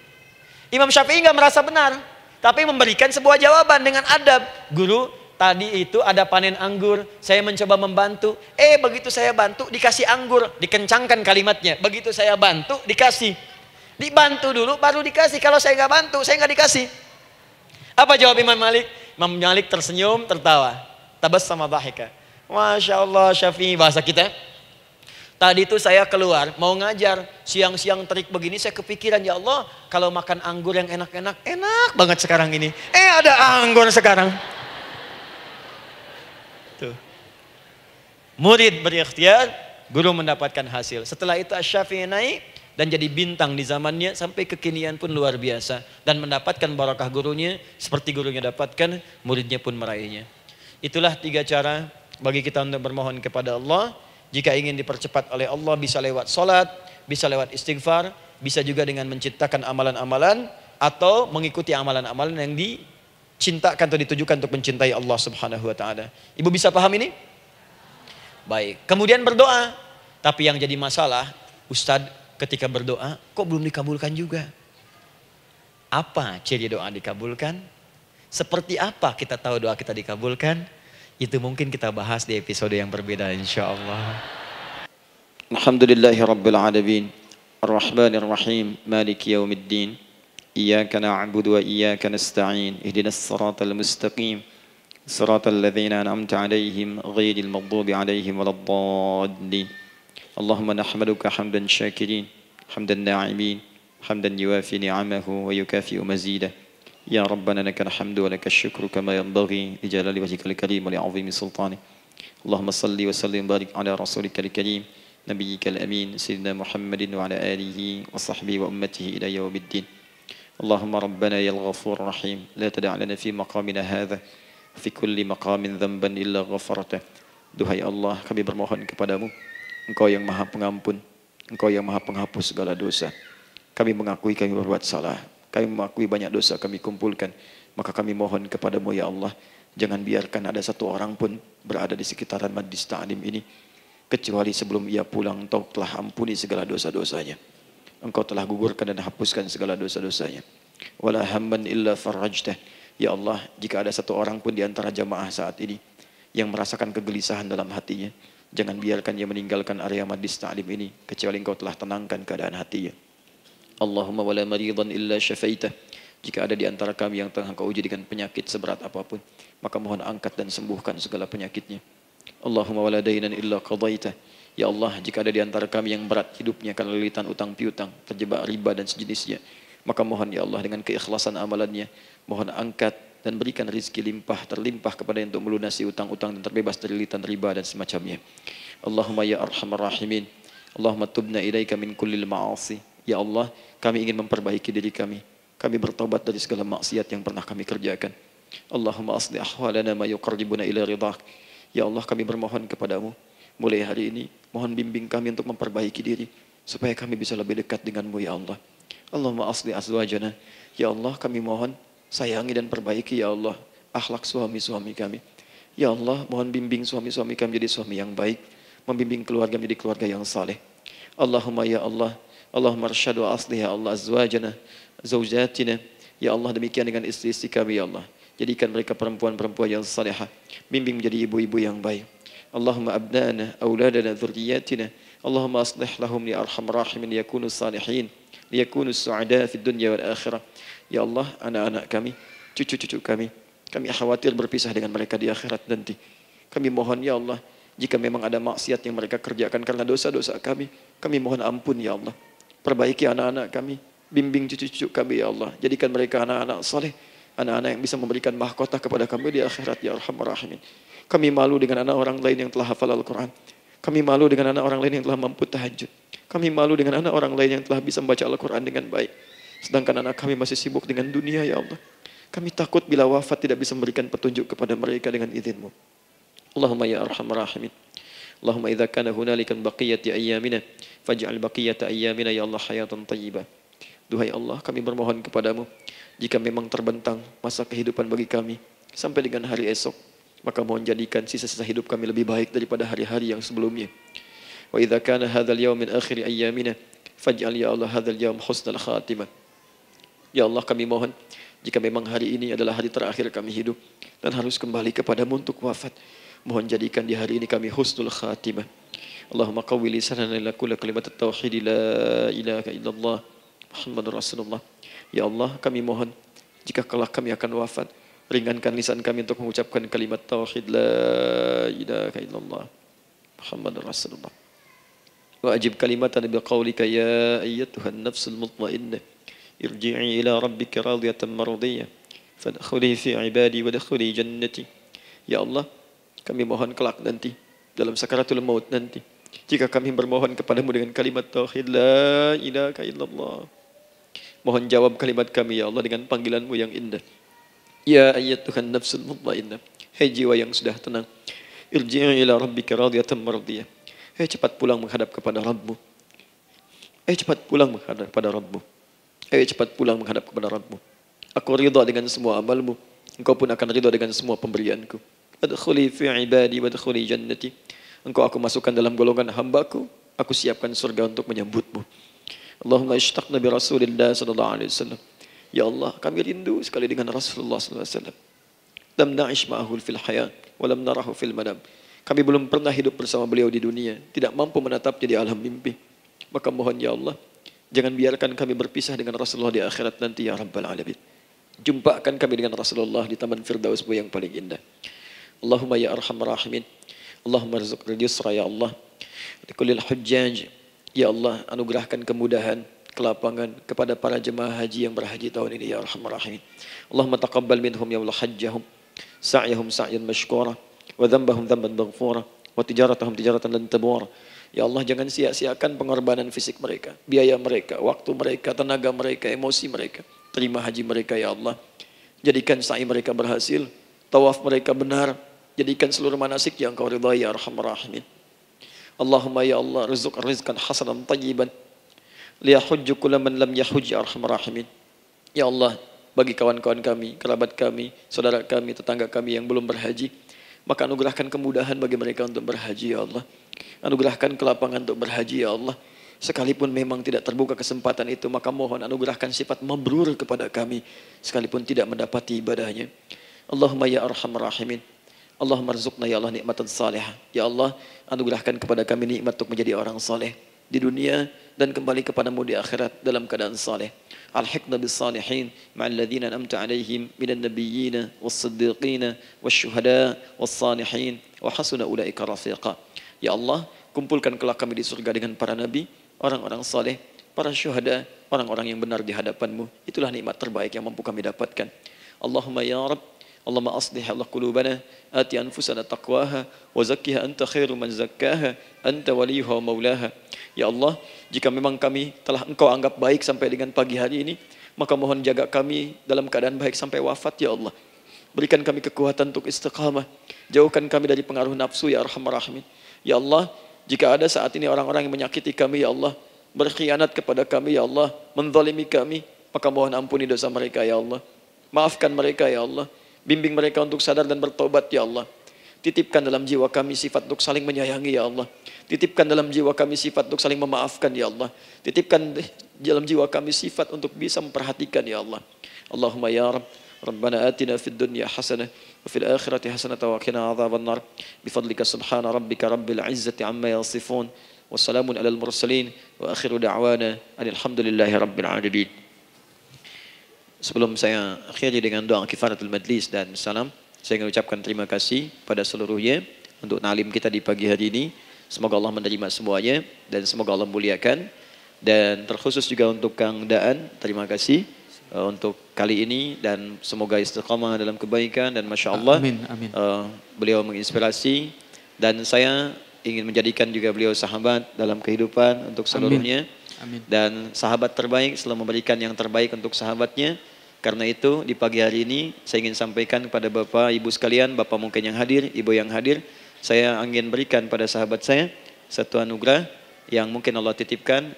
Imam Syafi'i nggak merasa benar, tapi memberikan sebuah jawaban dengan adab. Guru, tadi itu ada panen anggur, saya mencoba membantu. Begitu saya bantu, dikasih anggur, dikencangkan kalimatnya. Begitu saya bantu, dikasih. Dibantu dulu, baru dikasih. Kalau saya nggak bantu, saya nggak dikasih. Apa jawab Imam Malik? Imam Malik tersenyum, tertawa. Tabassama dhahika. Masya Allah Syafi'i, bahasa kita. Tadi itu saya keluar, mau ngajar. Siang-siang terik begini, saya kepikiran, ya Allah, kalau makan anggur yang enak-enak, enak banget sekarang ini. Ada anggur sekarang. Tuh. Murid berikhtiar, guru mendapatkan hasil. Setelah itu Asy-Syafi'i naik dan jadi bintang di zamannya, sampai kekinian pun luar biasa. Dan mendapatkan barakah gurunya, seperti gurunya dapatkan, muridnya pun meraihnya. Itulah 3 cara bagi kita untuk bermohon kepada Allah. Jika ingin dipercepat oleh Allah, bisa lewat salat, bisa lewat istighfar, bisa juga dengan menciptakan amalan-amalan, atau mengikuti amalan-amalan yang dicintakan atau ditujukan untuk mencintai Allah Subhanahu wa taala. Ibu bisa paham ini? Baik. Kemudian berdoa. Tapi yang jadi masalah, Ustadz ketika berdoa kok belum dikabulkan juga? Apa ciri doa dikabulkan? Seperti apa kita tahu doa kita dikabulkan? Itu mungkin kita bahas di episode yang berbeda insyaallah. Alhamdulillahi rabbil alamin. Ar-Rahmanir Rahim. Maliki yaumiddin. Iyyaka na'budu wa iyyaka nasta'in. Ihdinas siratal mustaqim. Siratal ladzina an'amta 'alaihim ghairil maghdubi 'alaihim waladdallin. Allahumma nahmaduka hamdan syakirin, hamdan na'imin, hamdan yuwafi ni'amahu wa yukafi'u mazidah. Ya Rabbana lakal hamdu wa lakal syukru kama yanbaghi li jalali wajhikal karim wa li 'azimi sultanik. Allahumma salli wa sallim barik ala rasulikal karim, nabiyyikal amin, sayyidina Muhammadin wa ala alihi wa sahbihi wa ummatihi ila yaumiddin. Allahumma Rabbana yal ghafur rahim, la tada' lana fi maqamina hadha fi kulli maqamin dhanban illa ghafartah. Duhai Allah, kami bermohon kepadamu, Engkau yang maha pengampun, Engkau yang maha penghapus segala dosa. Kami mengakui kami berbuat salah, kami mengakui banyak dosa kami kumpulkan. Maka kami mohon kepadamu ya Allah, jangan biarkan ada satu orang pun berada di sekitaran majlis ta'lim ini, kecuali sebelum ia pulang Engkau telah ampuni segala dosa-dosanya. Engkau telah gugurkan dan hapuskan segala dosa-dosanya. Wala hamman illa farajtah. Ya Allah, jika ada satu orang pun di antara jamaah saat ini yang merasakan kegelisahan dalam hatinya, jangan biarkan ia meninggalkan area majlis ta'lim ini, kecuali Engkau telah tenangkan keadaan hatinya. Allahumma wala maridan illa syafaitah. Jika ada di antara kami yang tengah Engkau uji dengan penyakit seberat apapun, maka mohon angkat dan sembuhkan segala penyakitnya. Allahumma wala dainan illa qadaitah. Ya Allah, jika ada di antara kami yang berat hidupnya karena lilitan utang piutang, terjebak riba dan sejenisnya, maka mohon ya Allah dengan keikhlasan amalannya, mohon angkat dan berikan rizki terlimpah kepada yang untuk melunasi utang-utang dan terbebas dari lilitan riba dan semacamnya. Allahumma ya arhamar rahimin. Allahumma tubna ilaika min kullil ma'asi. Ya Allah, kami ingin memperbaiki diri kami. Kami bertobat dari segala maksiat yang pernah kami kerjakan. Allahumma asli ahwalana ma yuqarribuna ila ridhak. Ya Allah, kami bermohon kepadamu, mulai hari ini, mohon bimbing kami untuk memperbaiki diri, supaya kami bisa lebih dekat denganmu ya Allah. Allahumma asli azwajana. Ya Allah, kami mohon sayangi dan perbaiki ya Allah akhlak suami-suami kami. Ya Allah, mohon bimbing suami-suami kami jadi suami yang baik, membimbing keluarga menjadi keluarga yang saleh. Allahumma ya Allah, Allahumma arsyad wa aslih ya Allah azwajana, zawjatina. Ya Allah, demikian dengan istri-istri kami ya Allah. Jadikan mereka perempuan-perempuan yang salihah, bimbing menjadi ibu-ibu yang baik. Allahumma abnana, auladana, dzurriyyatina. Allahumma aslih lahum ya arhamar rahimin yakunu salihin, liyakunu su'ada fid dunya wal akhirah. Ya Allah, anak-anak kami, cucu-cucu kami khawatir berpisah dengan mereka di akhirat nanti. Kami mohon ya Allah, jika memang ada maksiat yang mereka kerjakan karena dosa-dosa kami mohon ampun ya Allah. Perbaiki anak-anak kami, bimbing cucu-cucu kami ya Allah. Jadikan mereka anak-anak saleh, anak-anak yang bisa memberikan mahkota kepada kami di akhirat ya arhamar rahimin. Kami malu dengan anak orang lain yang telah hafal Al-Quran. Kami malu dengan anak orang lain yang telah mampu tahajud. Kami malu dengan anak orang lain yang telah bisa membaca Al-Quran dengan baik. Sedangkan anak kami masih sibuk dengan dunia ya Allah. Kami takut bila wafat tidak bisa memberikan petunjuk kepada mereka dengan izin-Mu. Allahumma ya arhamar rahimin. Allahumma idza kana hunalika baqiyati ayyamina faj'al baqiyata ayyamina ya Allah hayatan thayyibah. Duhai Allah, kami bermohon kepadamu, jika memang terbentang masa kehidupan bagi kami sampai dengan hari esok, maka mohon jadikan sisa-sisa hidup kami lebih baik daripada hari-hari yang sebelumnya. وإذا كان هذا اليوم من آخر أيامنا فاجعل يا الله هذا اليوم حسن الخاتمة. Ya Allah, kami mohon jika memang hari ini adalah hari terakhir kami hidup dan harus kembali kepadamu untuk wafat, mohon jadikan di hari ini kami husnul khatimah. Allahumma qawwi lisanana ila kulli kalimat at-tauhid la ilaha illallah Muhammadur Rasulullah. Ya Allah, kami mohon jika kelak kami akan wafat, ringankan lisan kami untuk mengucapkan kalimat tauhid la ilaha illallah Muhammadur Rasulullah. Wa ajib kalimatan bi qawlika ya ayyatuhan nafsul mutmainnah irji'i ila rabbika radiyatan mardiyah fadkhuli fi ibadi wadkhuli jannati. Ya Allah, kami mohon kelak nanti dalam sakaratul maut nanti, jika kami bermohon kepadamu dengan kalimat tauhid la ilaha illallah, mohon jawab kalimat kami ya Allah dengan panggilanmu yang indah. Ya ayyatuhan nafsul mutmainnah, hai jiwa yang sudah tenang, irji'i ila rabbika radiyatan mardiyah, hai cepat pulang menghadap kepada Rabbmu, hai cepat pulang menghadap kepada Rabbmu, hai cepat pulang menghadap kepada Rabbmu. Aku ridha dengan semua amalmu, engkau pun akan ridha dengan semua pemberianku. Adkhuli fi ibadi wadkhuli jannati, engkau aku masukkan dalam golongan hambaku, aku siapkan surga untuk menyambutmu. Allahumma ishtaqna bi Rasulillah sallallahu alaihi wasallam. Ya Allah, kami rindu sekali dengan Rasulullah sallallahu alaihi wasallam. Lam na'ish ma'ahu fil hayat wa lam narahu fil manam. Kami belum pernah hidup bersama beliau di dunia, tidak mampu menatapnya di alam mimpi. Maka mohon ya Allah, jangan biarkan kami berpisah dengan Rasulullah di akhirat nanti ya Rabbal Alamin. Jumpakan kami dengan Rasulullah di Taman Firdausmu yang paling indah. Allahumma ya arhamar rahimin, Allahumma rizqna yusra ya Allah likullil hujjaj. Ya Allah, anugerahkan kemudahan, kelapangan kepada para jemaah haji yang berhaji tahun ini ya arhamar rahimin. Allahumma taqabbal minhum ya Allah hajjahum, sa'yahum sa'yan mashkura, wa dhanbahum dhanban maghfura, wa tijaratahum tijaratan lan tabur. Ya Allah, jangan sia-siakan pengorbanan fisik mereka, biaya mereka, waktu mereka, tenaga mereka, emosi mereka. Terima haji mereka ya Allah. Jadikan sa'i mereka berhasil, tawaf mereka benar, jadikan seluruh manasik yang Engkau ridhai ya arhamar rahimin. Allahumma ya Allah, rizqan hasanan tayyiban liyahujju kulla man lam yahujj ya arhamar rahimin. Ya Allah, bagi kawan-kawan kami, kerabat kami, saudara kami, tetangga kami yang belum berhaji, maka anugerahkan kemudahan bagi mereka untuk berhaji ya Allah. Anugerahkan kelapangan untuk berhaji ya Allah. Sekalipun memang tidak terbuka kesempatan itu, maka mohon anugerahkan sifat mabrur kepada kami, sekalipun tidak mendapati ibadahnya. Allahumma ya arhamar rahimin. Allahumma rizqna ya Allah nikmatan salihah. Ya Allah, anugerahkan kepada kami nikmat untuk menjadi orang saleh di dunia dan kembali kepadamu di akhirat dalam keadaan saleh. Alhiqna bis salihin ma'al ladzina an'amta 'alaihim minan nabiyyina was-siddiqina wasyuhada was-salihin wa hasuna ulaika rafiqa. Ya Allah, kumpulkan kelak kami di surga dengan para nabi, orang-orang saleh, para syuhada, orang-orang yang benar di hadapanmu. Itulah nikmat terbaik yang mampu kami dapatkan. Allahumma ya Rabb, Allahumma aslih Allah qulubana, ati anfusana taqwaha, wa zakkiha anta khairu man zakkaha, anta waliyuha wa maulaha. Ya Allah, jika memang kami telah Engkau anggap baik sampai dengan pagi hari ini, maka mohon jaga kami dalam keadaan baik sampai wafat ya Allah. Berikan kami kekuatan untuk istiqamah, jauhkan kami dari pengaruh nafsu ya arhamar rahimin. Ya Allah, jika ada saat ini orang-orang yang menyakiti kami ya Allah, berkhianat kepada kami ya Allah, menzalimi kami, maka mohon ampuni dosa mereka ya Allah. Maafkan mereka ya Allah. Bimbing mereka untuk sadar dan bertobat ya Allah. Titipkan dalam jiwa kami sifat untuk saling menyayangi ya Allah. Titipkan dalam jiwa kami sifat untuk saling memaafkan ya Allah. Titipkan dalam jiwa kami sifat untuk bisa memperhatikan ya Allah. Allahumma ya Rabb, Rabbana atina fid dunya hasanah wa fil akhirati hasanah wa qina adzabannar. Bifadlika subhana rabbika rabbil izzati amma yasifun. Wassalamun alal mursalin wa akhiru da'wana alhamdulillahi rabbil alamin. Sebelum saya akhiri dengan doa kifaratul majlis dan salam, saya ingin ucapkan terima kasih pada seluruhnya untuk ta'lim kita di pagi hari ini. Semoga Allah menerima semuanya dan semoga Allah muliakan. Dan terkhusus juga untuk Kang Daan, terima kasih untuk kali ini dan semoga istiqamah dalam kebaikan dan Masya Allah amin, amin. Beliau menginspirasi dan saya ingin menjadikan juga beliau sahabat dalam kehidupan untuk seluruhnya. Amin. Dan sahabat terbaik selalu memberikan yang terbaik untuk sahabatnya. Karena itu di pagi hari ini saya ingin sampaikan kepada Bapak Ibu sekalian, Bapak mungkin yang hadir, Ibu yang hadir, saya ingin berikan pada sahabat saya satu anugerah yang mungkin Allah titipkan.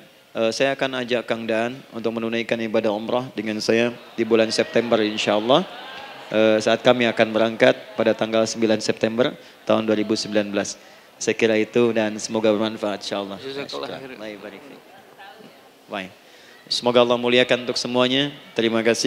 Saya akan ajak Kang Daan untuk menunaikan ibadah umrah dengan saya di bulan September insya Allah. Saat kami akan berangkat pada tanggal 9 September tahun 2019. Saya kira itu dan semoga bermanfaat insyaallah. Jazakallah khairan. Baik. Semoga Allah muliakan untuk semuanya. Terima kasih.